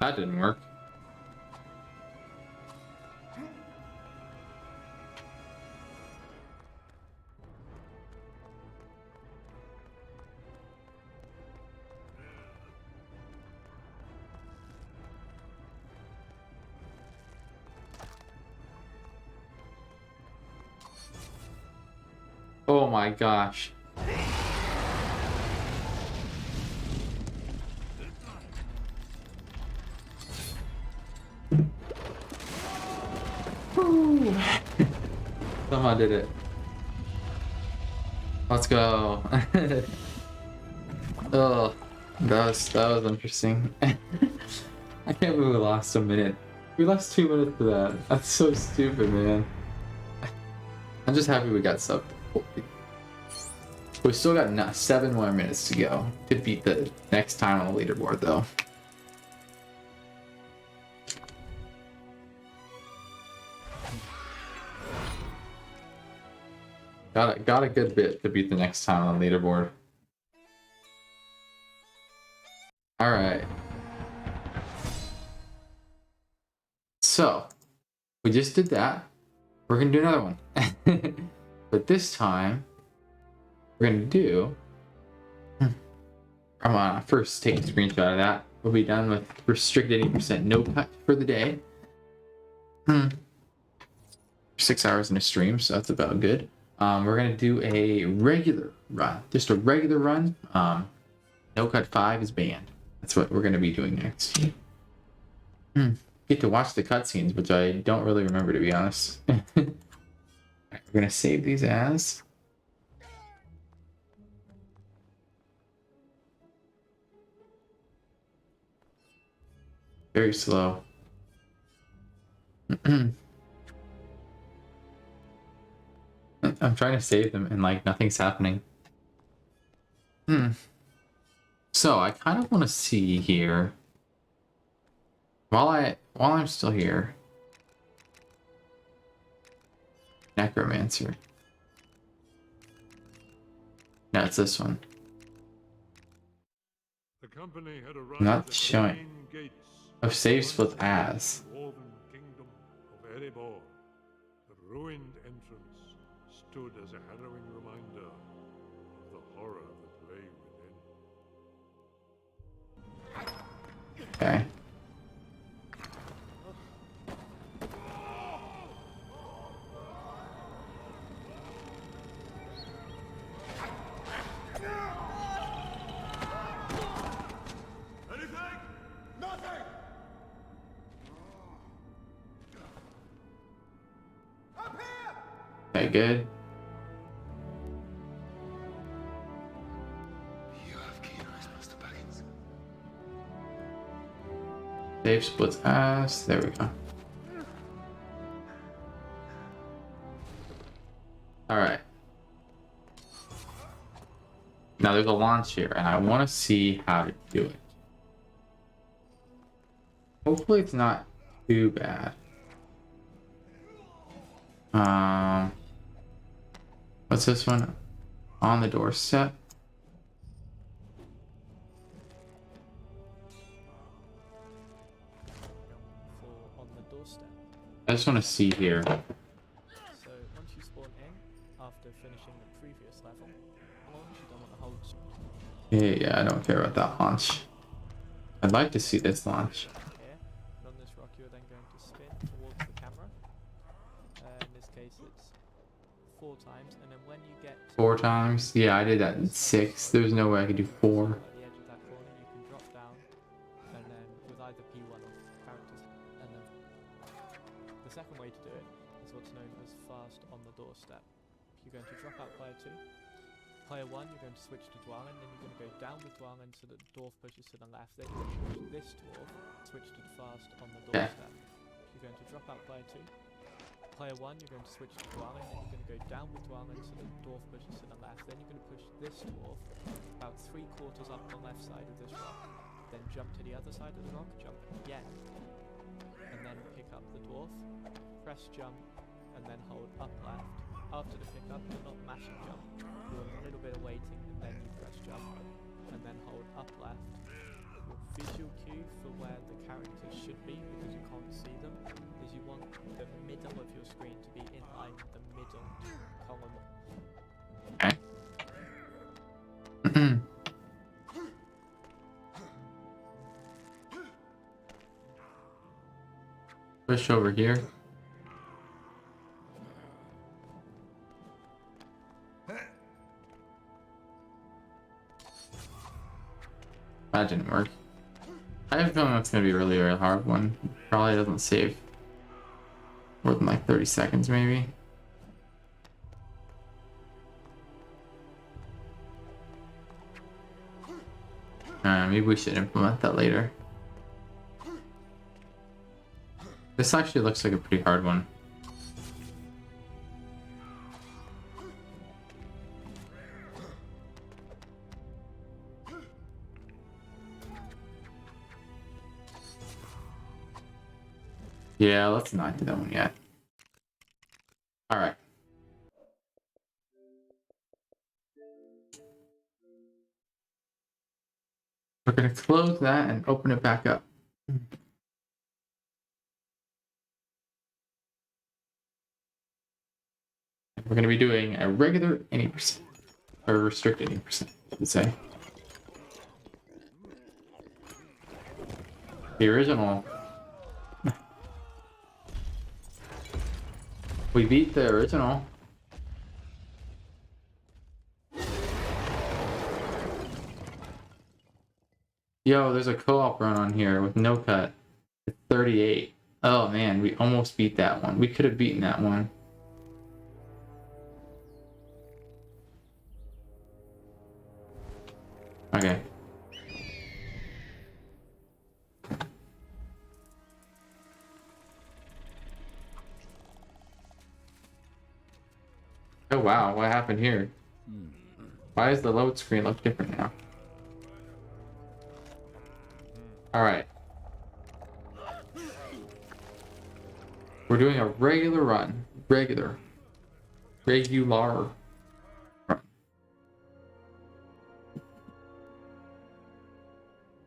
That didn't work. Oh my gosh. Woo. Somehow did it. Let's go. Oh, that was interesting. I can't believe we lost a minute. We lost 2 minutes to that. That's so stupid, man. I'm just happy we got sub 40. We still got 7 more minutes to go to beat the next time on the leaderboard, though. Got a good bit to beat the next time on the leaderboard. All right. So we just did that. We're gonna do another one, but this time we're gonna do. I'm gonna first take a screenshot of that. We'll be done with restricted 80% no cut for the day. 6 hours in a stream, so that's about good. We're gonna do a regular run, just a regular run. No cut 5 is banned. That's what we're gonna be doing next. Get to watch the cutscenes, which I don't really remember, to be honest. We're gonna save these as. Very slow. I'm trying to save them and like nothing's happening. So I kind of want to see here while I'm still here. Necromancer. No, it's this one. The company had arrived Not at the showing. main gates Of save splits as. the dwarven kingdom of Erebor. The ruined entrance stood as a harrowing reminder of the horror that lay within. Okay. Anything? Nothing! Up here! Okay, good. You have keen eyes, Master Baggins. Save splits as. There we go. Alright. Now there's a launch here, and I want to see how to do it. Hopefully it's not too bad. What's this one? On the doorstep. For on the doorstep. I just want to see here. So once you spawn in, after finishing the previous level, launch, you don't want to hold Yeah, I don't care about that launch. I'd like to see this launch. here, and on this rock you're then going to spin towards the camera. In this case it's 4 times, and then when you get 4 times? Yeah, I did that in 6. There's no way I could do 4. at the edge of that corner, you can drop down, and then with either P1 or characters, and then the second way to do it is what's known as fast on the doorstep. You're going to drop out player 2. Player 1, you're going to switch to Dwalin, then you're going to go down with Dwalin so that the dwarf pushes to the left, then you're going to push this dwarf, switch to fast on the doorstep. You're going to drop out player 2. Player 1, you're going to switch to Dwalin, then you're going to go down with Dwalin so that the dwarf pushes to the left, then you're going to push this dwarf about 3/4 up the left side of this rock, then jump to the other side of the rock, jump again, and then pick up the dwarf, press jump, and then hold up left. After the pickup, do not massive jump, do a little bit of waiting, and then you press jump, and then hold up left. Your visual cue for where the characters should be, because you can't see them, is you want the middle of your screen to be in line with the middle column. Okay. Push over here. That didn't work. I have a feeling that's gonna be a really, really hard one. Probably doesn't save more than like 30 seconds, maybe. Maybe we should implement that later. This actually looks like a pretty hard one. Yeah, let's not do that one yet. All right. We're going to close that and open it back up. We're going to be doing a regular any percent, or restricted any percent, I should say. The original. We beat the original. Yo, there's a co-op run on here with no cut. It's 38. Oh man, we almost beat that one. We could have beaten that one. Okay. Oh wow, what happened here? Why does the load screen look different now? Alright. We're doing a regular run. Regular run.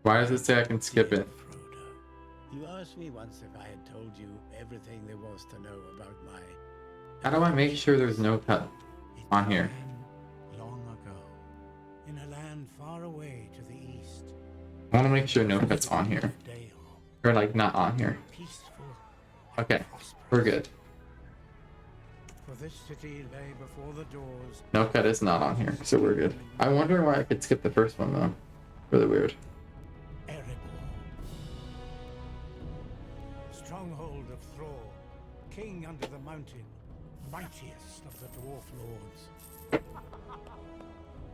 Why does it say I can skip it? You asked me once if I had told you everything there was to know about my... How do I make sure there's no cut on here? Long ago, in a land far away to the east. I want to make sure no cuts on here. Or like not on here. Okay, we're good. For this city lay before the doors. No cut is not on here, so we're good. I'm wondering why I could skip the first one though. Really weird. Stronghold of Thror, king under the mountain, mightiest of the dwarf lords.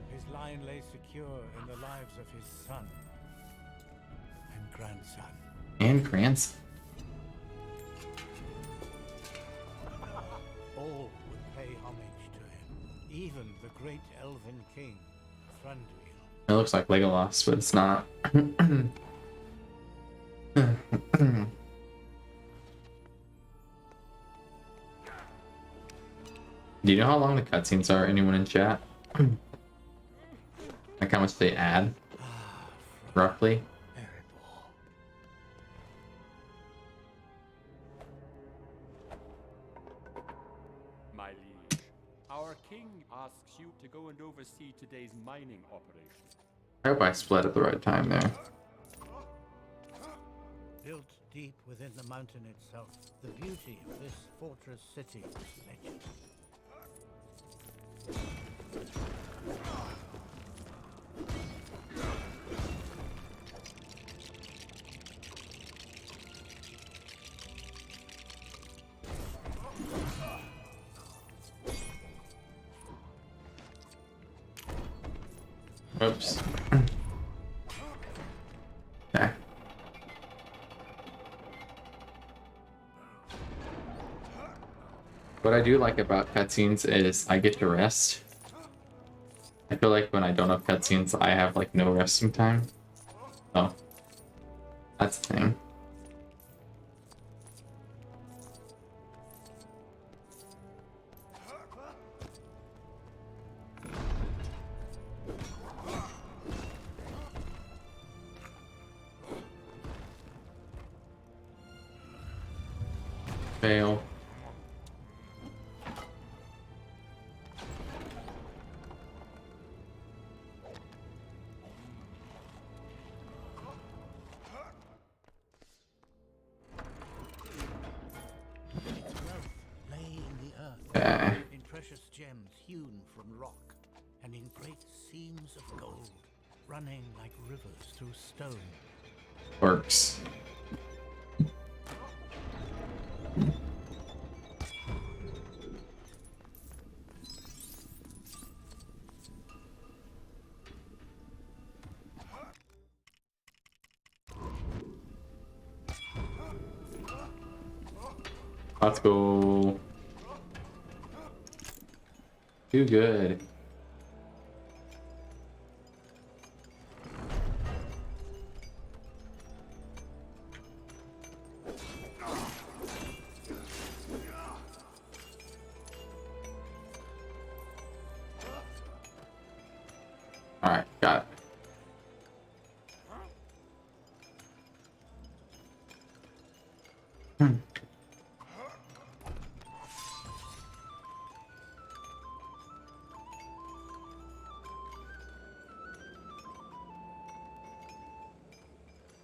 His line lay secure in the lives of his son and grandson. And grandson. All would pay homage to him, even the great elven king, Thranduil. It looks like Legolas, but it's not. Do you know how long the cutscenes are? Anyone in chat? Like how much they add? Roughly? My liege, our king asks you to go and oversee today's mining operation. I hope I split at the right time there. Built deep within the mountain itself, the beauty of this fortress city is legend. Oops. Okay. What I do like about cutscenes is I get to rest. I feel like when I don't have cutscenes, I have like no resting time. Oh, that's the thing. Fail. Its wealth lay in the earth, Okay. in precious gems hewn from rock, and in great seams of gold, running like rivers through stone. Works. Let's go. Too good. All right, got it.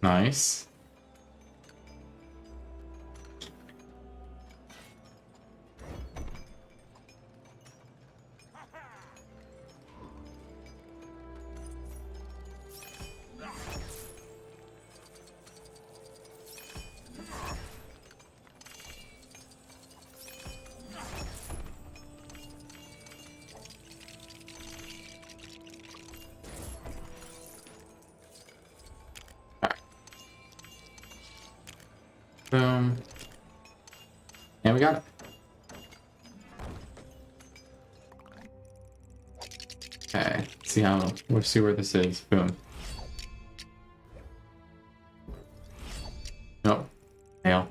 Nice. Boom. And we got it. See how, we'll see where this is. Boom. No. Hail.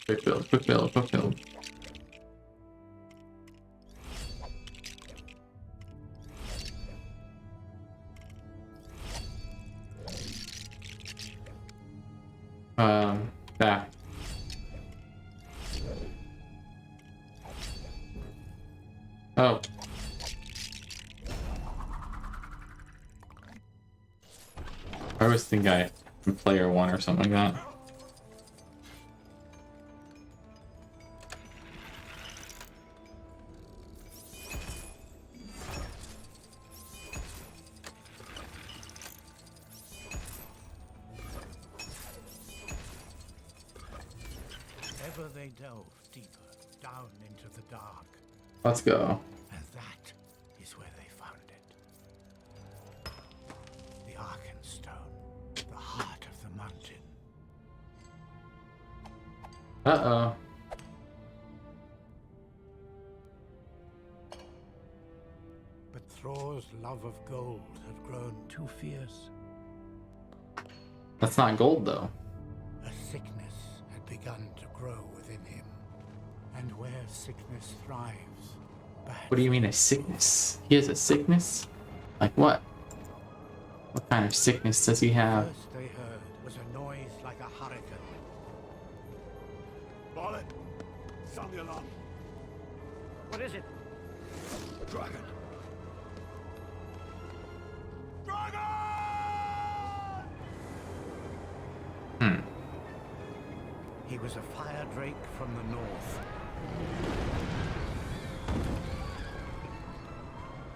Quick build, quick build, quick build. Back. Oh. I always think I am player 1 or something like that. Ever they delve deeper down into the dark, Let's go. and that is where they found it. The Arkenstone, the heart of the mountain. Uh-oh. But Thror's love of gold had grown too fierce. That's not gold, though. A sickness had begun to grow within him. And where sickness thrives, bad What do you mean a sickness? He has a sickness? Like what? What kind of sickness does he have? first they heard was a noise like a hurricane. Barlet, sound the alarm. What is it? Dragon. Dragon! Hmm. He was a fire drake from the north.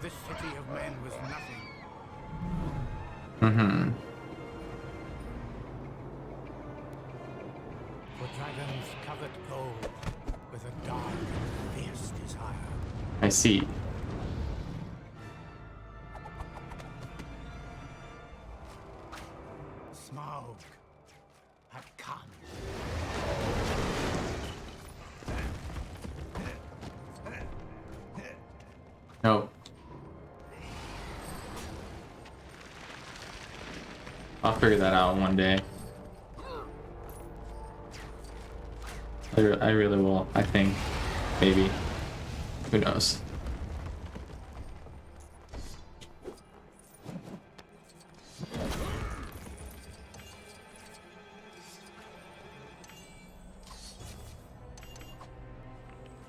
This city of men was nothing. Mm-hmm. For dragons covered gold with a dark and fierce desire. I see. Smaug had come. No. I'll figure that out one day. I really will, I think. Maybe. Who knows?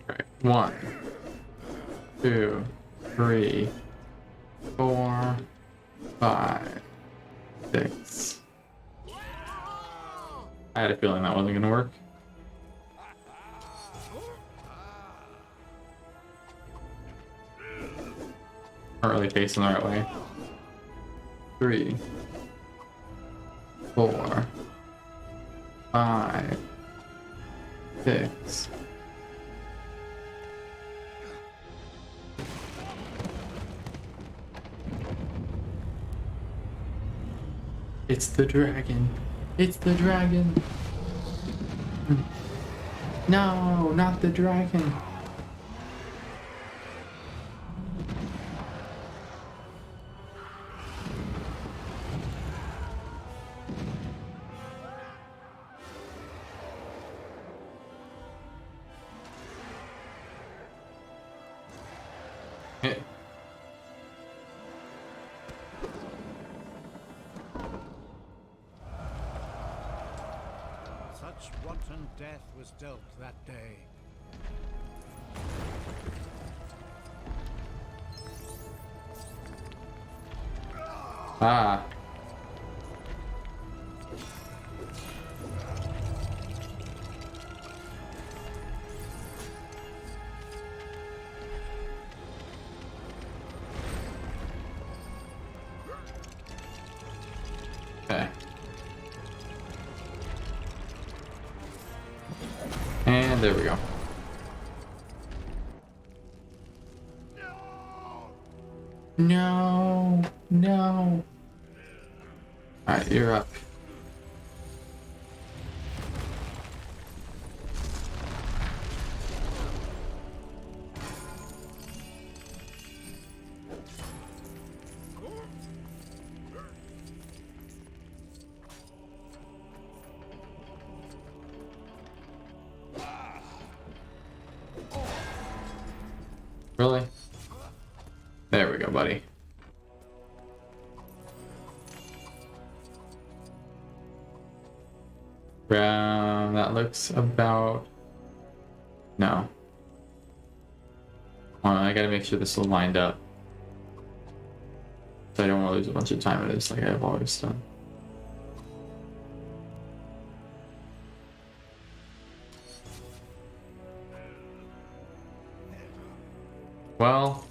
Alright, 1, 2, 3, 4, 5, 6. I had a feeling that wasn't gonna work. Not really facing the right way. 3, 4, 5, 6. It's the dragon. It's the dragon. No, not the dragon. Such wanton death was dealt that day. Ah. Okay. And there we go. No, no. Alright, you're up. Really? There we go, buddy. That looks about... No. Hold on, I gotta make sure this is lined up. So I don't want to lose a bunch of time with this like I've always done. Well...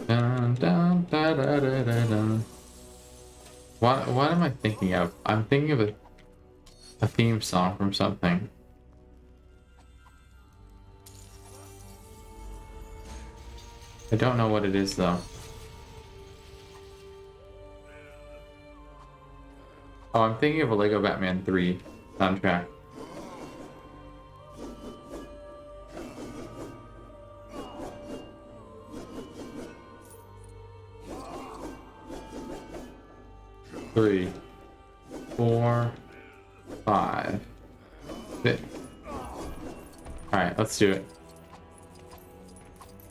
Dun, dun, da, da, da, da, da. What am I thinking of? I'm thinking of a theme song from something. I don't know what it is though. Oh, I'm thinking of a Lego Batman 3 soundtrack. Three, 4, 5, 6. Alright, let's do it.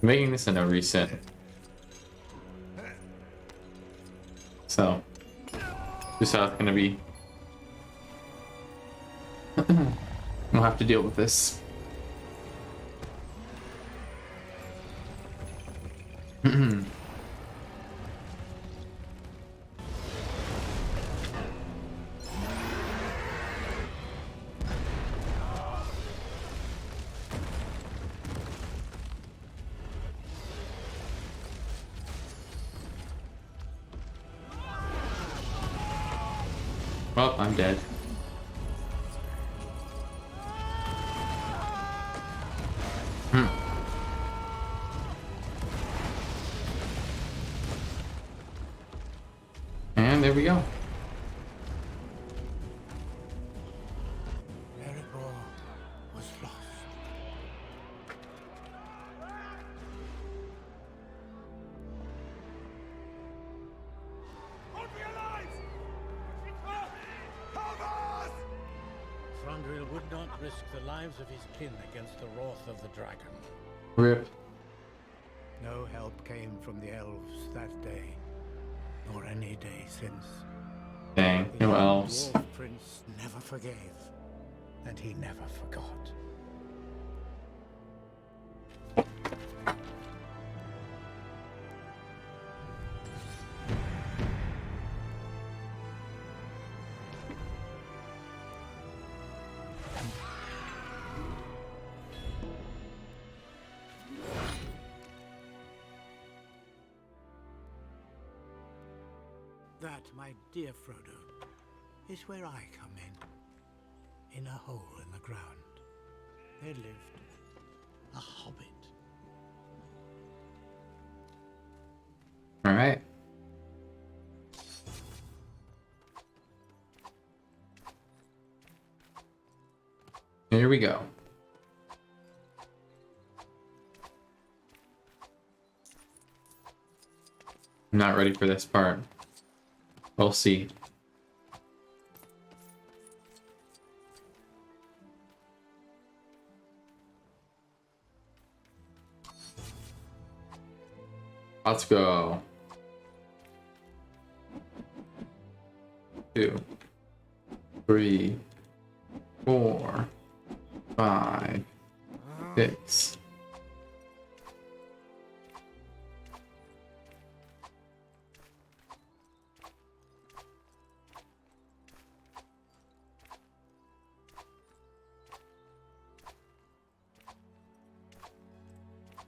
I'm making this in a reset. So, this is how it's gonna be. We'll have to deal with this. Well, I'm dead. And there we go. Erebor was lost. Thranduil would not risk the lives of his kin against the wrath of the dragon. RIP. No help came from the elves that day, nor any day since. Dang, The no young elves. dwarf prince never forgave, and he never forgot. That, my dear Frodo, is where I come in a hole in the ground. There lived a hobbit. All right. Here we go. I'm not ready for this part. We'll see. Let's go. 2, 3, 4, 5, 6.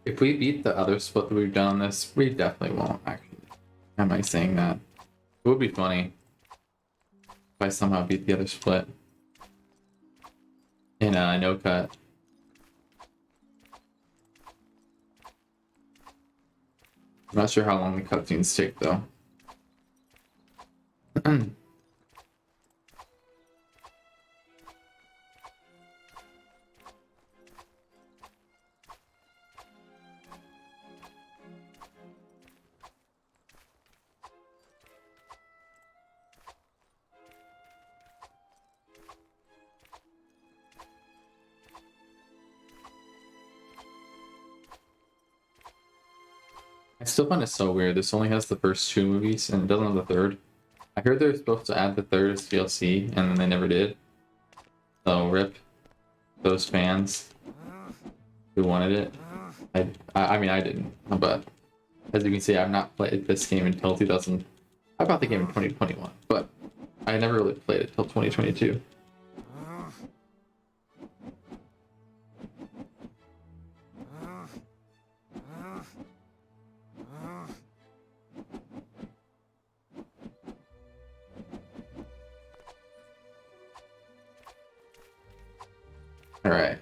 If we beat the other split that we've done on this, we definitely won't, actually. Am I saying that? It would be funny if I somehow beat the other split in a no cut. I'm not sure how long the cutscenes take, though. I still find it so weird. This only has the first 2 movies and it doesn't have the third. I heard they're supposed to add the third as DLC and then they never did. So rip those fans who wanted it. I mean I didn't, but as you can see, I've not played this game until 2000. I bought the game in 2021, but I never really played it until 2022. All right.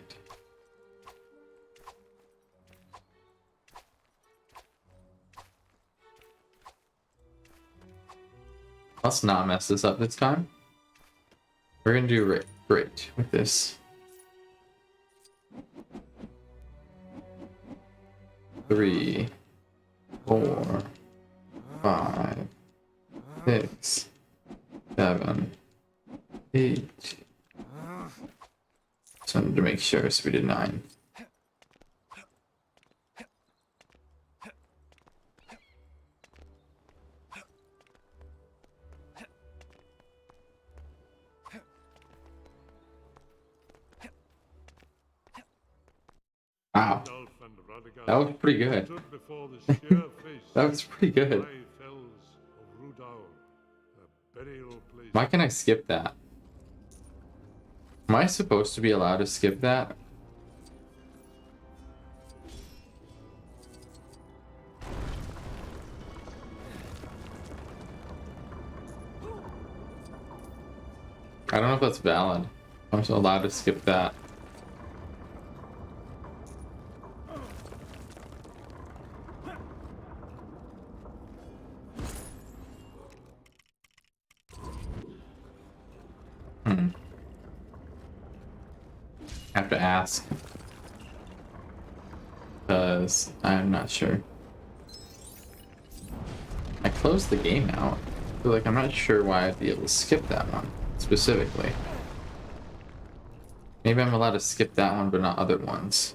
Let's not mess this up this time. We're gonna do great with this. 3, 4, 5, 6, 7, 8. Just wanted to make sure, so we did 9. Wow, that was pretty good. That was pretty good. Why can I skip that? Am I supposed to be allowed to skip that? I don't know if that's valid. I'm so allowed to skip that. Have to ask. Because I'm not sure. I closed the game out. I feel like I'm not sure why I'd be able to skip that one specifically. Maybe I'm allowed to skip that one but not other ones.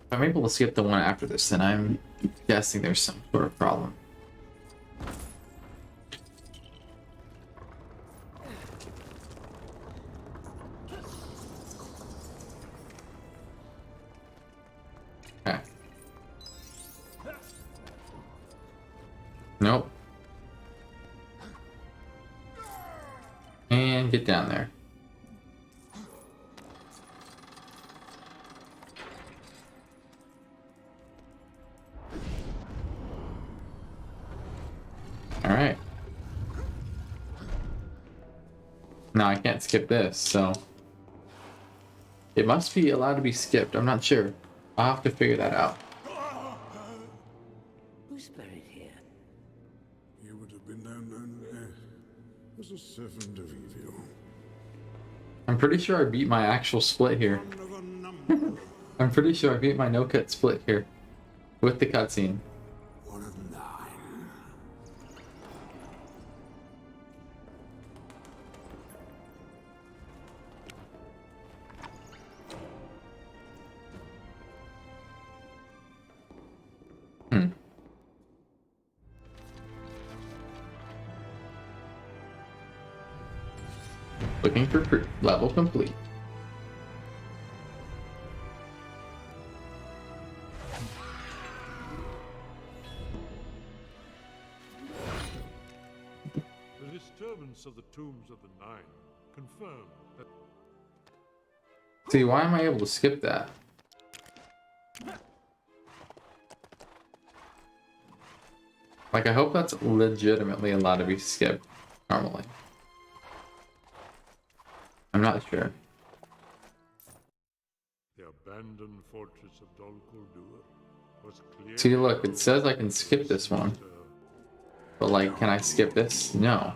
If I'm able to skip the one after this, then I'm guessing there's some sort of problem. Okay. Nope. And get down there. Alright. Now I can't skip this, so it must be allowed to be skipped. I'm not sure. I'll have to figure that out. Who's buried here? You would have been known as a servant of evil. I'm pretty sure I beat my actual split here. I'm pretty sure I beat my no-cut split here with the cutscene. One of 9. Looking for proof. Level complete. The disturbance of the tombs of the 9 confirmed that. See, why am I able to skip that? Like, I hope that's legitimately allowed to be skipped normally. I'm not sure. The abandoned fortress of Dol Guldur was clear. See, look, it says I can skip this one. But, like, can I skip this? No.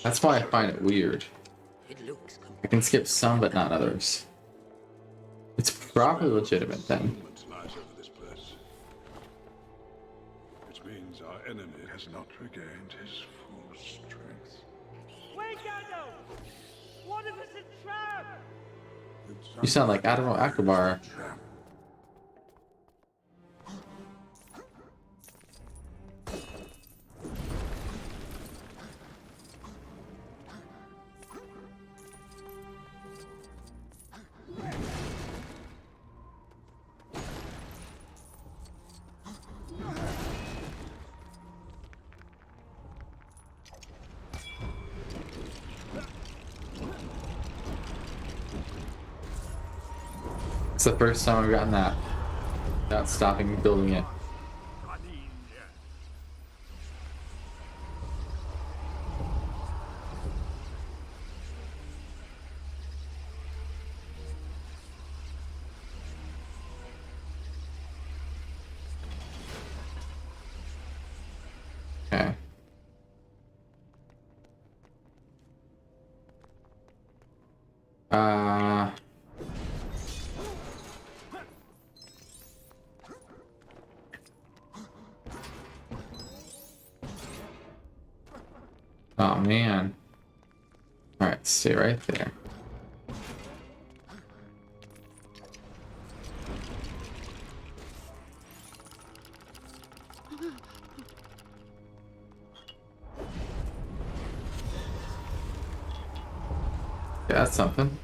That's why I find it weird. I can skip some, but not others. It's probably legitimate then. Which means our enemy has not regained his full strength. Wait, Gandalf! One of us is trapped! You sound like Admiral Akbar. It's the first time I've gotten that without stopping building it. Okay. Oh man. Alright, stay right there. Yeah, that's something.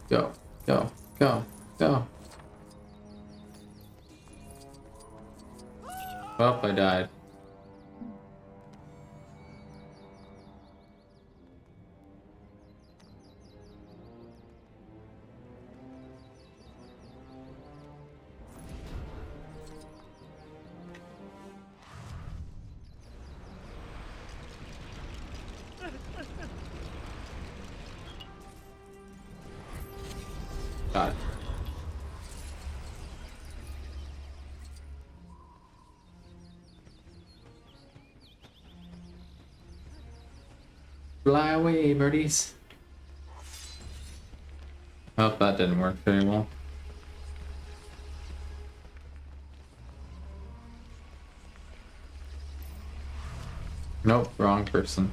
Go, go, go, go. Well, I died. God. Fly away, birdies. Oh, that didn't work very well. Nope, wrong person.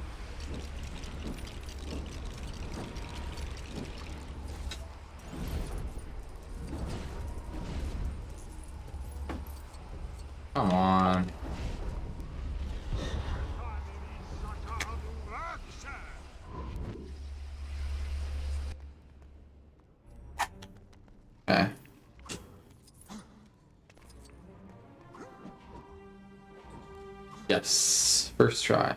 Come on. Okay. Yes, first try.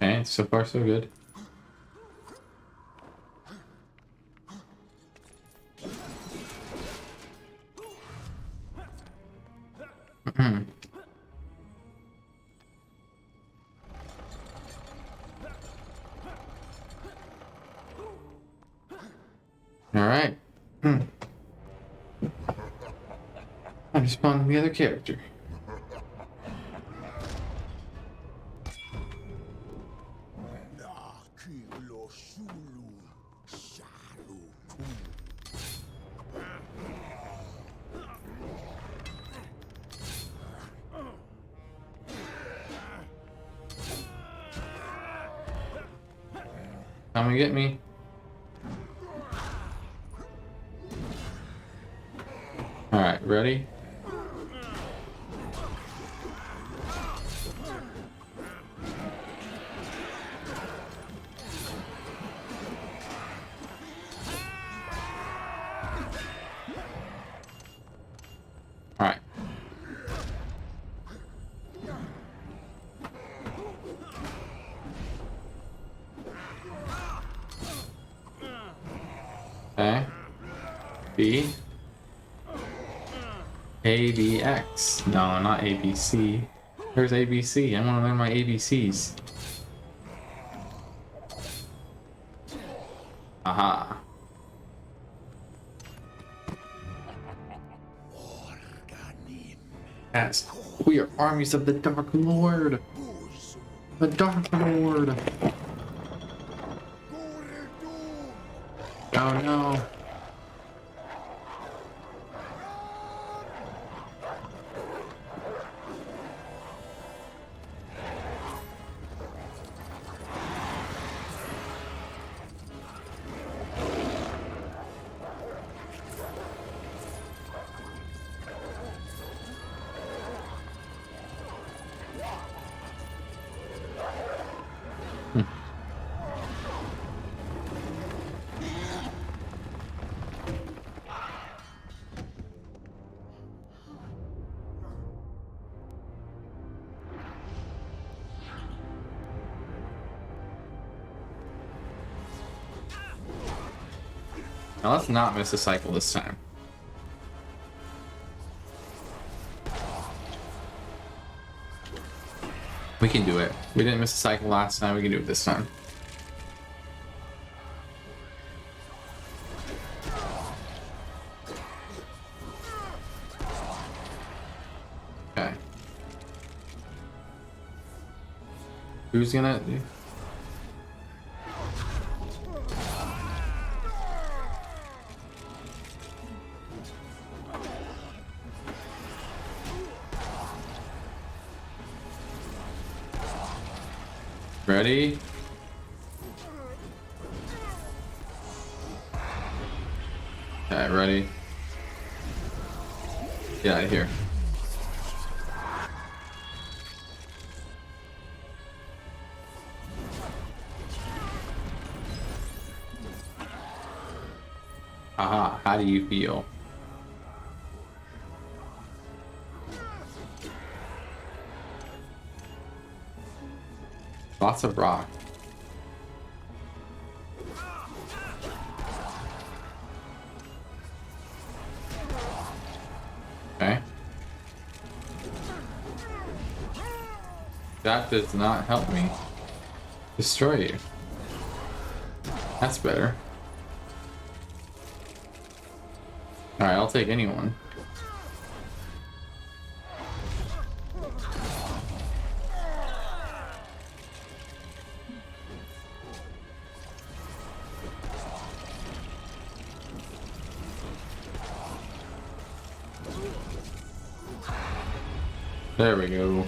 Okay, so far so good. All right. I'm just spawning the other character. Come and get me. All right, ready? All right. Okay. B. A, B, X. No, not A, B, C. Where's A, B, C? I want to learn my ABCs. Aha. Yes. We are armies of the Dark Lord. The Dark Lord. Oh no. Now let's not miss a cycle this time. We can do it. We didn't miss a cycle last time. We can do it this time. Okay. Who's gonna do? Ready? Okay, ready? Get out of here. Aha, how do you feel? Lots of rock. Okay. That does not help me destroy you. That's better. Alright, I'll take anyone. There we go.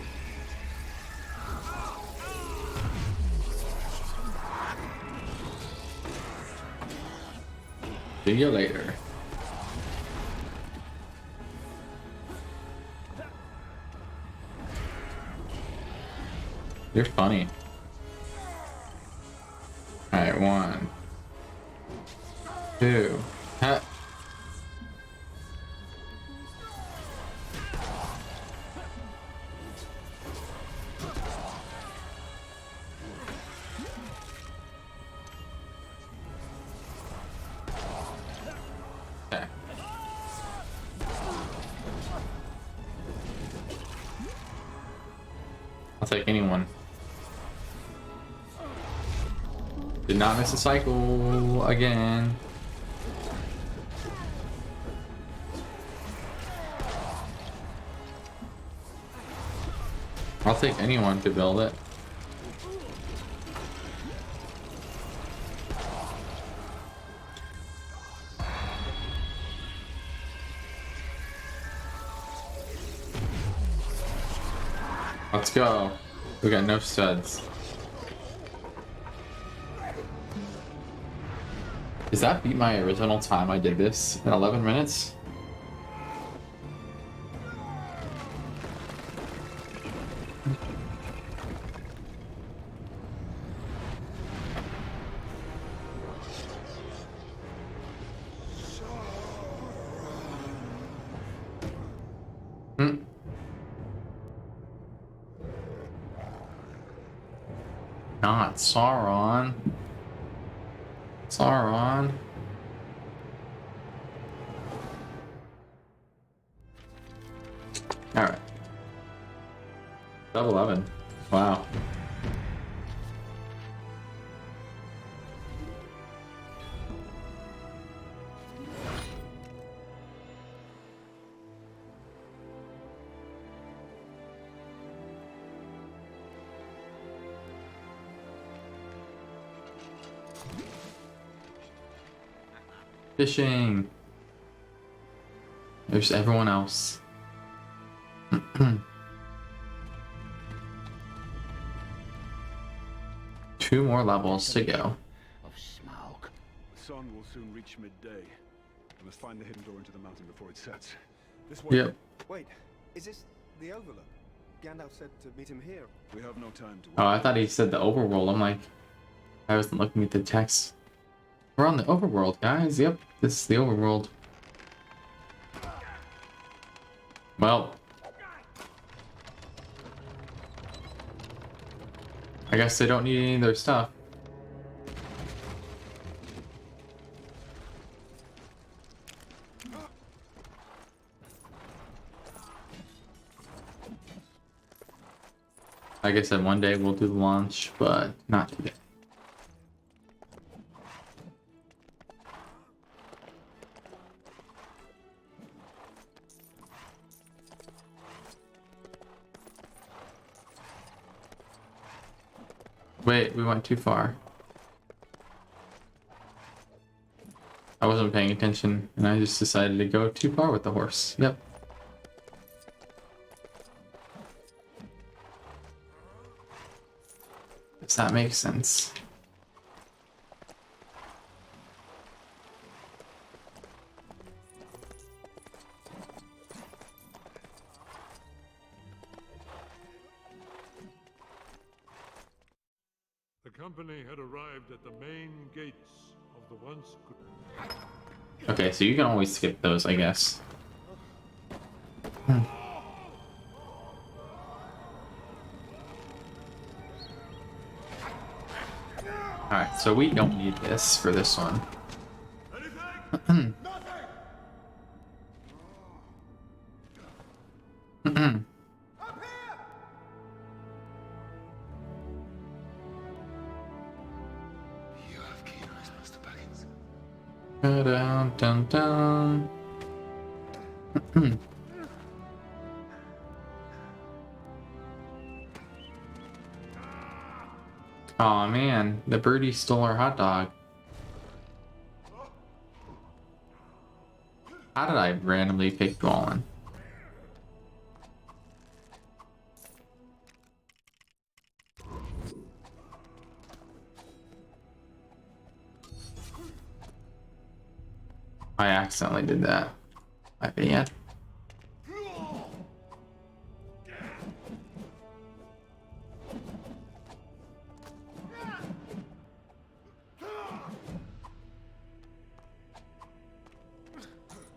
See you later. You're funny. Alright, 1, 2. Ha. Okay. I'll take anyone. Did not miss a cycle again. I'll take anyone to build it. Let's go. We got no studs. Does that beat my original time I did this in 11 minutes? Not Sauron. Sauron. All right. Level 11. Wow. Fishing. There's everyone else. 2 more levels to go. Of smoke. The sun will soon reach midday. We must find the hidden door into the mountain before it sets. This way. Yep. Wait, is this the Overlook? Gandalf said to meet him here. We have no time to Oh, I thought he said the overworld. I'm like, I wasn't looking at the text. We're on the overworld, guys. Yep, this is the overworld. Well, I guess they don't need any of their stuff. Like I said, one day we'll do the launch, but not today. Wait, we went too far. I wasn't paying attention, and I just decided to go too far with the horse. Yep. Does that make sense? The company had arrived at the main gates of the once good. Okay, so you can always skip those, I guess. Alright, so we don't need this for this one. You have keen eyes, Master Baggins. Dun, dun, dun. Aw, man, the birdie stole our hot dog. How did I randomly pick Dwallin? I accidentally did that. My bad.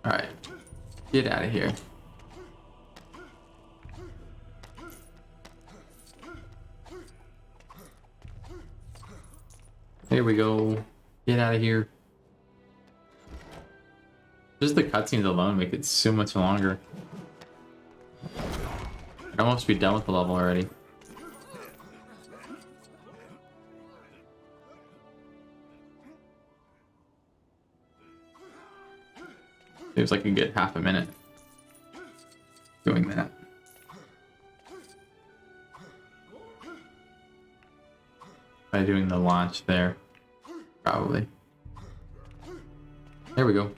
Alright. Get out of here. Here we go. Get out of here. Just the cutscenes alone make it so much longer. I'd almost be done with the level already. Seems like a good half a minute doing that. By doing the launch there, probably. There we go.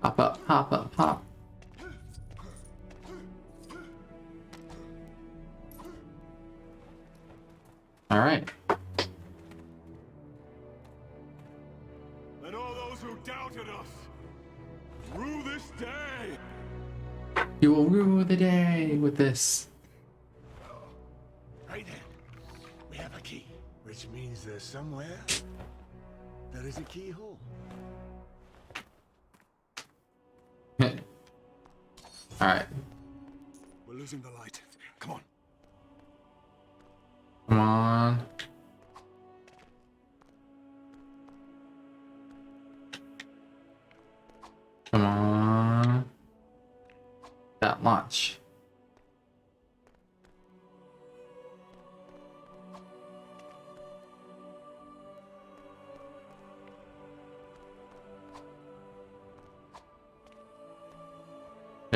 Hop up, hop up, hop. All right. And all those who doubted us, rue this day. You will rue the day with this. Right then. We have a key. Which means there's somewhere there is a keyhole. All right. We're losing the light. Come on. Come on. Come on. That launch.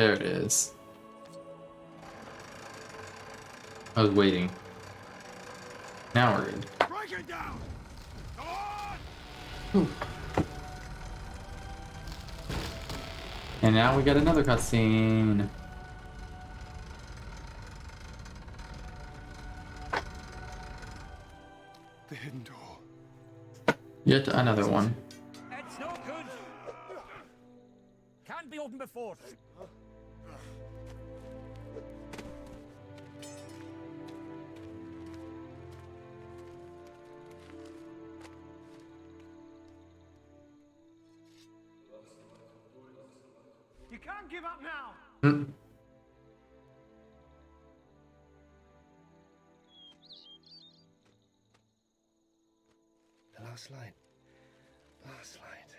There it is. I was waiting. Now we're good. Break it down! Go on! Whew. And now we got another cutscene. The hidden door. Yet another one. It's no good. Can't be opened before. You can't give up now! Hmm. The last light. Last light.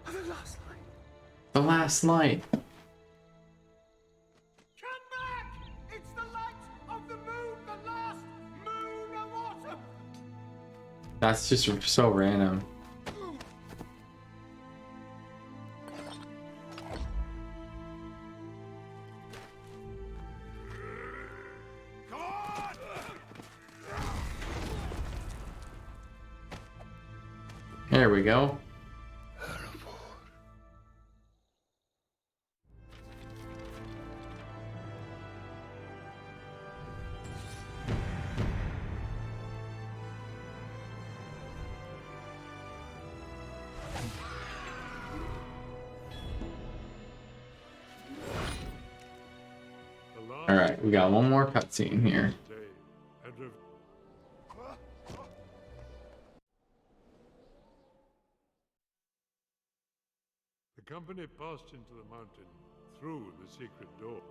The last light! The last light. Come back! It's the light of the moon, the last moon of autumn! That's just so random. There we go. All right, we got one more cutscene here. The company passed into the mountain through the secret door.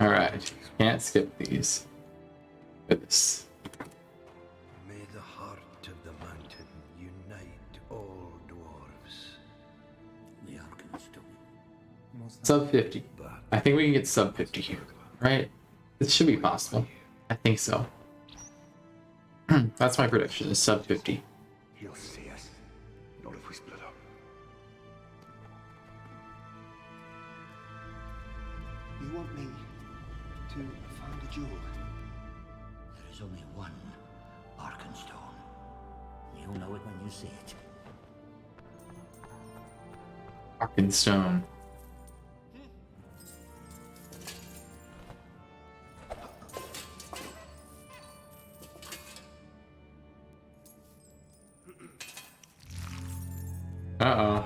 All right, can't skip these. Look at this. May the heart of the mountain unite all dwarves. The Arkenstone. Sub 50. I think we can get sub 50 here, right? This should be possible. I think so. That's my prediction, is sub 50. He'll see us. Not if we split up. You want me to find a jewel? There is only one Arkenstone. You'll know it when you see it. Arkenstone. Uh-oh.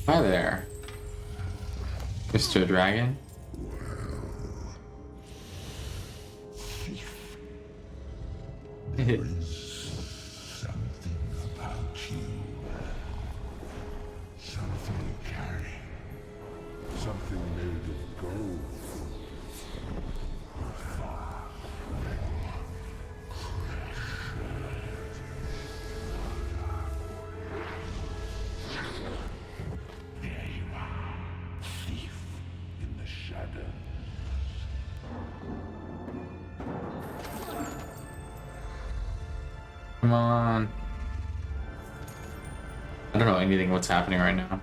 Hi there, Mr. Dragon. There is something about you. Something you carry. Something made of gold. There you are, thief in the shadows. Come on. I don't know anything what's happening right now.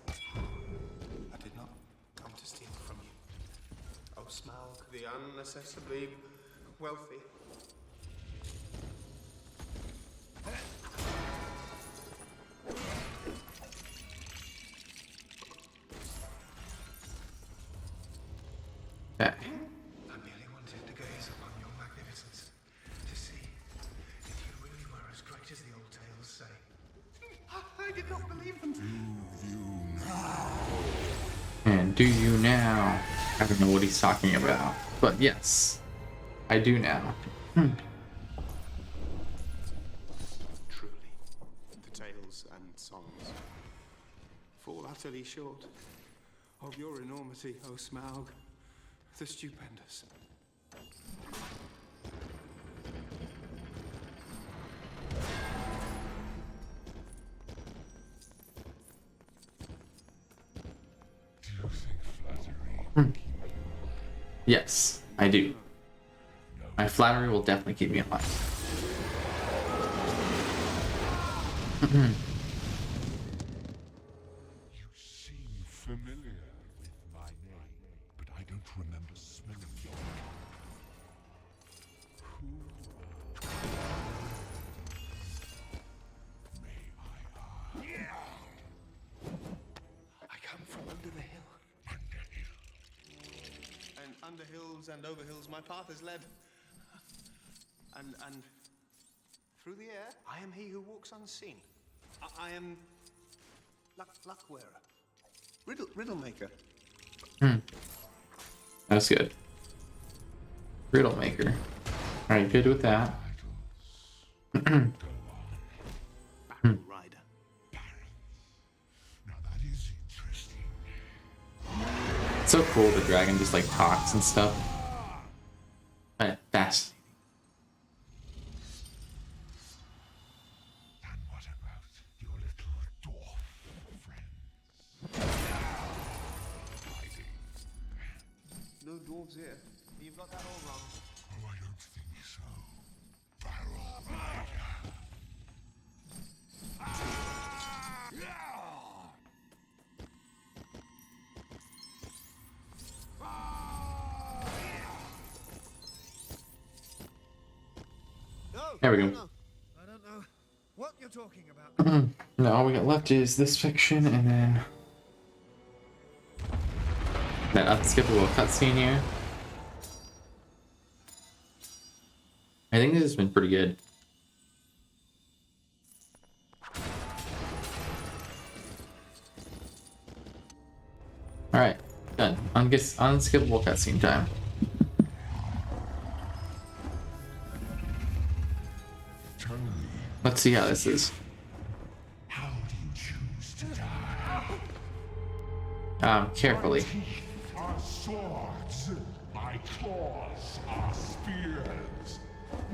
I did not come to steal from you. Oh, Smaug, the unaccessibly wealthy. Okay. I merely wanted to gaze upon your magnificence, to see if you really were as great as the old tales say. I did not believe them. And do you now? I don't know what he's talking about, but yes, I do now. Truly, the tales and songs fall utterly short of your enormity, O Smaug, the stupendous. Do you think flattery Yes, I do. My flattery will definitely keep me alive. You seem familiar with my name, but I don't remember smelling you. Who may I ask? I come from under the hill. And under hills and over hills my path is led. And through the air I am he who walks unseen. I am luck wearer. Riddle maker. That's good. Riddle maker. Alright, good with that. Battle rider. Now that is interesting. It's so cool the dragon just like talks and stuff. Fascinating. And what about your little dwarf friends? Hiding. No dwarves here. You've got that all wrong. Oh, I don't think so. Barrel rider. There we go. I don't know what you're talking about. Now all we got left is this fiction and then that unskippable cutscene here. I think this has been pretty good. Alright, done. Unskippable cutscene time. Let's see how this is. How do you choose to die? Carefully. My teeth are swords. My claws are spears.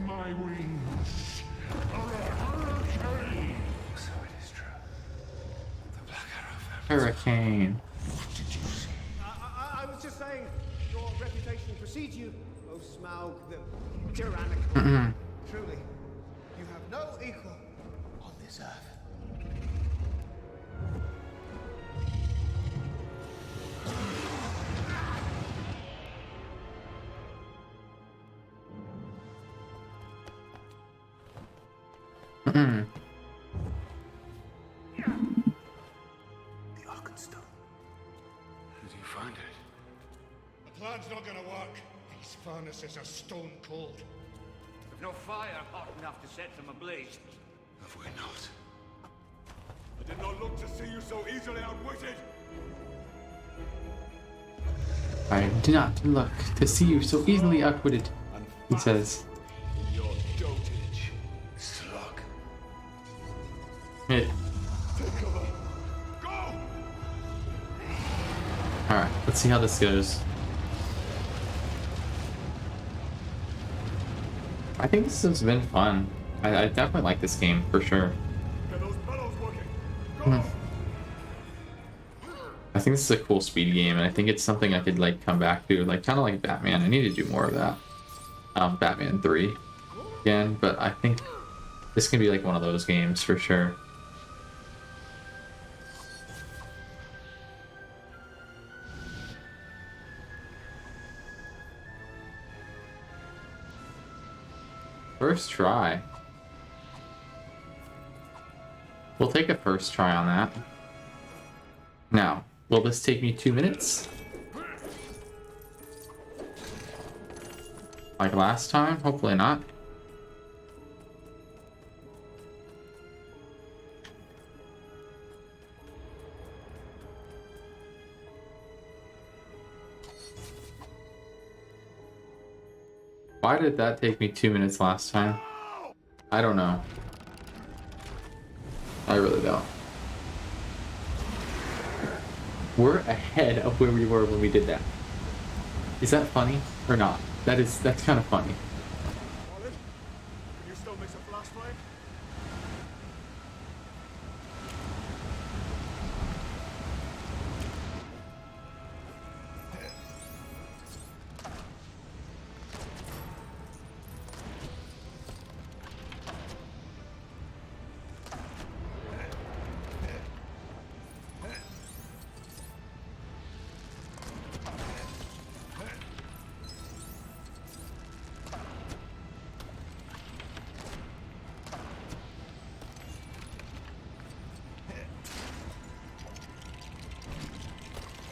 My wings are a hurricane. So it is true. The Black Arrow family. Hurricane. What did you say? I was just saying, your reputation precedes you, O Smaug the tyrannical. Truly, you have no equal on this earth. The Arkenstone. Did you find it? The plan's not gonna work. These furnaces are stone cold. We've no fire hot enough to set them ablaze. Have we not? I did not look to see you so easily outwitted. I did not look to see you so easily outwitted, he says. In your dotage. Slug. Hey. Take cover. Go! Alright, let's see how this goes. I think this has been fun. I definitely like this game, for sure. Get those bellows working. Go! I think this is a cool speed game, and I think it's something I could like come back to, like kind of like Batman. I need to do more of that. Batman 3 again, but I think this can be like one of those games for sure. First try. We'll take a first try on that. Now, will this take me 2 minutes? Like last time? Hopefully not. Why did that take me 2 minutes last time? I don't know. I really don't. We're ahead of where we were when we did that. Is that funny or not? That's kind of funny. Ollie, can you still mix a flash flame?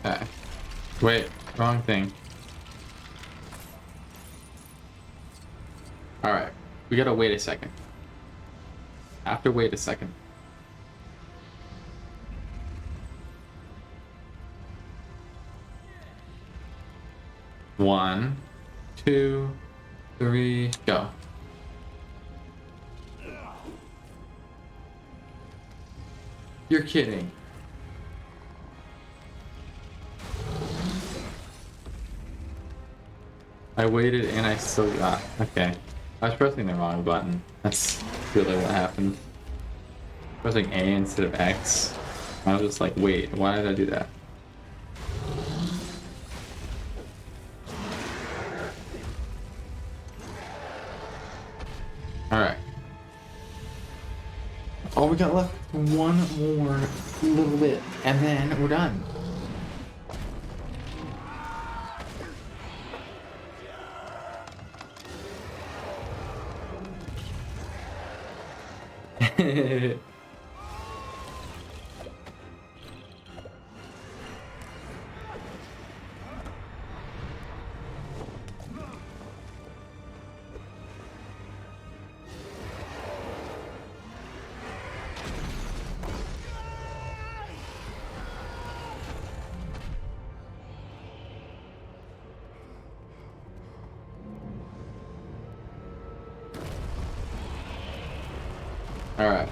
Okay. Wait, wrong thing. Alright. We gotta wait a second. Have to wait a second. One, two, three, go. You're kidding. I waited and I still got. Okay. I was pressing the wrong button. That's really what happened. Pressing A instead of X. I was just like, wait, why did I do that? Alright. Oh, we got left one more little bit, and then we're done. All right.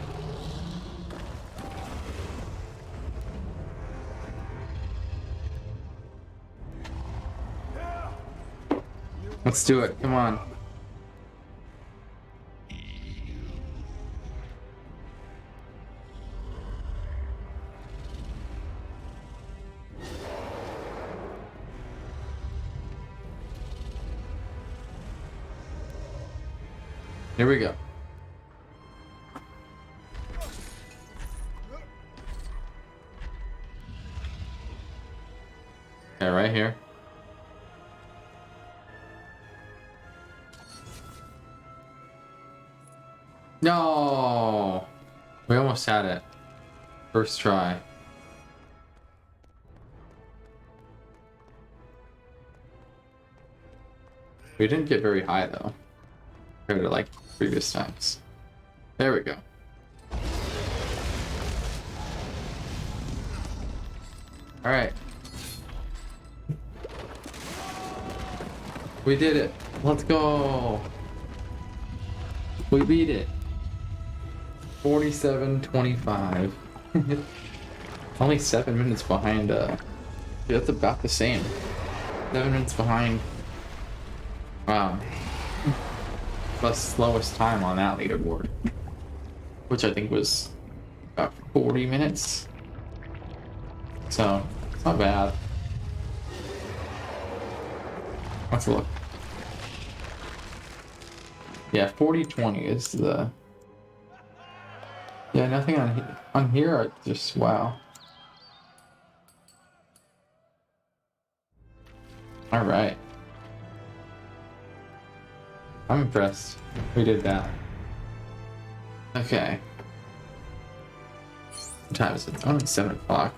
Let's do it. Come on. Here we go. Okay, right here. No! We almost had it. First try. We didn't get very high though, compared to like previous times. There we go. All right. We did it. Let's go. We beat it. 47-25. Only 7 minutes behind. That's about the same. 7 minutes behind. Wow. The slowest time on that leaderboard, which I think was about 40 minutes. So it's not bad. Let's look. Yeah, 40-20 is the. Yeah, nothing on here. Just wow. All right. I'm impressed. We did that. Okay. What time is it? Only 7 o'clock.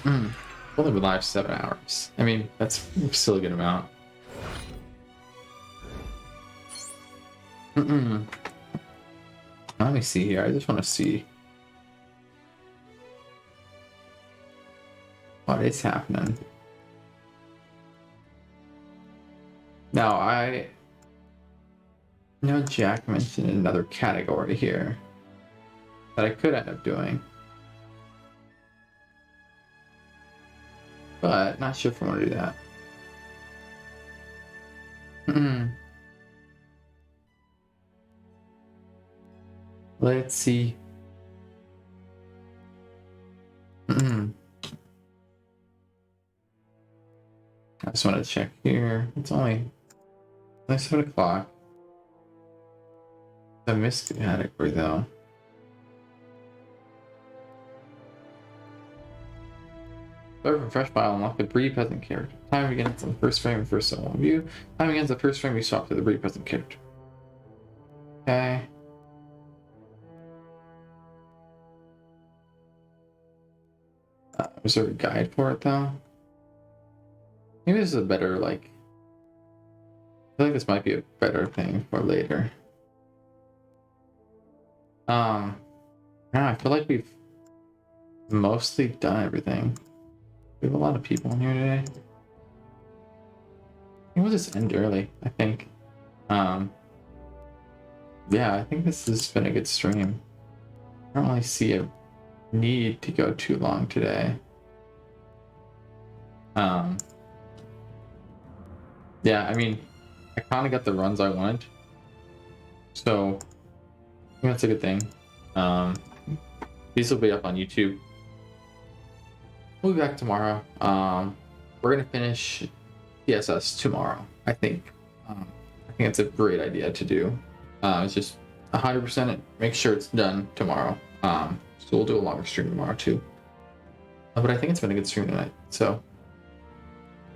Only been live 7 hours. I mean, that's still a good amount. Let me see here. I just want to see what is happening. Now, I know Jack mentioned another category here that I could end up doing, but not sure if I want to do that. Let's see. I just want to check here. It's only 7 o'clock. I missed the category though. Refresh file, unlock the Bree Peasant character. Time begins on the first frame of first solo view. Time begins the first frame you swap to the Bree Peasant character. Okay. Was there a guide for it though? Maybe this is a better like. I feel like this might be a better thing for later. Yeah, I feel like we've mostly done everything. We have a lot of people in here today. We'll just end early, I think. Yeah, I think this has been a good stream. I don't really see a need to go too long today. Yeah, I mean, I kind of got the runs I wanted, so I think that's a good thing. These will be up on YouTube. We'll be back tomorrow. We're gonna finish TSS tomorrow. I think. I think it's a great idea to do. It's just 100% make sure it's done tomorrow. So we'll do a longer stream tomorrow too. But I think it's been a good stream tonight. So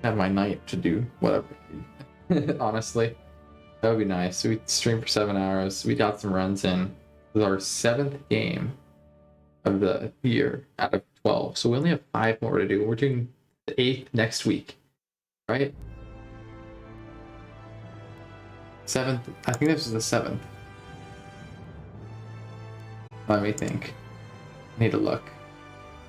I have my night to do whatever. Honestly, that would be nice. We streamed for 7 hours. We got some runs in. This is our 7th game of the year out of 12. So we only have 5 more to do. We're doing the 8th next week, right? 7th. I think this is the 7th. Let me think. I need to look.